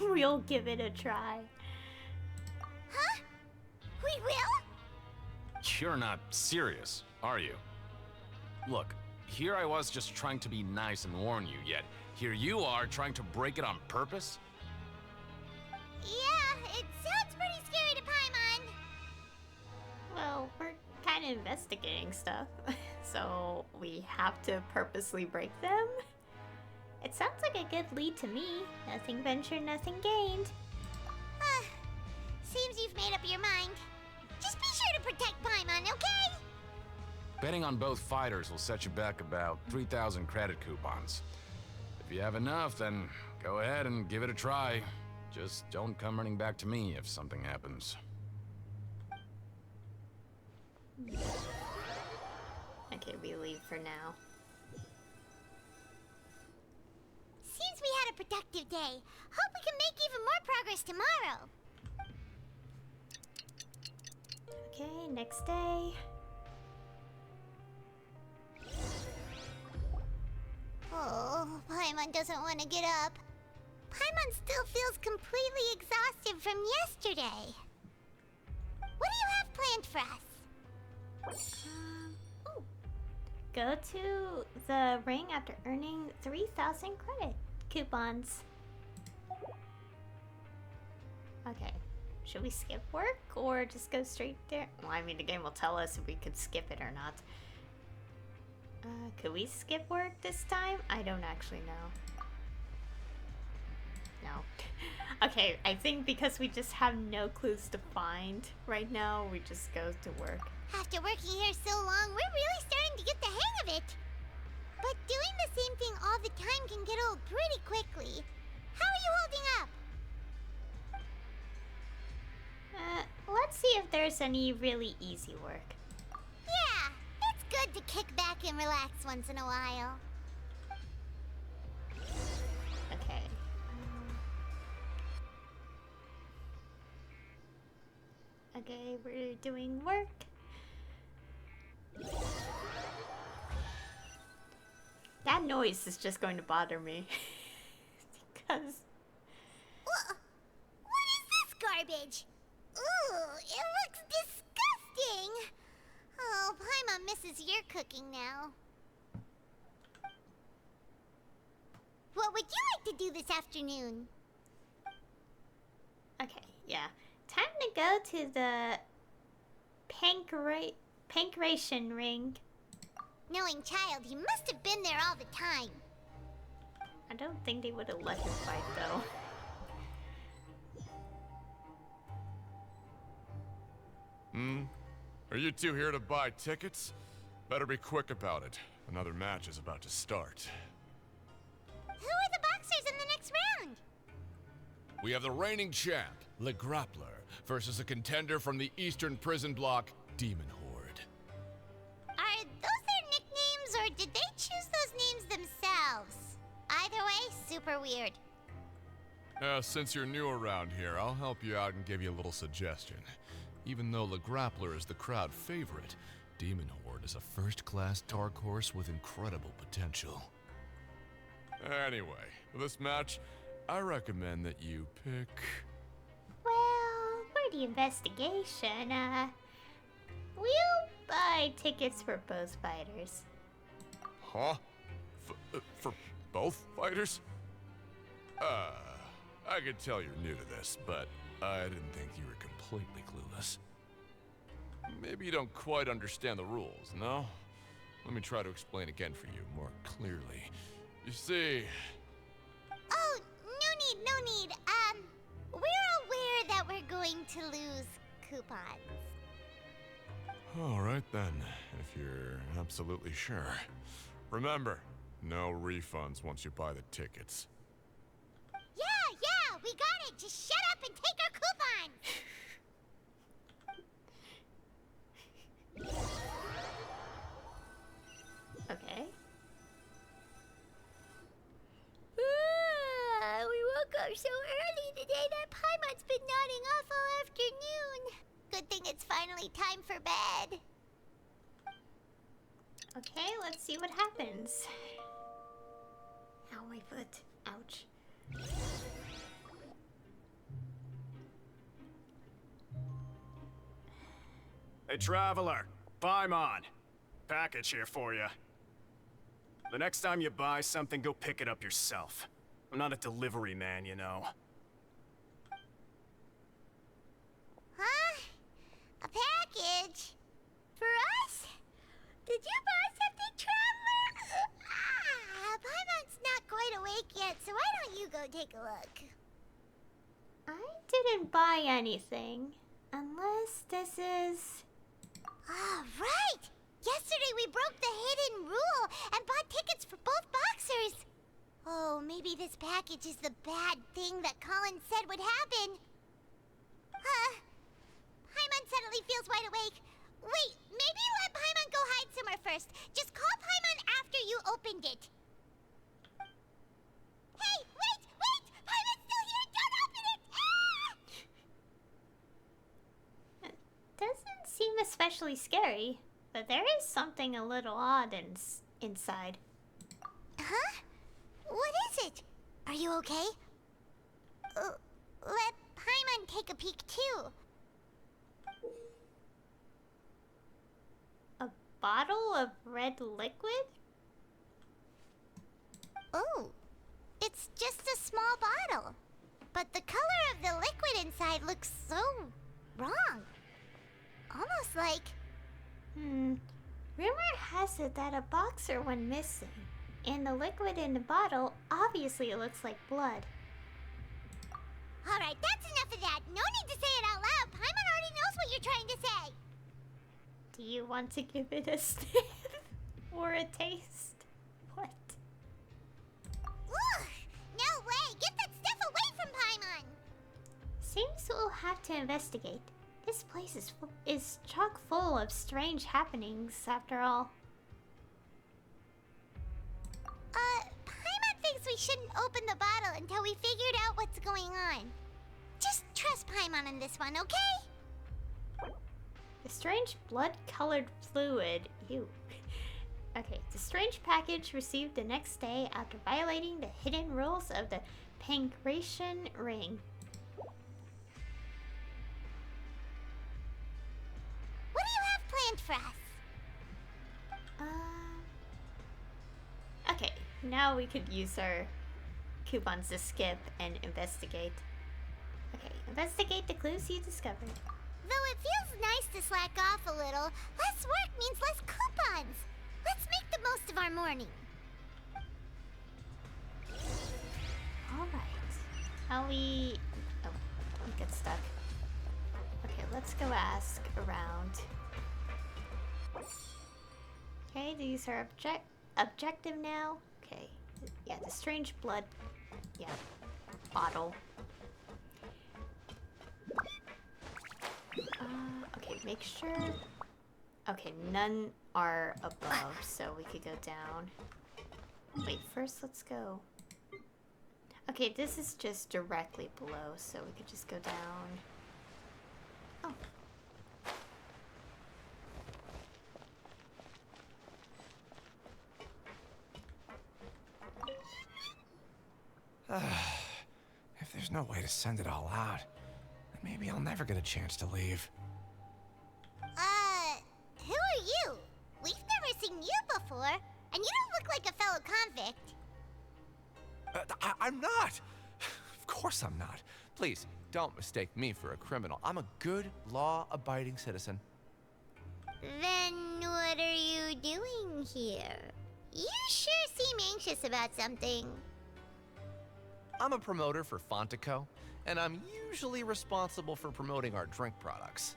Speaker 1: We'll give it a try.
Speaker 2: Huh? We will?
Speaker 18: You're not serious, are you? Look, here I was just trying to be nice and warn you, yet here you are trying to break it on purpose?
Speaker 2: Yeah, it sounds pretty scary to Paimon.
Speaker 1: Well, we're kind of investigating stuff, so we have to purposely break them? It sounds like a good lead to me. Nothing ventured, nothing gained.
Speaker 2: Seems you've made up your mind. Just be sure to protect Paimon, okay?
Speaker 18: Betting on both fighters will set you back about 3,000 credit coupons. If you have enough, then go ahead and give it a try. Just don't come running back to me if something happens.
Speaker 1: Okay, we leave for now.
Speaker 2: Seems we had a productive day. Hope we can make even more progress tomorrow.
Speaker 1: Okay, next day.
Speaker 2: Oh, Paimon doesn't want to get up. Paimon still feels completely exhausted from yesterday. What do you have planned for us?
Speaker 1: Go to the ring after earning 3,000 credit coupons. Okay. Should we skip work or just go straight there? Well, I mean, the game will tell us if we could skip it or not. Could we skip work this time? I don't actually know. No. Okay, I think because we just have no clues to find right now, we just go to work.
Speaker 2: After working here so long, we're really starting to get the hang of it. But doing the same thing all the time can get old pretty quickly. How are you holding up?
Speaker 1: Let's see if there's any really easy work.
Speaker 2: Yeah, it's good to kick back and relax once in a while.
Speaker 1: Okay. Okay, we're doing work. That noise is just going to bother me. Because...
Speaker 2: What is this garbage? Ooh, it looks disgusting. Oh, Paimon misses your cooking now. What would you like to do this afternoon?
Speaker 1: Okay, yeah. Time to go to the pancreation ring.
Speaker 2: Knowing child, he must have been there all the time.
Speaker 1: I don't think they would have let him fight though.
Speaker 19: Are you two here to buy tickets? Better be quick about it. Another match is about to start.
Speaker 2: Who are the boxers in the next round?
Speaker 19: We have the reigning champ, Le Grappler, versus a contender from the Eastern Prison Block, Demon Horde.
Speaker 2: Are those their nicknames, or did they choose those names themselves? Either way, super weird.
Speaker 19: Since you're new around here, I'll help you out and give you a little suggestion. Even though Le Grappler is the crowd favorite, Demon Horde is a first-class dark horse with incredible potential. Anyway, for this match, I recommend that you pick...
Speaker 1: Well, for the investigation, we'll buy tickets for both fighters.
Speaker 19: Huh? For both fighters? I could tell you're new to this, but I didn't think you were completely clueless. Maybe you don't quite understand the rules, no? Let me try to explain again for you more clearly. You see...
Speaker 2: Oh, no need. We're aware that we're going to lose coupons.
Speaker 19: Alright then, if you're absolutely sure. Remember, no refunds once you buy the tickets.
Speaker 2: Yeah, we got it! Just shut up and take our coupons!
Speaker 1: Okay.
Speaker 2: We woke up so early today that Paimon's been nodding off all afternoon. Good thing it's finally time for bed.
Speaker 1: Okay, let's see what happens. Ow, my foot. Ouch.
Speaker 14: Hey, Traveler. Paimon. Package here for you. The next time you buy something, go pick it up yourself. I'm not a delivery man, you know.
Speaker 2: Huh? A package? For us? Did you buy something, Traveler? Paimon's not quite awake yet, so why don't you go take a look?
Speaker 1: I didn't buy anything. Unless this is...
Speaker 2: Ah, right! Yesterday we broke the hidden rule and bought tickets for both boxers. Oh, maybe this package is the bad thing that Colin said would happen. Paimon suddenly feels wide awake. Wait, maybe let Paimon go hide somewhere first. Just call Paimon after you opened it. Hey, wait! Paimon's still here! Don't open it! Ah!
Speaker 1: Doesn't seem especially scary, but there is something a little odd inside.
Speaker 2: Huh? What is it? Are you okay? Let Paimon take a peek too.
Speaker 1: A bottle of red liquid?
Speaker 2: Oh, it's just a small bottle. But the color of the liquid inside looks so wrong. Almost like...
Speaker 1: Rumor has it that a boxer went missing, and the liquid in the bottle, obviously it looks like blood.
Speaker 2: Alright, that's enough of that. No need to say it out loud. Paimon already knows what you're trying to say.
Speaker 1: Do you want to give it a sniff? Or a taste? What?
Speaker 2: Ugh! No way! Get that stuff away from Paimon!
Speaker 1: Seems we'll have to investigate. This place is chock full of strange happenings, after all.
Speaker 2: Paimon thinks we shouldn't open the bottle until we figured out what's going on. Just trust Paimon on this one, okay?
Speaker 1: The strange blood-colored fluid. Ew. Okay, the strange package received the next day after violating the hidden rules of the Pancration Ring.
Speaker 2: What do you have planned for us?
Speaker 1: Okay, now we could use our coupons to skip and investigate. Okay, investigate the clues you discovered.
Speaker 2: Though it feels nice to slack off a little, less work means less coupons. Let's make the most of our morning.
Speaker 1: Alright. How we... Oh, don't get stuck. Okay, let's go ask around. Okay, these are objective now. Okay. Yeah, the strange blood... Yeah. Bottle. Okay, make sure... Okay, none are above, so we could go down. Wait, first let's go... Okay, this is just directly below, so we could just go down. Oh.
Speaker 17: If there's no way to send it all out, then maybe I'll never get a chance to leave.
Speaker 2: Who are you? We've never seen you before, and you don't look like a fellow convict.
Speaker 17: I'm not! Of course I'm not. Please, don't mistake me for a criminal. I'm a good, law-abiding citizen.
Speaker 2: Then what are you doing here? You sure seem anxious about something.
Speaker 17: I'm a promoter for Fontico, and I'm usually responsible for promoting our drink products.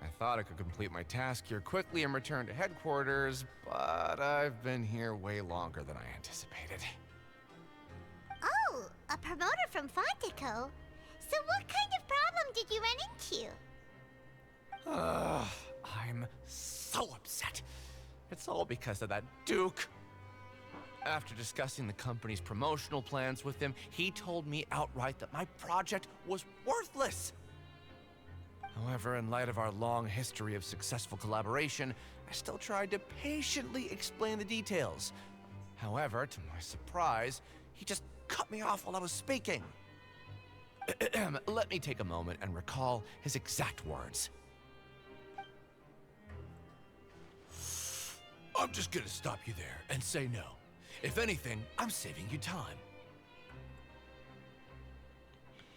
Speaker 17: I thought I could complete my task here quickly and return to headquarters, but I've been here way longer than I anticipated.
Speaker 2: Oh, a promoter from Fontico? So what kind of problem did you run into?
Speaker 17: I'm so upset. It's all because of that Duke. After discussing the company's promotional plans with him, he told me outright that my project was worthless. However, in light of our long history of successful collaboration, I still tried to patiently explain the details. However, to my surprise, he just cut me off while I was speaking. Let me take a moment and recall his exact words. I'm just gonna stop you there and say no. If anything, I'm saving you time.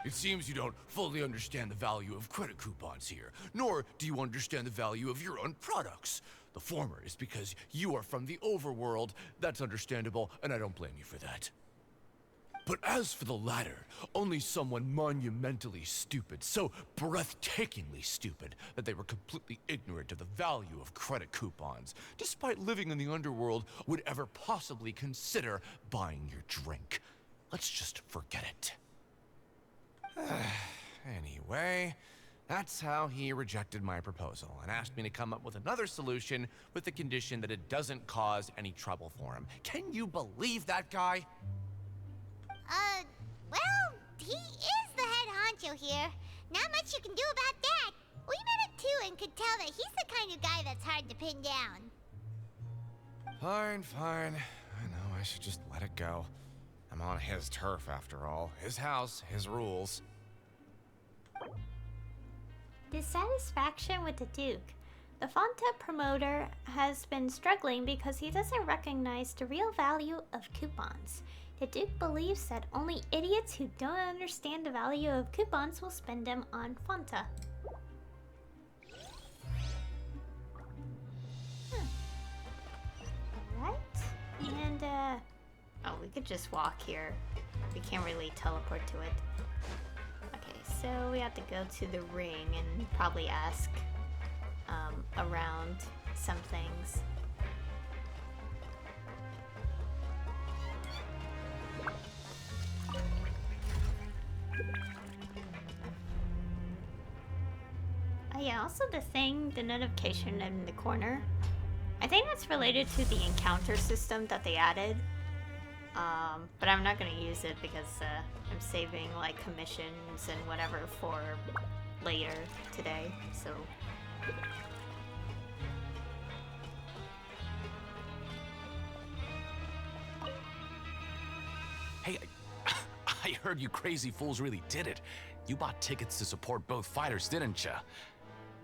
Speaker 17: It seems you don't fully understand the value of credit coupons here, nor do you understand the value of your own products. The former is because you are from the overworld. That's understandable, and I don't blame you for that. But as for the latter, only someone monumentally stupid, so breathtakingly stupid that they were completely ignorant of the value of credit coupons, despite living in the underworld, would ever possibly consider buying your drink. Let's just forget it. Anyway, that's how he rejected my proposal and asked me to come up with another solution with the condition that it doesn't cause any trouble for him. Can you believe that guy?
Speaker 2: Well, he is the head honcho here. Not much you can do about that. We met him too and could tell that he's the kind of guy that's hard to pin down.
Speaker 17: Fine. I know I should just let it go. I'm on his turf after all. His house, his rules.
Speaker 1: Dissatisfaction with the Duke. The Fonta promoter has been struggling because he doesn't recognize the real value of coupons. The Duke believes that only idiots who don't understand the value of coupons will spend them on Fonta. Alright, and oh, we could just walk here. We can't really teleport to it. Okay, So we have to go to the ring and probably ask around some things. Oh yeah, also the notification in the corner. I think that's related to the encounter system that they added. But I'm not gonna use it because I'm saving like commissions and whatever for later today, so.
Speaker 18: Hey, I heard you crazy fools really did it. You bought tickets to support both fighters, didn't ya?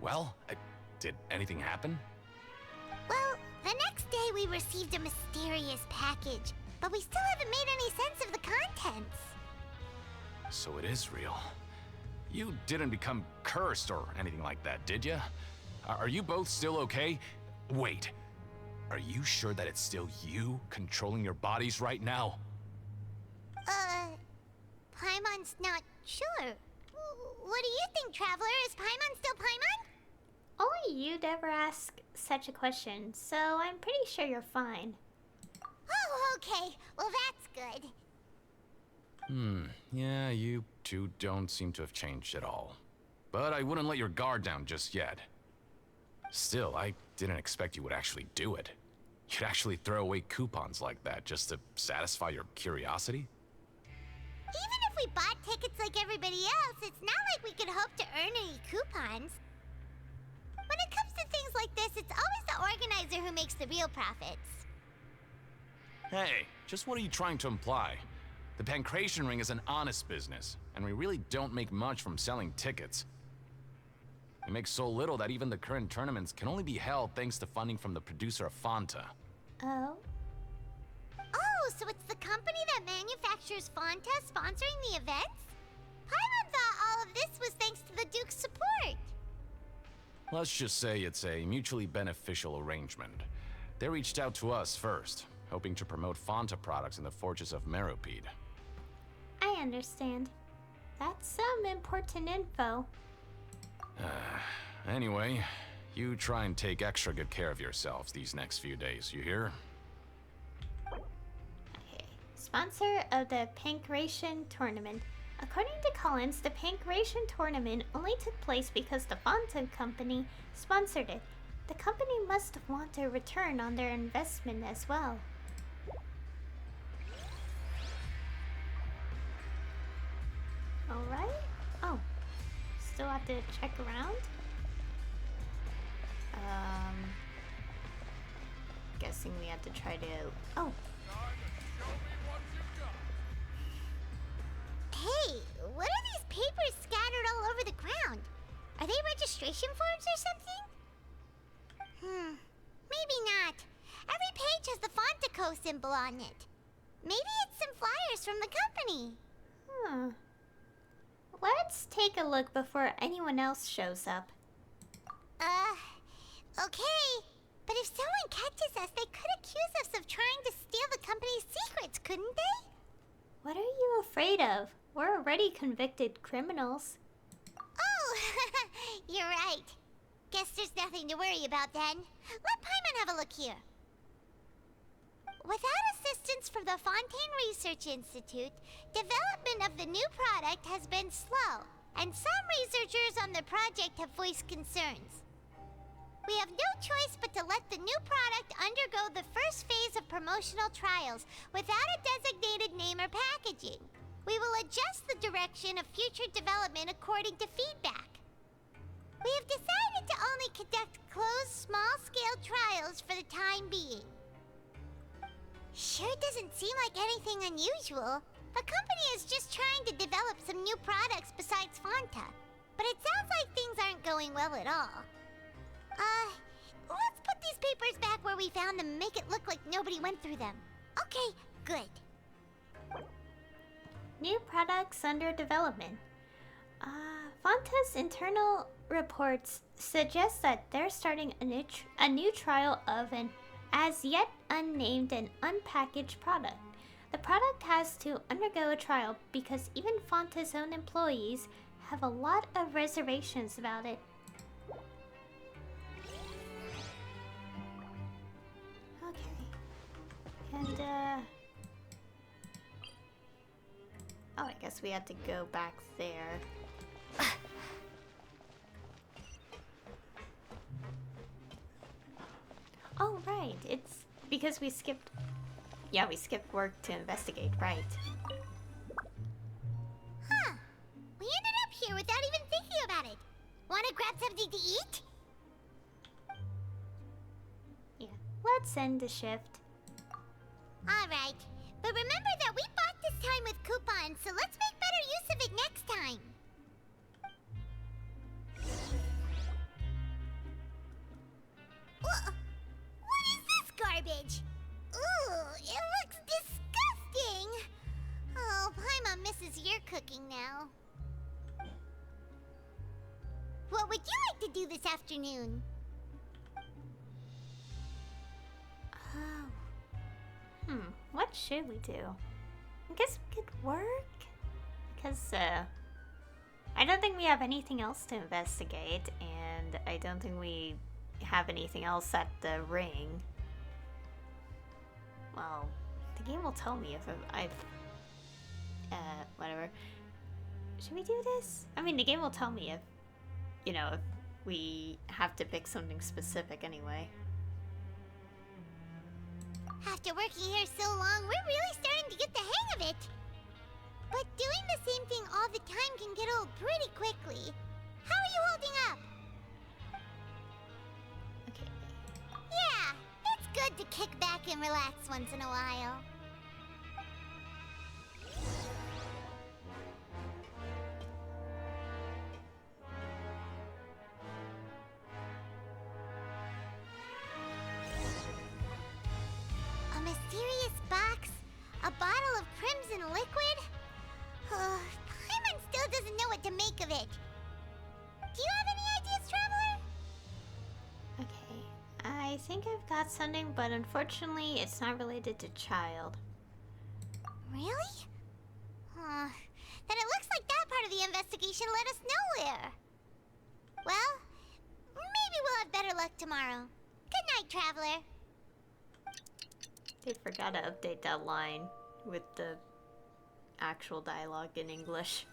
Speaker 18: Well, did anything happen?
Speaker 2: Well, the next day we received a mysterious package, but we still haven't made any sense of the contents.
Speaker 18: So it is real. You didn't become cursed or anything like that, did ya? Are you both still okay? Wait, are you sure that it's still you controlling your bodies right now?
Speaker 2: Paimon's not sure. What do you think, Traveler? Is Paimon still Paimon?
Speaker 1: Only you'd ever ask such a question, so I'm pretty sure you're fine.
Speaker 2: Oh, okay. Well, that's good.
Speaker 18: Yeah, you two don't seem to have changed at all. But I wouldn't let your guard down just yet. Still, I didn't expect you would actually do it. You'd actually throw away coupons like that just to satisfy your curiosity?
Speaker 2: Even if we bought tickets like everybody else, it's not like we could hope to earn any coupons. When it comes to things like this, it's always the organizer who makes the real profits.
Speaker 18: Hey, just what are you trying to imply? The Pancration Ring is an honest business, and we really don't make much from selling tickets. We make so little that even the current tournaments can only be held thanks to funding from the producer of Fanta.
Speaker 1: Oh?
Speaker 2: Oh, so it's the company that manufactures Fanta sponsoring the events? Paimon thought all of this was thanks to the Duke's support.
Speaker 18: Let's just say it's a mutually beneficial arrangement. They reached out to us first, hoping to promote Fanta products in the Fortress of Meropide.
Speaker 1: I understand. That's some important info.
Speaker 18: Anyway, you try and take extra good care of yourselves these next few days, you hear?
Speaker 1: Okay. Sponsor of the Pancration Tournament. According to Collins, the Pancration Tournament only took place because the Fanta Company sponsored it. The company must want a return on their investment as well. Alright. Oh. Still have to check around? Guessing we have to try to... Oh.
Speaker 2: Hey, what are these papers scattered all over the ground? Are they registration forms or something? Maybe not. Every page has the Fontaco symbol on it. Maybe it's some flyers from the company.
Speaker 1: Let's take a look before anyone else shows up.
Speaker 2: Okay. But if someone catches us, they could accuse us of trying to steal the company's secrets, couldn't they?
Speaker 1: What are you afraid of? We're already convicted criminals.
Speaker 2: Oh, you're right. Guess there's nothing to worry about then. Let Paimon have a look here. Without assistance from the Fontaine Research Institute, development of the new product has been slow, and some researchers on the project have voiced concerns. We have no choice but to let the new product undergo the first phase of promotional trials without a designated name or packaging. We will adjust the direction of future development according to feedback. We have decided to only conduct closed, small-scale trials for the time being. Sure doesn't seem like anything unusual. The company is just trying to develop some new products besides Fanta. But it sounds like things aren't going well at all. Let's put these papers back where we found them and make it look like nobody went through them. Okay, good.
Speaker 1: New products under development. Fanta's internal reports suggest that they're starting a new trial of an as yet unnamed and unpackaged product. The product has to undergo a trial because even Fanta's own employees have a lot of reservations about it. Okay. And, oh, I guess we had to go back there. Oh, right. It's because we skipped... Yeah, we skipped work to investigate, right.
Speaker 2: Huh. We ended up here without even thinking about it. Wanna grab something to eat?
Speaker 1: Yeah, let's end the shift.
Speaker 2: Alright. But remember that we bought this time with coupons, so let's make better use of it next time. What is this garbage? Ooh, it looks disgusting. Oh, Paimon misses your cooking now. What would you like to do this afternoon?
Speaker 1: Oh. What should we do? I guess we could work? Because, I don't think we have anything else to investigate, and I don't think we have anything else at the ring. Well, the game will tell me if whatever. Should we do this? I mean, the game will tell me if, you know, if we have to pick something specific anyway.
Speaker 2: After working here so long, we're really starting to get the hang of it. But doing the same thing all the time can get old pretty quickly. How are you holding up?
Speaker 1: Okay.
Speaker 2: Yeah, it's good to kick back and relax once in a while. A mysterious box? A bottle of crimson liquid? Paimon still doesn't know what to make of it. Do you have any ideas, Traveler?
Speaker 1: Okay. I think I've got something, but unfortunately, it's not related to child.
Speaker 2: Really? Then it looks like that part of the investigation led us nowhere. Well, maybe we'll have better luck tomorrow. Good night, Traveler.
Speaker 1: They forgot to update that line with the actual dialogue in English.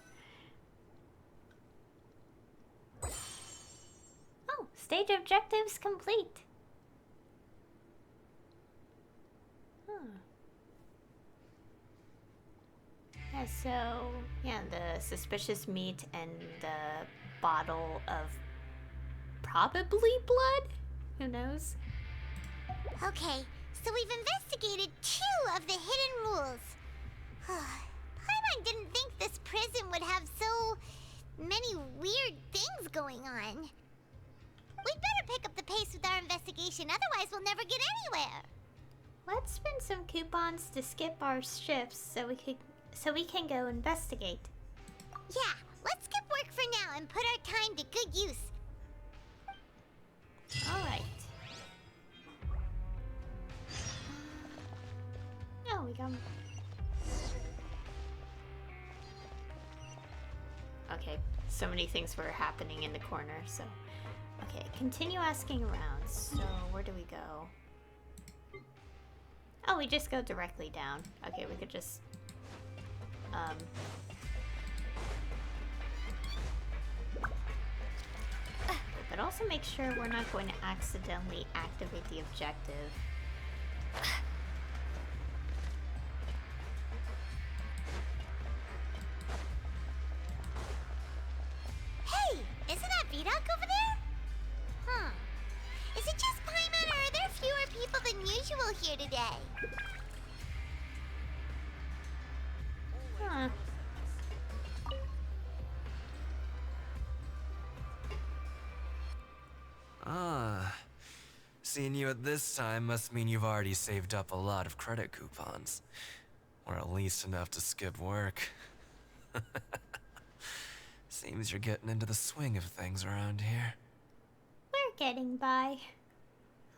Speaker 1: Oh, stage objectives complete. Yeah, so, yeah, the suspicious meat and the bottle of probably blood? Who knows?
Speaker 2: Okay, so we've investigated 2 of the hidden rules. Paimon didn't think this prison would have so many weird things going on. We'd better pick up the pace with our investigation, otherwise we'll never get anywhere.
Speaker 1: Let's spend some coupons to skip our shifts so we can go investigate.
Speaker 2: Yeah, let's skip work for now and put our time to good use.
Speaker 1: Alright. Oh, we got... Okay, so many things were happening in the corner, so... Okay, continue asking around. So, where do we go? Oh, we just go directly down. Okay, we could just... But also make sure we're not going to accidentally activate the objective.
Speaker 2: Hey, isn't that Vidoc over there? Huh. Is it just Paimon, or are there fewer people than usual here today?
Speaker 1: Huh.
Speaker 20: Seeing you at this time must mean you've already saved up a lot of credit coupons. Or at least enough to skip work. Seems you're getting into the swing of things around here.
Speaker 1: We're getting by.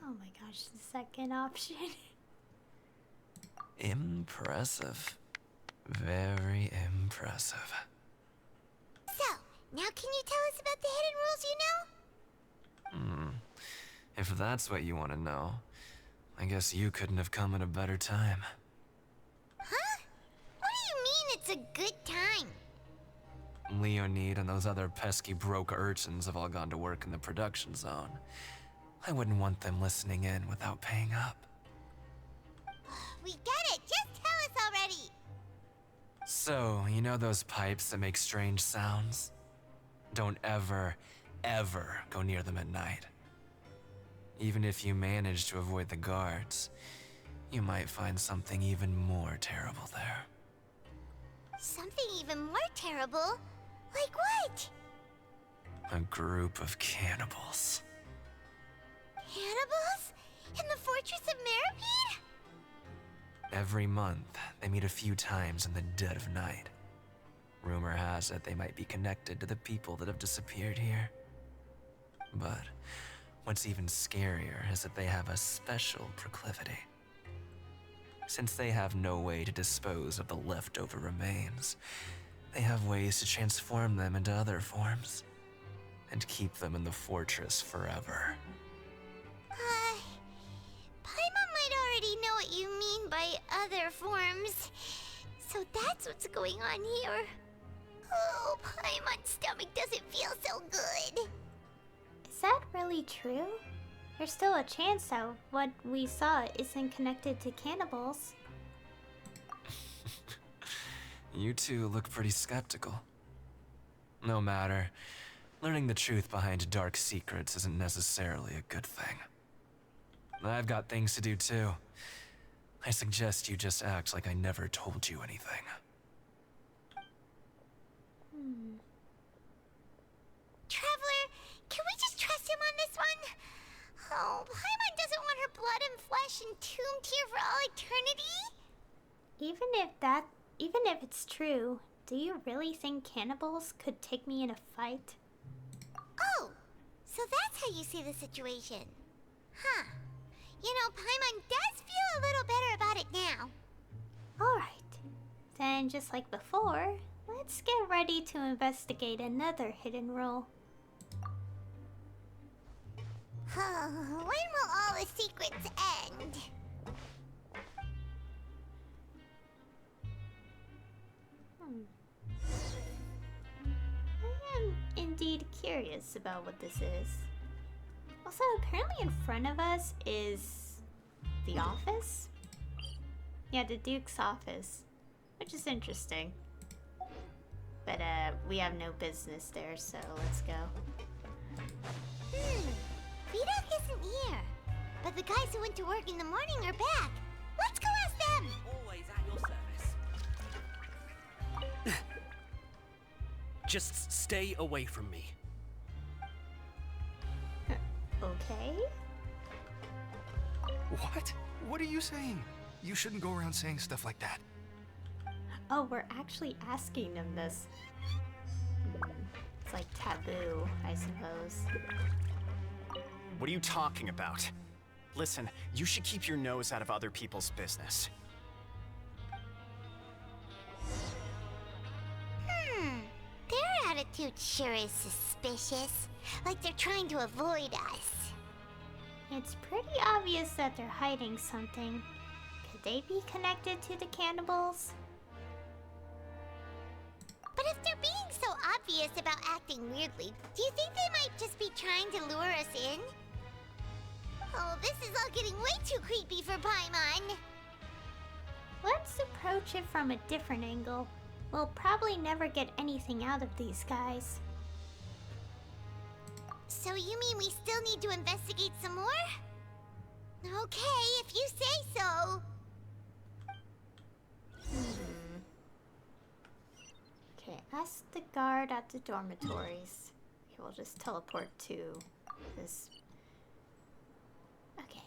Speaker 1: Oh my gosh, the second option.
Speaker 20: Impressive. Very impressive.
Speaker 2: So, Now can you tell us about the hidden rules you know?
Speaker 20: If that's what you want to know, I guess you couldn't have come at a better time.
Speaker 2: Huh? What do you mean it's a good time?
Speaker 20: Leonid and those other pesky broke urchins have all gone to work in the production zone. I wouldn't want them listening in without paying up.
Speaker 2: We get it! Just tell us already!
Speaker 20: So, you know those pipes that make strange sounds? Don't ever, ever go near them at night. Even if you manage to avoid the guards, you might find something even more terrible there.
Speaker 2: Something even more terrible? Like what?
Speaker 20: A group of cannibals.
Speaker 2: Cannibals? In the Fortress of Meripede?
Speaker 20: Every month, they meet a few times in the dead of night. Rumor has it they might be connected to the people that have disappeared here. But what's even scarier is that they have a special proclivity. Since they have no way to dispose of the leftover remains, they have ways to transform them into other forms and keep them in the fortress forever.
Speaker 2: Paimon might already know what you mean by other forms. So that's what's going on here. Oh, Paimon's stomach doesn't feel so good.
Speaker 1: Is that really true? There's still a chance that what we saw isn't connected to cannibals.
Speaker 20: You two look pretty skeptical. No matter, learning the truth behind dark secrets isn't necessarily a good thing. I've got things to do too. I suggest you just act like I never told you anything.
Speaker 2: Traveler, can we just trust him on this one? Oh, Paimon doesn't want her blood and flesh entombed here for all eternity?
Speaker 1: Even if it's true, do you really think cannibals could take me in a fight?
Speaker 2: Oh, so that's how you see the situation. Huh. You know, Paimon does feel a little better about it now.
Speaker 1: Alright. Then, just like before, let's get ready to investigate another hidden rule.
Speaker 2: When will all the secrets end?
Speaker 1: I am indeed curious about what this is. Also, apparently in front of us is the office? Yeah, the Duke's office, which is interesting. But we have no business there, so let's go.
Speaker 2: Vidok isn't here, but the guys who went to work in the morning are back. Let's go ask them!
Speaker 21: Always at your service. Just stay away from me.
Speaker 1: Okay.
Speaker 12: What? What are you saying? You shouldn't go around saying stuff like that.
Speaker 1: Oh, we're actually asking them this. It's like taboo, I suppose.
Speaker 14: What are you talking about? Listen, you should keep your nose out of other people's business.
Speaker 2: Their attitude sure is suspicious. Like they're trying to avoid us.
Speaker 1: It's pretty obvious that they're hiding something. Could they be connected to the cannibals?
Speaker 2: But if they're being so obvious about acting weirdly, do you think they might just be trying to lure us in? Oh, this is all getting way too creepy for Paimon.
Speaker 1: Let's approach it from a different angle. We'll probably never get anything out of these guys.
Speaker 2: So you mean we still need to investigate some more? Okay, if you say so.
Speaker 1: Okay, ask the guard at the dormitories. Okay, we'll just teleport to this. Okay.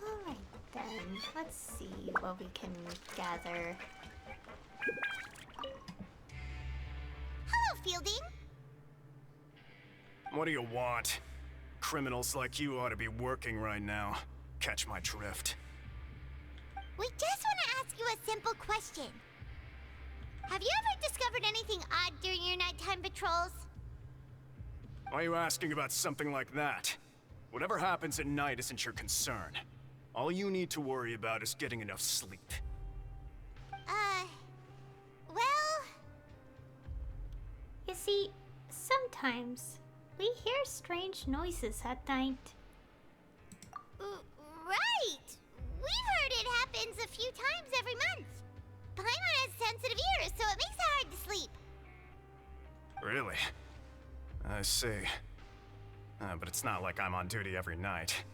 Speaker 1: Alright then, let's see what we can gather.
Speaker 2: Hello, Fielding.
Speaker 14: What do you want? criminals like you ought to be working right now. Catch my drift.
Speaker 2: We just want to ask you a simple question. Have you ever discovered anything odd during your nighttime patrols?
Speaker 14: Why are you asking about something like that? Whatever happens at night isn't your concern. All you need to worry about is getting enough sleep.
Speaker 2: Well...
Speaker 1: You see, sometimes we hear strange noises at night.
Speaker 2: Right! We've heard it happens a few times every month. Paimon has sensitive ears, so it makes it hard to sleep.
Speaker 14: Really? I see. But it's not like I'm on duty every night.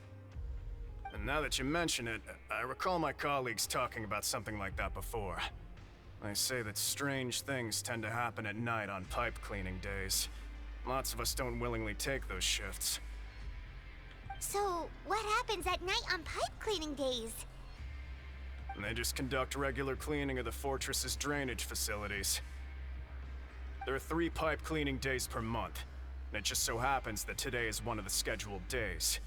Speaker 14: And now that you mention it, I recall my colleagues talking about something like that before. They say that strange things tend to happen at night on pipe cleaning days. Lots of us don't willingly take those shifts.
Speaker 2: So, what happens at night on pipe cleaning days?
Speaker 14: And they just conduct regular cleaning of the fortress's drainage facilities. There are 3 pipe cleaning days per month, and it just so happens that today is one of the scheduled days.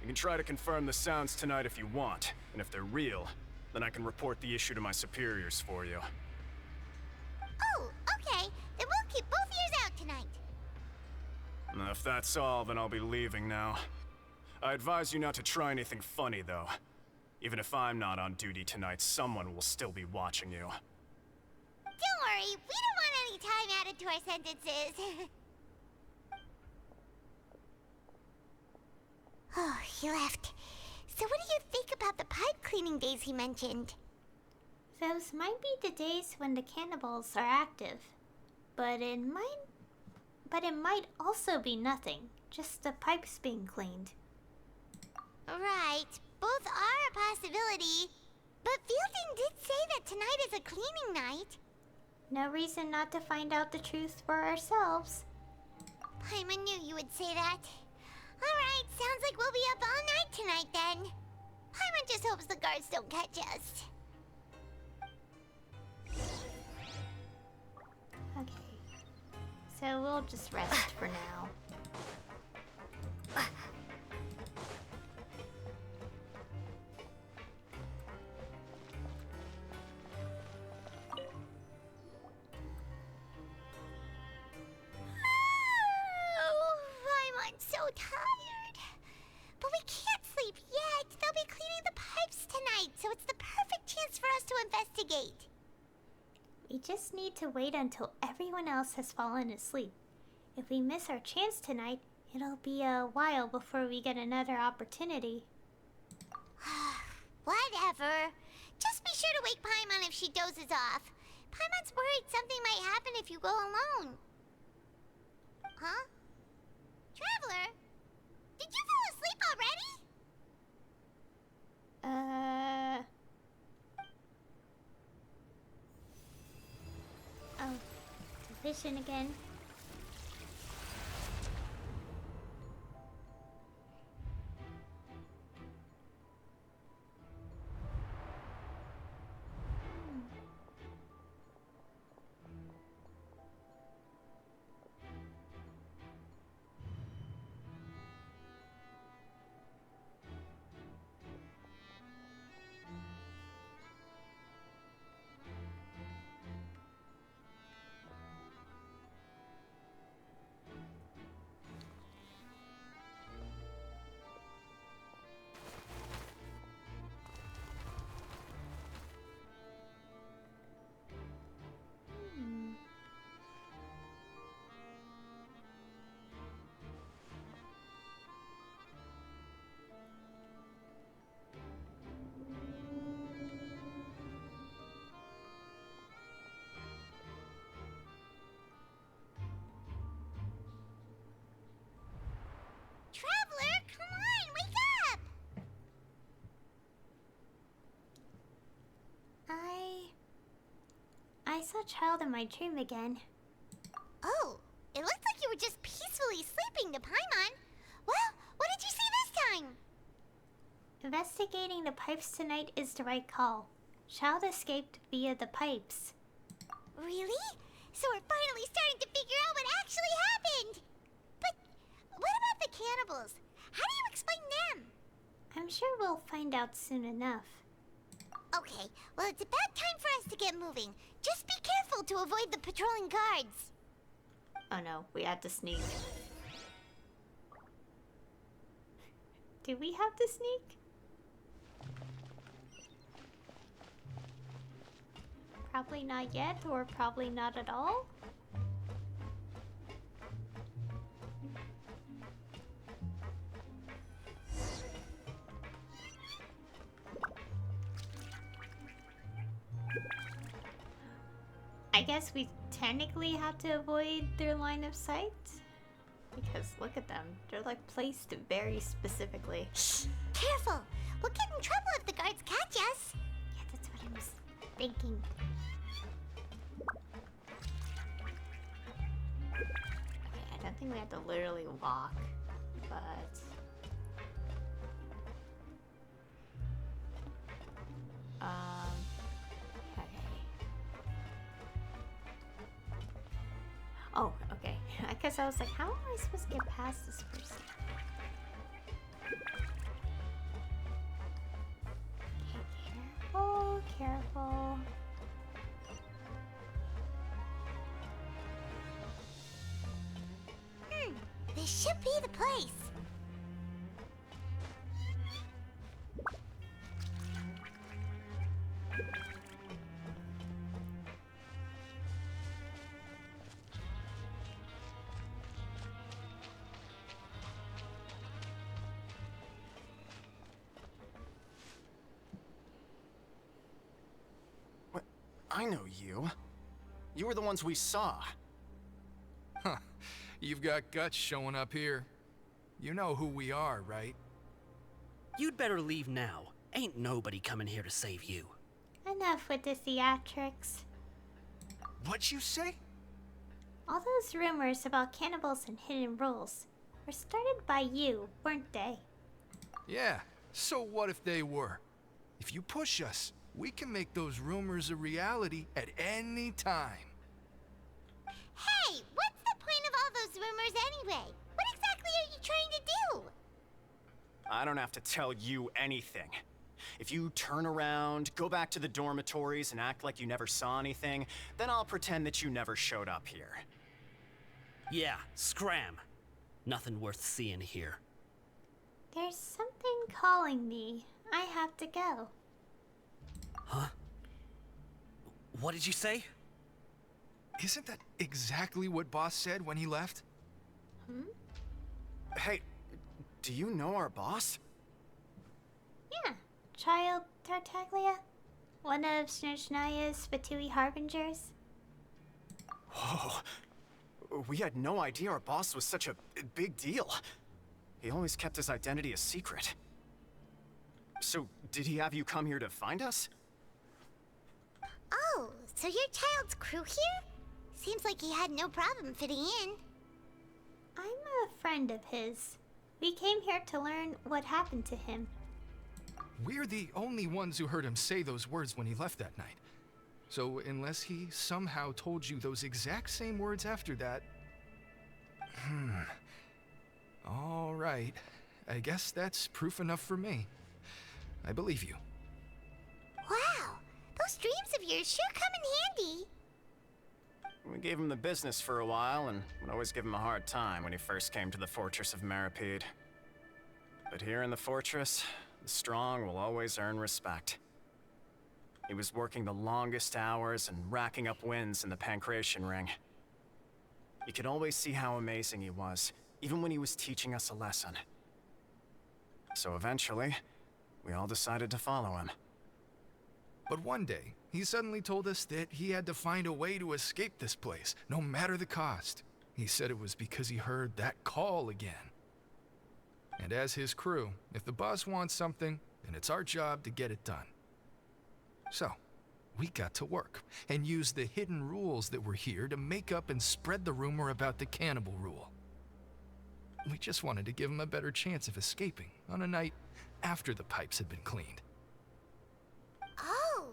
Speaker 14: You can try to confirm the sounds tonight if you want, and if they're real, then I can report the issue to my superiors for you.
Speaker 2: Oh, okay. Then we'll keep both ears out tonight.
Speaker 14: And if that's all, then I'll be leaving now. I advise you not to try anything funny, though. Even if I'm not on duty tonight, someone will still be watching you.
Speaker 2: Don't worry, we don't want any time added to our sentences. Oh, he left. So what do you think about the pipe cleaning days he mentioned?
Speaker 1: Those might be the days when the cannibals are active, but it might also be nothing, just the pipes being cleaned.
Speaker 2: Right, both are a possibility. But Fielding did say that tonight is a cleaning night.
Speaker 1: No reason not to find out the truth for ourselves.
Speaker 2: Paimon knew you would say that. Alright, sounds like we'll be up all night tonight then. Paimon just hopes the guards don't catch us.
Speaker 1: Okay. So we'll just rest for now.
Speaker 2: I'm so tired. But we can't sleep yet. They'll be cleaning the pipes tonight, so it's the perfect chance for us to investigate.
Speaker 1: We just need to wait until everyone else has fallen asleep. If we miss our chance tonight, it'll be a while before we get another opportunity.
Speaker 2: Whatever. Just be sure to wake Paimon if she dozes off. Paimon's worried something might happen if you go alone. Huh? Traveler? Did you fall asleep already?
Speaker 1: Oh, division again.
Speaker 2: Traveler, come on, wake up!
Speaker 1: I saw Child in my dream again.
Speaker 2: Oh, it looked like you were just peacefully sleeping to Paimon. Well, what did you see this time?
Speaker 1: Investigating the pipes tonight is the right call. Child escaped via the pipes.
Speaker 2: Really? So we're finally starting to figure out what actually happened! But what about the cannibals? explain them.
Speaker 1: I'm sure we'll find out soon enough.
Speaker 2: Okay, well, it's about time for us to get moving. Just be careful to avoid the patrolling guards.
Speaker 1: Oh no, we had to sneak. Do we have to sneak? Probably not yet, or probably not at all. I guess we technically have to avoid their line of sight. Because look at them. They're like placed very specifically.
Speaker 2: Shh! Careful! We'll get in trouble if the guards catch us.
Speaker 1: Yeah, that's what I was thinking. Okay, I don't think we have to literally walk, but... okay. Oh, okay. I guess I was like, how am I supposed to get past this person? Okay, careful, careful.
Speaker 2: This should be the place.
Speaker 14: What? I know you. You were the ones we saw.
Speaker 12: Huh. You've got guts showing up here. You know who we are, right?
Speaker 21: You'd better leave now. Ain't nobody coming here to save you.
Speaker 1: Enough with the theatrics.
Speaker 12: What'd you say?
Speaker 1: All those rumors about cannibals and hidden rules were started by you, weren't they?
Speaker 12: Yeah, so what if they were? If you push us, we can make those rumors a reality at any time.
Speaker 2: Hey, what's the point of all those rumors anyway? What exactly are you trying to do?
Speaker 14: I don't have to tell you anything. If you turn around, go back to the dormitories, and act like you never saw anything, then I'll pretend that you never showed up here.
Speaker 21: Yeah, scram. Nothing worth seeing here.
Speaker 1: There's something calling me. I have to go.
Speaker 21: Huh? What did you say?
Speaker 12: Isn't that exactly what Boss said when he left?
Speaker 14: Hey, do you know our boss?
Speaker 1: Yeah, Child Tartaglia, one of Snezhnaya's Fatui Harbingers.
Speaker 14: Whoa. We had no idea our boss was such a big deal. He always kept his identity a secret. So, did he have you come here to find us?
Speaker 2: Oh, so you're Child's crew here? Seems like he had no problem fitting in.
Speaker 1: I'm a friend of his. We came here to learn what happened to him.
Speaker 12: We're the only ones who heard him say those words when he left that night. So unless he somehow told you those exact same words after that... All right. I guess that's proof enough for me. I believe you.
Speaker 2: Wow, those dreams of yours sure come in handy.
Speaker 14: We gave him the business for a while, and would always give him a hard time when he first came to the fortress of Maripede. But here in the fortress, the strong will always earn respect. He was working the longest hours and racking up wins in the Pancration Ring. You could always see how amazing he was, even when he was teaching us a lesson. So eventually, we all decided to follow him.
Speaker 12: But one day, he suddenly told us that he had to find a way to escape this place, no matter the cost. He said it was because he heard that call again. And as his crew, if the boss wants something, then it's our job to get it done. So, we got to work, and used the hidden rules that were here to make up and spread the rumor about the cannibal rule. We just wanted to give him a better chance of escaping on a night after the pipes had been cleaned.
Speaker 2: Oh,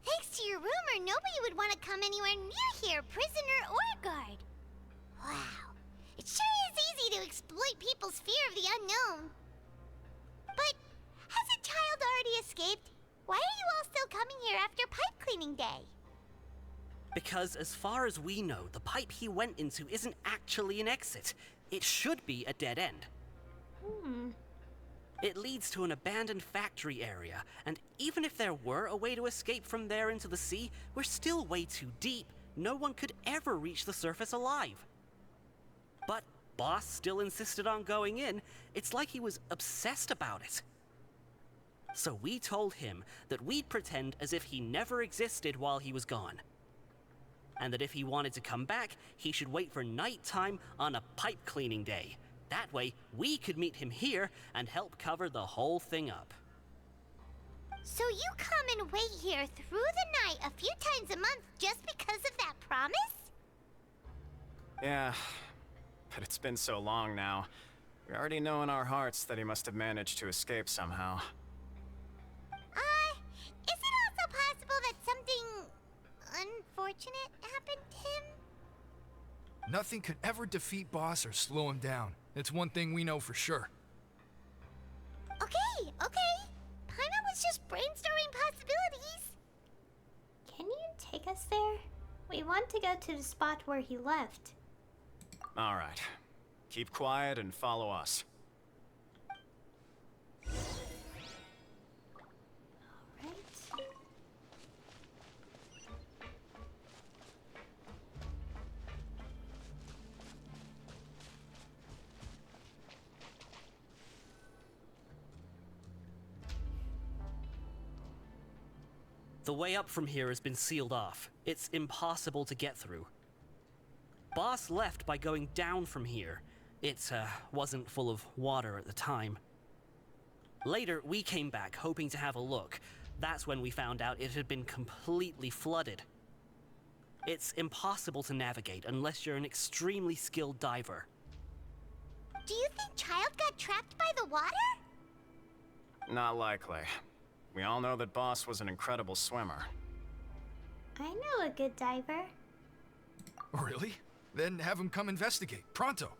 Speaker 2: thanks to your rumor, nobody would want to come anywhere near here, prisoner or guard. Wow, it sure is easy to exploit people's fear of the unknown. escaped, why are you all still coming here after pipe cleaning day?
Speaker 21: Because as far as we know, the pipe he went into isn't actually an exit. It should be a dead end. It leads to an abandoned factory area, and even if there were a way to escape from there into the sea, we're still way too deep. No one could ever reach the surface alive. But Boss still insisted on going in. It's like he was obsessed about it. So we told him that we'd pretend as if he never existed while he was gone. And that if he wanted to come back, he should wait for nighttime on a pipe cleaning day. That way, we could meet him here and help cover the whole thing up.
Speaker 2: So you come and wait here through the night a few times a month just because of that promise?
Speaker 14: Yeah, but it's been so long now. We already know in our hearts that he must have managed to escape somehow.
Speaker 2: Is it also possible that something unfortunate happened to him?
Speaker 12: Nothing could ever defeat Boss or slow him down. It's one thing we know for sure.
Speaker 2: Okay. Paimon was just brainstorming possibilities.
Speaker 1: Can you take us there? We want to go to the spot where he left.
Speaker 14: All right. Keep quiet and follow us.
Speaker 21: The way up from here has been sealed off. It's impossible to get through. Boss left by going down from here. It wasn't full of water at the time. Later, we came back hoping to have a look. That's when we found out it had been completely flooded. It's impossible to navigate unless you're an extremely skilled diver.
Speaker 2: Do you think Child got trapped by the water?
Speaker 14: Not likely. We all know that Boss was an incredible swimmer.
Speaker 1: I know a good diver.
Speaker 12: Really? Then have him come investigate, pronto.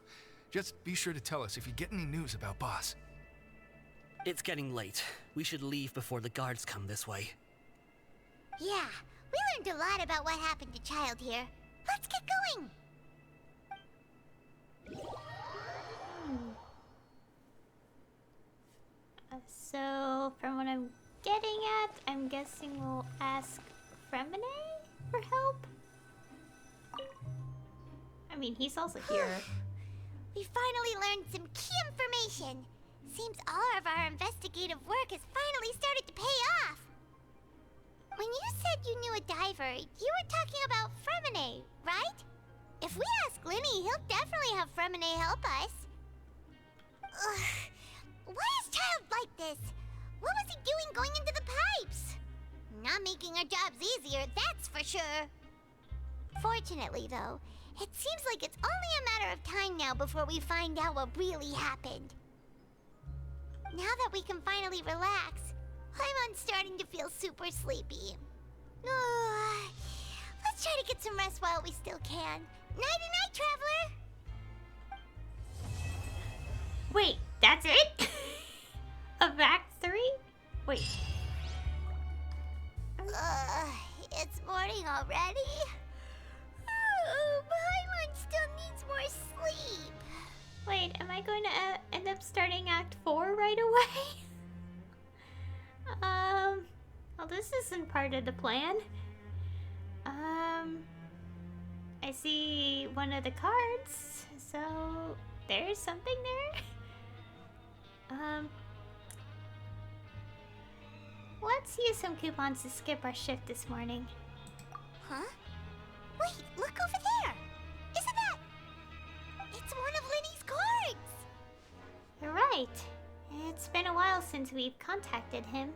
Speaker 12: Just be sure to tell us if you get any news about Boss.
Speaker 21: It's getting late. We should leave before the guards come this way.
Speaker 2: Yeah, we learned a lot about what happened to Child here. Let's get going!
Speaker 1: So, from what I'm getting at, I'm guessing we'll ask Fremine for help? I mean, he's also here.
Speaker 2: We finally learned some key information. Seems all of our investigative work has finally started to pay off. When you said you knew a diver, you were talking about Fremine, right? If we ask Linny, he'll definitely have Fremine help us. Ugh. Why is Child like this? What was he doing going into the pipes? Not making our jobs easier, that's for sure. Fortunately, though, it seems like it's only a matter of time now before we find out what really happened. Now that we can finally relax, I'm starting to feel super sleepy. Let's try to get some rest while we still can. Nighty-night, traveler!
Speaker 1: Wait, that's it? Of Act 3? Wait.
Speaker 2: It's morning already? Paimon still needs more sleep.
Speaker 1: Wait, am I going to end up starting Act 4 right away? Well, this isn't part of the plan. I see one of the cards, so there's something there. Let's use some coupons to skip our shift this morning.
Speaker 2: Huh? Wait, look over there! Isn't that... It's one of Linny's cards!
Speaker 1: You're right. It's been a while since we've contacted him.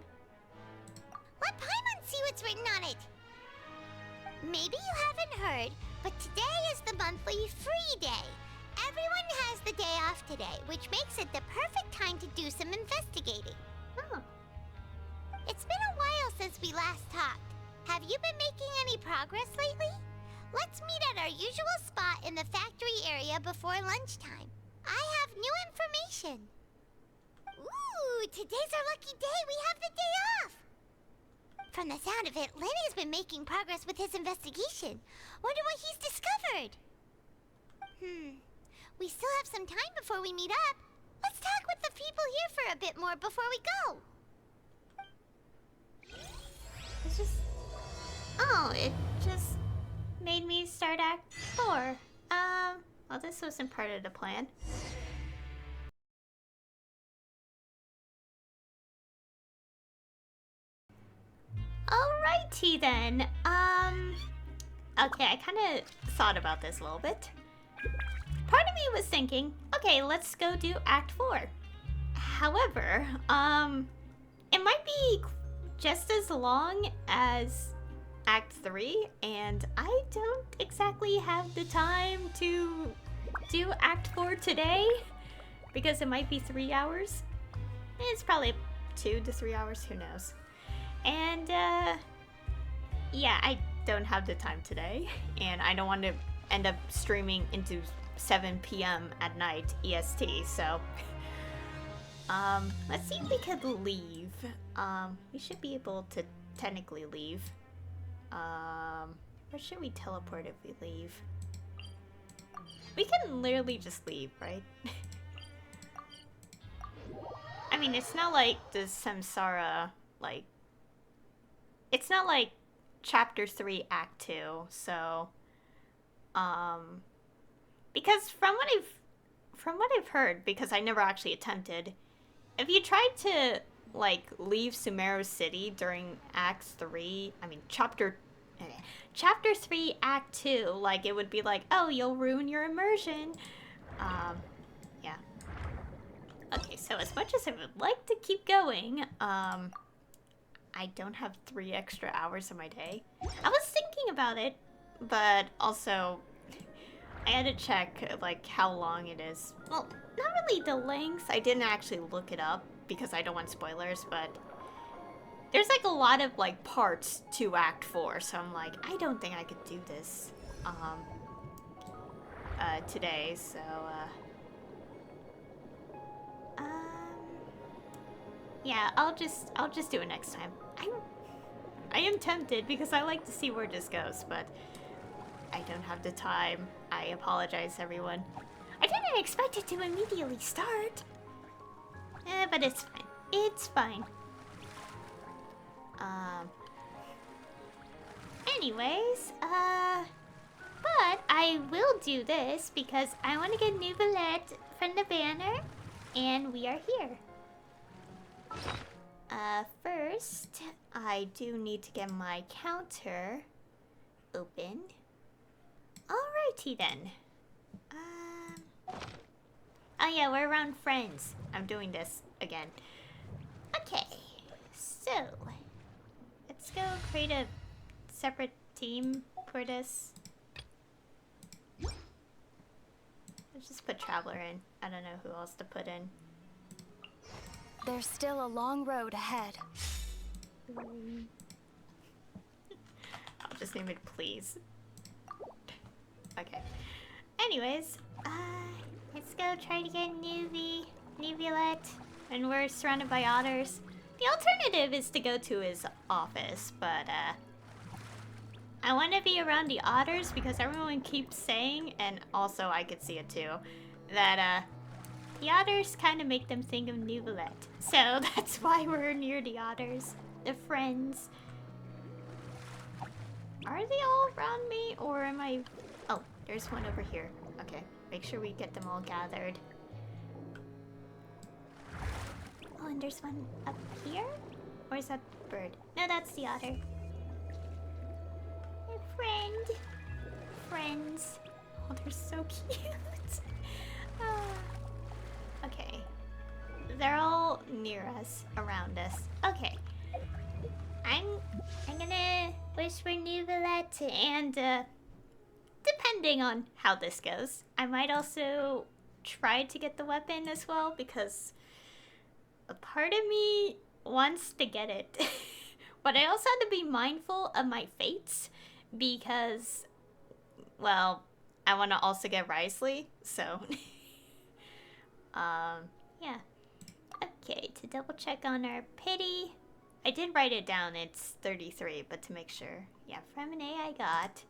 Speaker 2: Let Paimon see what's written on it! Maybe you haven't heard, but today is the monthly free day. Everyone has the day off today, which makes it the perfect time to do some investigating.
Speaker 1: Oh.
Speaker 2: It's been a while since we last talked. Have you been making any progress lately? Let's meet at our usual spot in the factory area before lunchtime. I have new information. Ooh, today's our lucky day. We have the day off. From the sound of it, Lenny's been making progress with his investigation. Wonder what he's discovered. We still have some time before we meet up. Let's talk with the people here for a bit more before we go.
Speaker 1: It's just... Oh, it just made me start Act 4. Well, this wasn't part of the plan. Alrighty then. Okay, I kind of thought about this a little bit. Part of me was thinking, okay, let's go do Act 4. However, it might be just as long as Act 3, and I don't exactly have the time to do Act 4 today, because it might be 3 hours. It's probably 2 to 3 hours, who knows. And, yeah, I don't have the time today, and I don't want to end up streaming into 7 p.m. at night EST, so let's see if we could leave. We should be able to technically leave. Where should we teleport if we leave? We can literally just leave, right? I mean, it's not like the Samsara, like... It's not like Chapter 3, Act 2, so... Because from what I've heard, because I never actually attempted, if you tried to, like, leave Sumeru City during Act 3, I mean, Chapter 3, Act 2, like, it would be like, oh, you'll ruin your immersion. Yeah. Okay, so as much as I would like to keep going, I don't have 3 extra hours of my day. I was thinking about it, but also I had to check, like, how long it is. Well, not really the length. I didn't actually look it up because I don't want spoilers, but there's, like, a lot of, like, parts to Act 4, so I'm like, I don't think I could do this, today, so, yeah, I'll just do it next time. I am tempted because I like to see where this goes, but I don't have the time. I apologize, everyone. I didn't expect it to immediately start. But it's fine. It's fine. Anyways, but I will do this because I want to get Neuvillette from the banner, and we are here. First, I do need to get my counter open. Alrighty then. Oh yeah, we're around friends. I'm doing this again. Okay, so let's go create a separate team for this. Let's just put Traveler in. I don't know who else to put in.
Speaker 5: There's still a long road ahead.
Speaker 1: I'll just name it Please. Okay. Anyways, let's go try to get Neuvillette, and we're surrounded by otters. The alternative is to go to his office, but I want to be around the otters because everyone keeps saying, and also I could see it too, that the otters kind of make them think of Neuvillette. So that's why we're near the otters, the friends. Are they all around me, or am I... Oh, there's one over here. Okay, make sure we get them all gathered. Oh, and there's one up here? Or is that bird? No, that's the otter. A friend. Friends. Oh, they're so cute. Okay. They're all near us, around us. Okay. I'm gonna wish for Neuvillette, and depending on how this goes, I might also try to get the weapon as well, because a part of me wants to get it. But I also have to be mindful of my fates, because, well, I want to also get Risley, so yeah. Okay, to double check on our pity. I did write it down, it's 33, but to make sure. Yeah, from an A I got.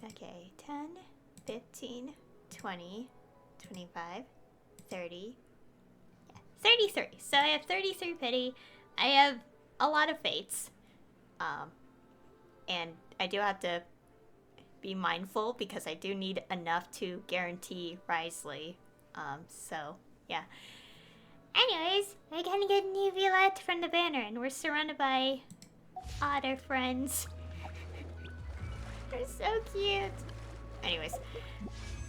Speaker 1: Okay, 10, 15, 20, 25, 30. Yeah, 33. So I have 33 pity. I have a lot of fates. And I do have to be mindful because I do need enough to guarantee Risley. So, yeah. Anyways, we're gonna get Neuvillette from the banner, and we're surrounded by otter friends. They're so cute. Anyways,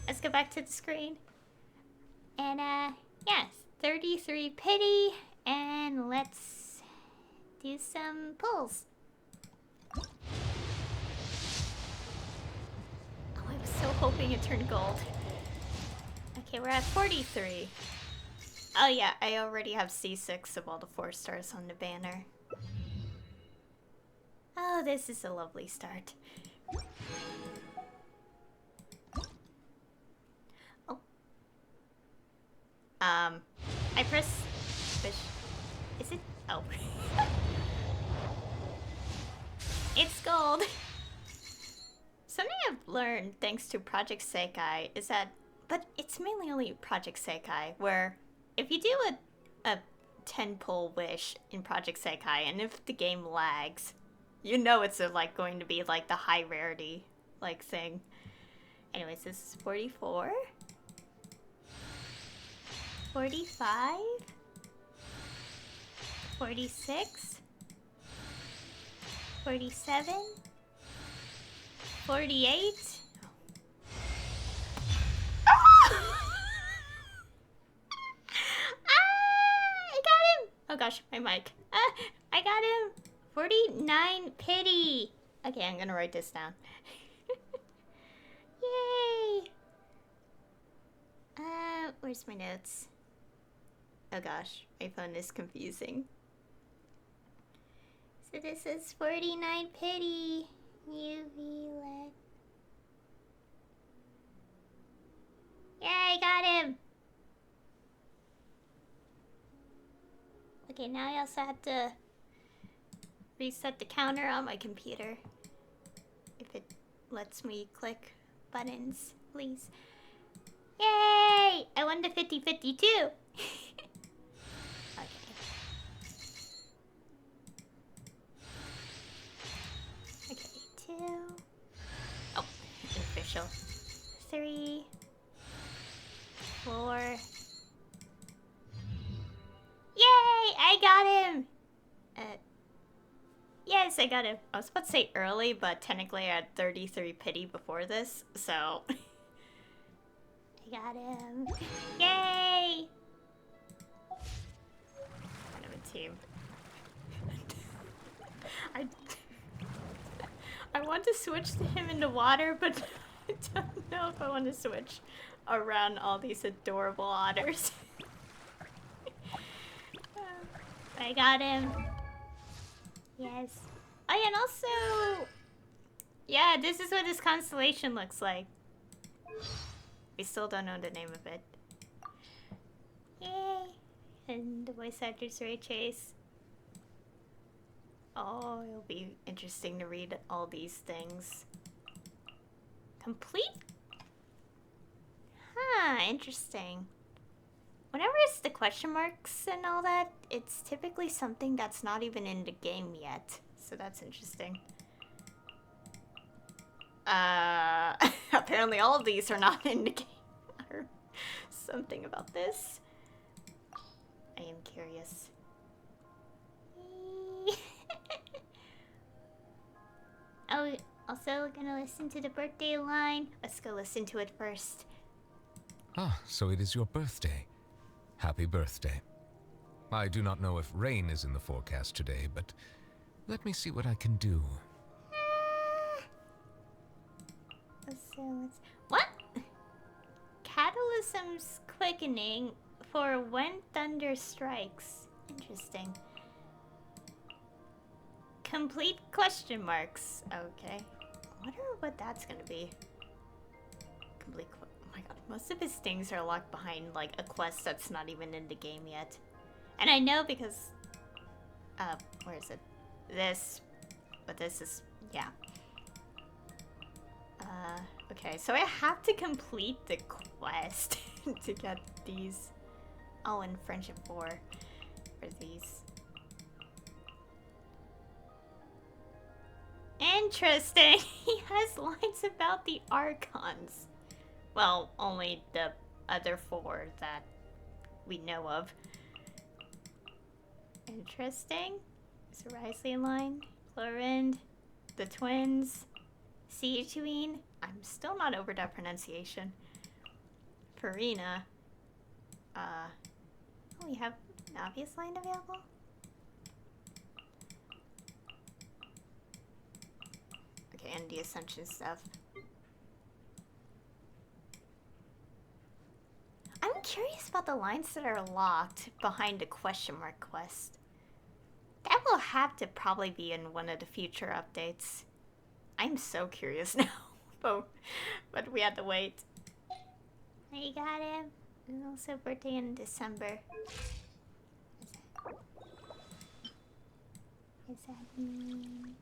Speaker 1: let's go back to the screen. And, yes, 33 pity, and let's do some pulls. Oh, I was so hoping it turned gold. Okay, we're at 43. Oh yeah, I already have C6 of all the 4 stars on the banner. Oh, this is a lovely start. Oh. I press fish. Is it? Oh. It's gold. Something I've learned thanks to Project Sekai is that, but it's mainly only Project Sekai, where if you do a 10 pull wish in Project Sekai, and if the game lags, you know it's like going to be like the high rarity like thing. Anyways, this is 44, 45, 46, 47, 48. Oh gosh, my mic. I got him. 49 pity. Okay, I'm gonna write this down. Yay. Where's my notes? Oh gosh, my phone is confusing. So this is 49 pity. Neuvillette. Yeah, I got him. Okay, now I also have to reset the counter on my computer. If it lets me click buttons, please. Yay! I won the 50-50 too! Okay, 2. Oh, official. 3. 4. Yay! I got him! Yes, I got him. I was about to say early, but technically I had 33 pity before this, so... I got him. Yay! Kind of a team. I want to switch to him in the water, but I don't know if I want to switch around all these adorable otters. I got him. Yes. Oh yeah, and also... Yeah, this is what this constellation looks like. We still don't know the name of it. Yay! And the voice actor's Ray Chase. Oh, it'll be interesting to read all these things. Complete? Huh, interesting. Whenever it's the question marks and all that, it's typically something that's not even in the game yet. So that's interesting. Apparently all of these are not in the game. Or something about this. I am curious. Oh, also gonna listen to the birthday line. Let's go listen to it first.
Speaker 4: Ah, so it is your birthday. Happy birthday. I do not know if rain is in the forecast today, but let me see what I can do.
Speaker 1: What? Catalysm's quickening for when thunder strikes. Interesting. Complete question marks. Okay. I wonder what that's gonna be. Complete my god, most of his things are locked behind like a quest that's not even in the game yet. And I know because where is it? This, but this is, yeah. Okay, so I have to complete the quest to get these. Oh, and Friendship 4 for these. Interesting. He has lines about the archons. Well, only the other 4 that we know of. Interesting. Is Risley in line? Florind, the twins, Sichuin. I'm still not over that pronunciation. Farina. Oh, we have an obvious line available? Okay, and the Ascension stuff. I'm curious about the lines that are locked behind the question mark quest. That will have to probably be in one of the future updates. I'm so curious now. but we had to wait. I got him. It's also birthday in December. What does that mean?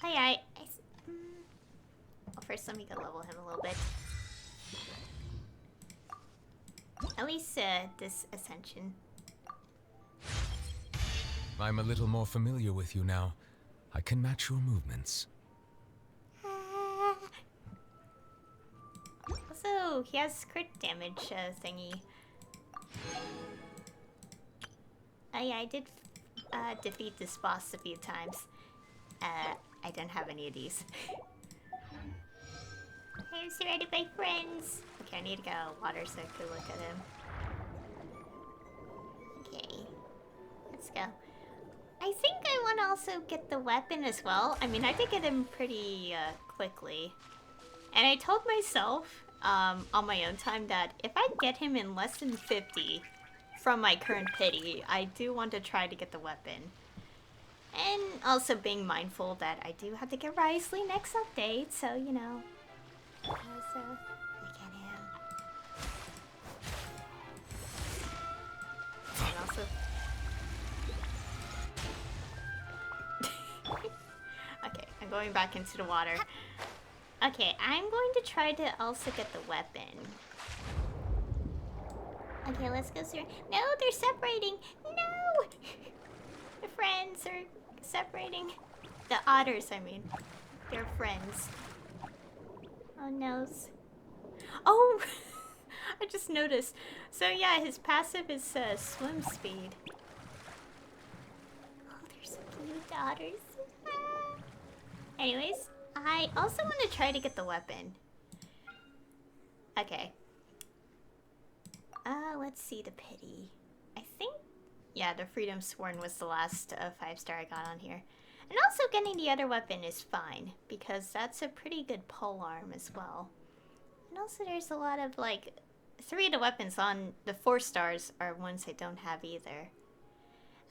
Speaker 1: Oh yeah, well, first let me go level him a little bit. At least this Ascension.
Speaker 4: I'm a little more familiar with you now. I can match your movements.
Speaker 1: Also, he has crit damage thingy. Oh yeah, I did defeat this boss a few times. I don't have any of these. I'm surrounded by friends. Okay, I need to go water so I can look at him. Okay, let's go. I think I want to also get the weapon as well. I mean, I did get him pretty quickly. And I told myself on my own time that if I get him in less than 50 from my current pity, I do want to try to get the weapon. And also being mindful that I do have to get Risley next update, so you know. So, I get him. And also... Okay, I'm going back into the water. Okay, I'm going to try to also get the weapon. Okay, let's go through. No, they're separating! No! The friends are separating. The otters, I mean. They're friends. Oh, no. Oh! I just noticed. So yeah, his passive is swim speed. Oh, they're so cute, the otters. Anyways, I also want to try to get the weapon. Okay. Let's see the pity. I think, yeah, the Freedom Sworn was the last 5-star I got on here. And also getting the other weapon is fine, because that's a pretty good pole arm as well. And also there's a lot of, like, 3 of the weapons on the 4 stars are ones I don't have either.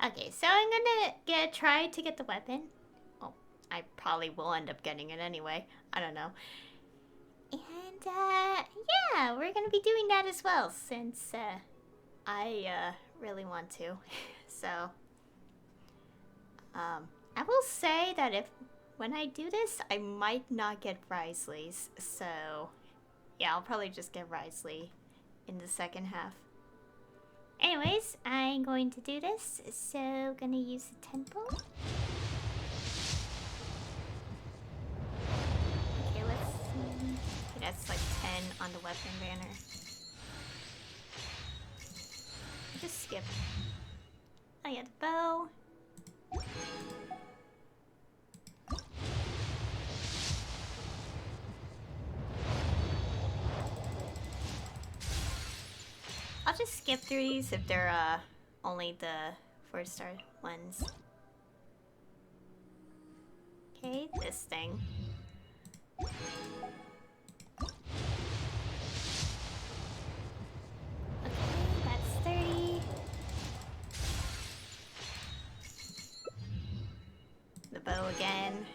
Speaker 1: Okay, so I'm gonna try to get the weapon. Well, I probably will end up getting it anyway. I don't know. And, yeah, we're gonna be doing that as well, since, I, really want to. So, I will say that when I do this, I might not get Risley's, so, yeah, I'll probably just get Risley in the second half. Anyways, I'm going to do this, so gonna use the temple. Okay, let's see. Okay, that's like 10 on the weapon banner. Just skip. Oh yeah, the bow. I'll just skip through these if they're only the 4-star ones. Okay, this thing. Okay, that's 30. The bow again.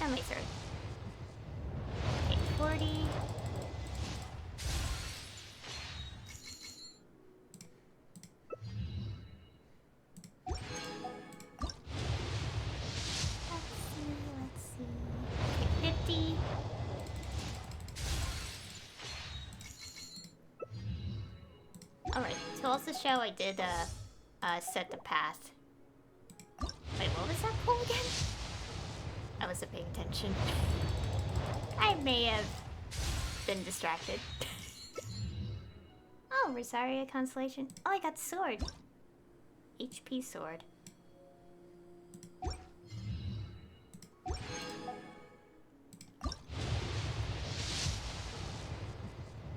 Speaker 1: And my sword. Okay, 40. Let's see. Okay, 50. Alright, to also show I did set the path. Wait, what was that pull again? I wasn't paying attention. I may have been distracted. Oh, Rosaria Constellation. Oh, I got sword. HP sword.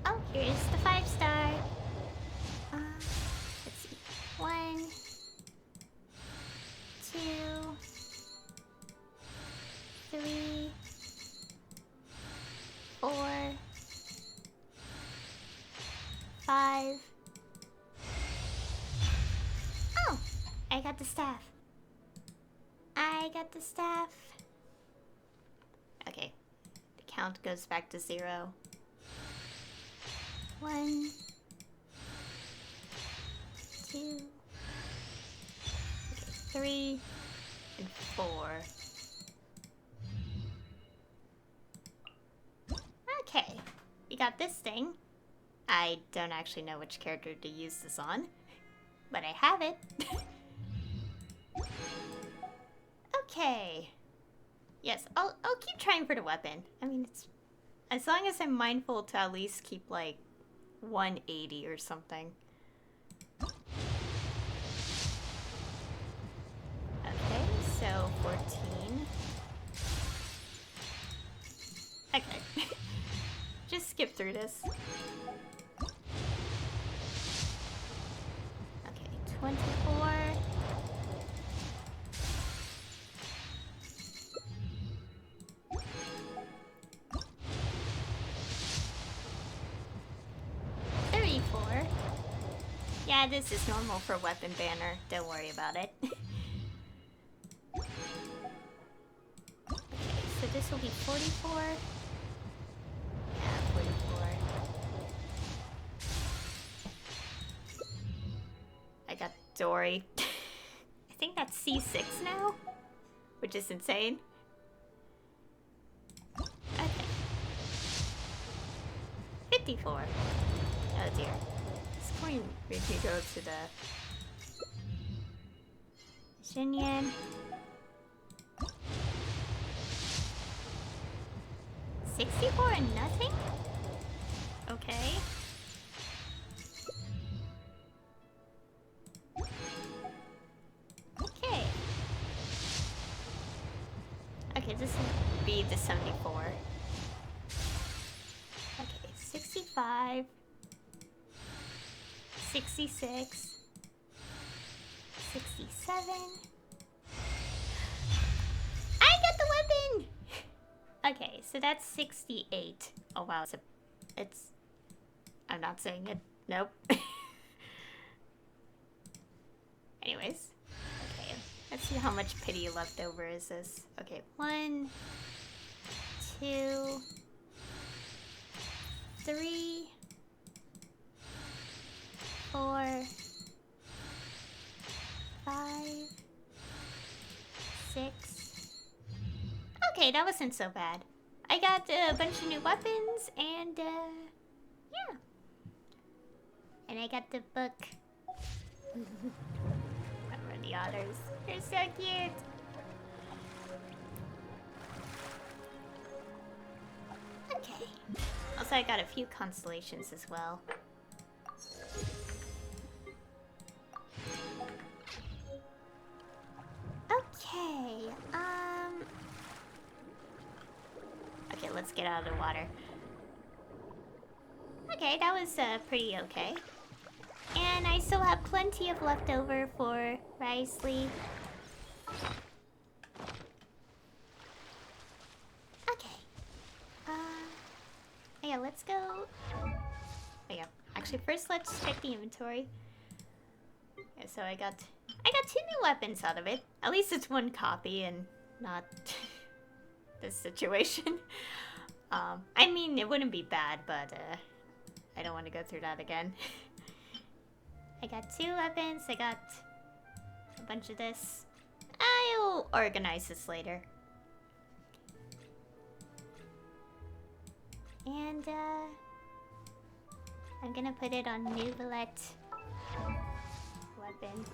Speaker 1: Oh, here's the 5-star. Let's see. 1, 2, 3, 4, 5. Oh, I got the staff. I got the staff. Okay, the count goes back to 0. 1, 2, 3, and 4. Okay, we got this thing. I don't actually know which character to use this on, but I have it. Okay. Yes, I'll keep trying for the weapon. I mean, it's as long as I'm mindful to at least keep like 180 or something. Okay, so 14. Okay. Just skip through this. Okay, 24. Yeah, this is normal for weapon banner. Don't worry about it. Okay, so this will be 44. Yeah, 44. I got Dory. I think that's C6 now, which is insane. Okay. 54. Oh dear. This coin made me go to the Xinyan. 64 and nothing? Okay. Okay. Okay, this would be the 74. Okay, 65. 66. 67. I got the weapon! Okay, so that's 68. Oh wow, it's I'm not saying it. Nope. Anyways. Okay, let's see how much pity left over is this. Okay, 1, 2, 3, 4, 5, 6. Okay, that wasn't so bad. I got a bunch of new weapons and yeah. And I got the book. Remember the otters. They're so cute. Okay. Also, I got a few constellations as well. Okay, okay, let's get out of the water. Okay, that was pretty okay. And I still have plenty of leftover for Risley. Okay. Yeah, let's go. Oh yeah. Actually, first let's check the inventory. Yeah, so I got 2 new weapons out of it. At least it's 1 copy and not this situation. I mean, it wouldn't be bad, but I don't want to go through that again. I got 2 weapons, I got a bunch of this. I'll organize this later. And, I'm gonna put it on Neuvillette weapon.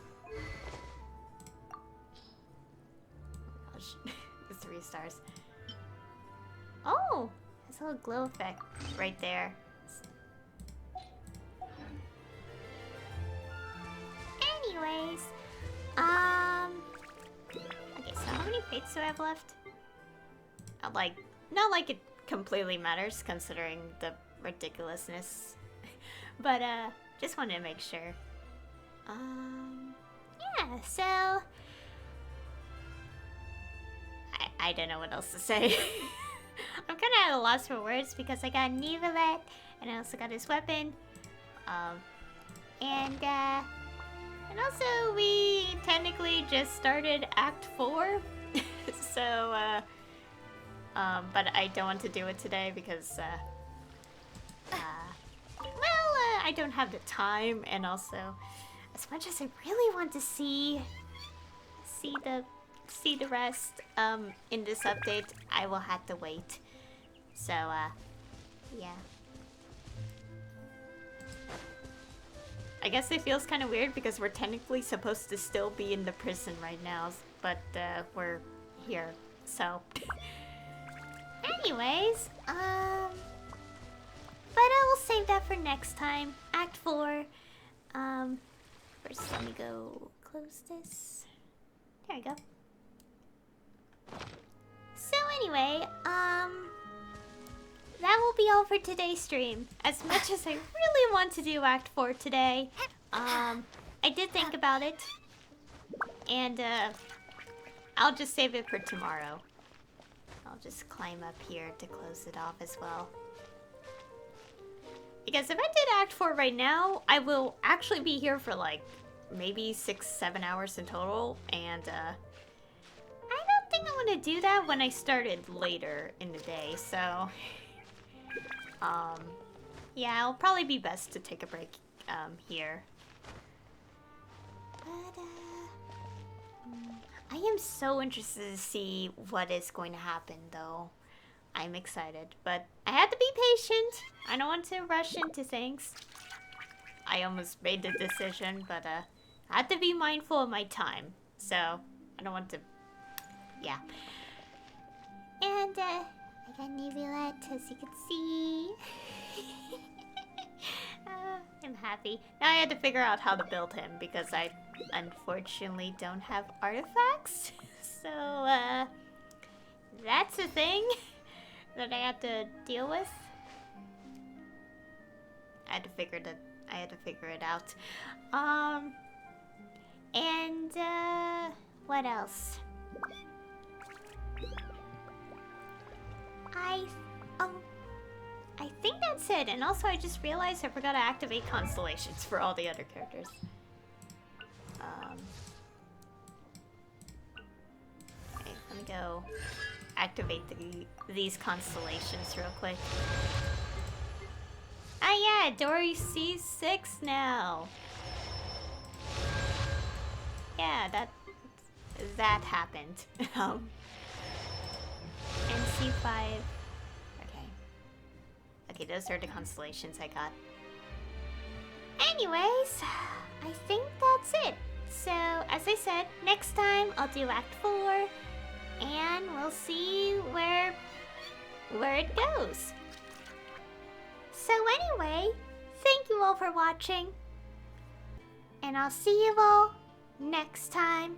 Speaker 1: Oh gosh, it's 3 stars. Oh, there's a little glow effect right there. Anyways, okay, so how many fates do I have left? Like, not like it completely matters considering the ridiculousness, but just wanted to make sure. Yeah, so I don't know what else to say. I'm kind of at a loss for words because I got Neuvillette and I also got his weapon, and also we technically just started Act 4, so but I don't want to do it today because I don't have the time, and also as much as I really want to see the rest in this update, I will have to wait. So yeah. I guess it feels kind of weird because we're technically supposed to still be in the prison right now, but we're here. So anyways, but I will save that for next time. Act 4. First let me go close this. There we go. So anyway, that will be all for today's stream. As much as I really want to do Act 4 today, I did think about it, and I'll just save it for tomorrow. I'll just climb up here to close it off as well. Because if I did Act 4 right now, I will actually be here for like maybe 6-7 hours in total, and I don't think I want to do that when I started later in the day, so yeah, it'll probably be best to take a break here. But I am so interested to see what is going to happen, though. I'm excited, but I had to be patient. I don't want to rush into things. I almost made the decision, but I had to be mindful of my time, so I don't want to, yeah. And I got Neuvillette, as you can see. I'm happy. Now I had to figure out how to build him because I unfortunately don't have artifacts. So that's a thing that I had to deal with. I had to figure it out. And what else? I think that's it. And also I just realized I forgot to activate constellations for all the other characters. Okay, let me go activate these constellations real quick. Ah yeah, Dory C6 now. Yeah, that happened. And C5. Okay, those are the constellations I got. Anyways, I think that's it. So, as I said, next time I'll do Act 4, and we'll see where it goes. So anyway, thank you all for watching, and I'll see you all next time.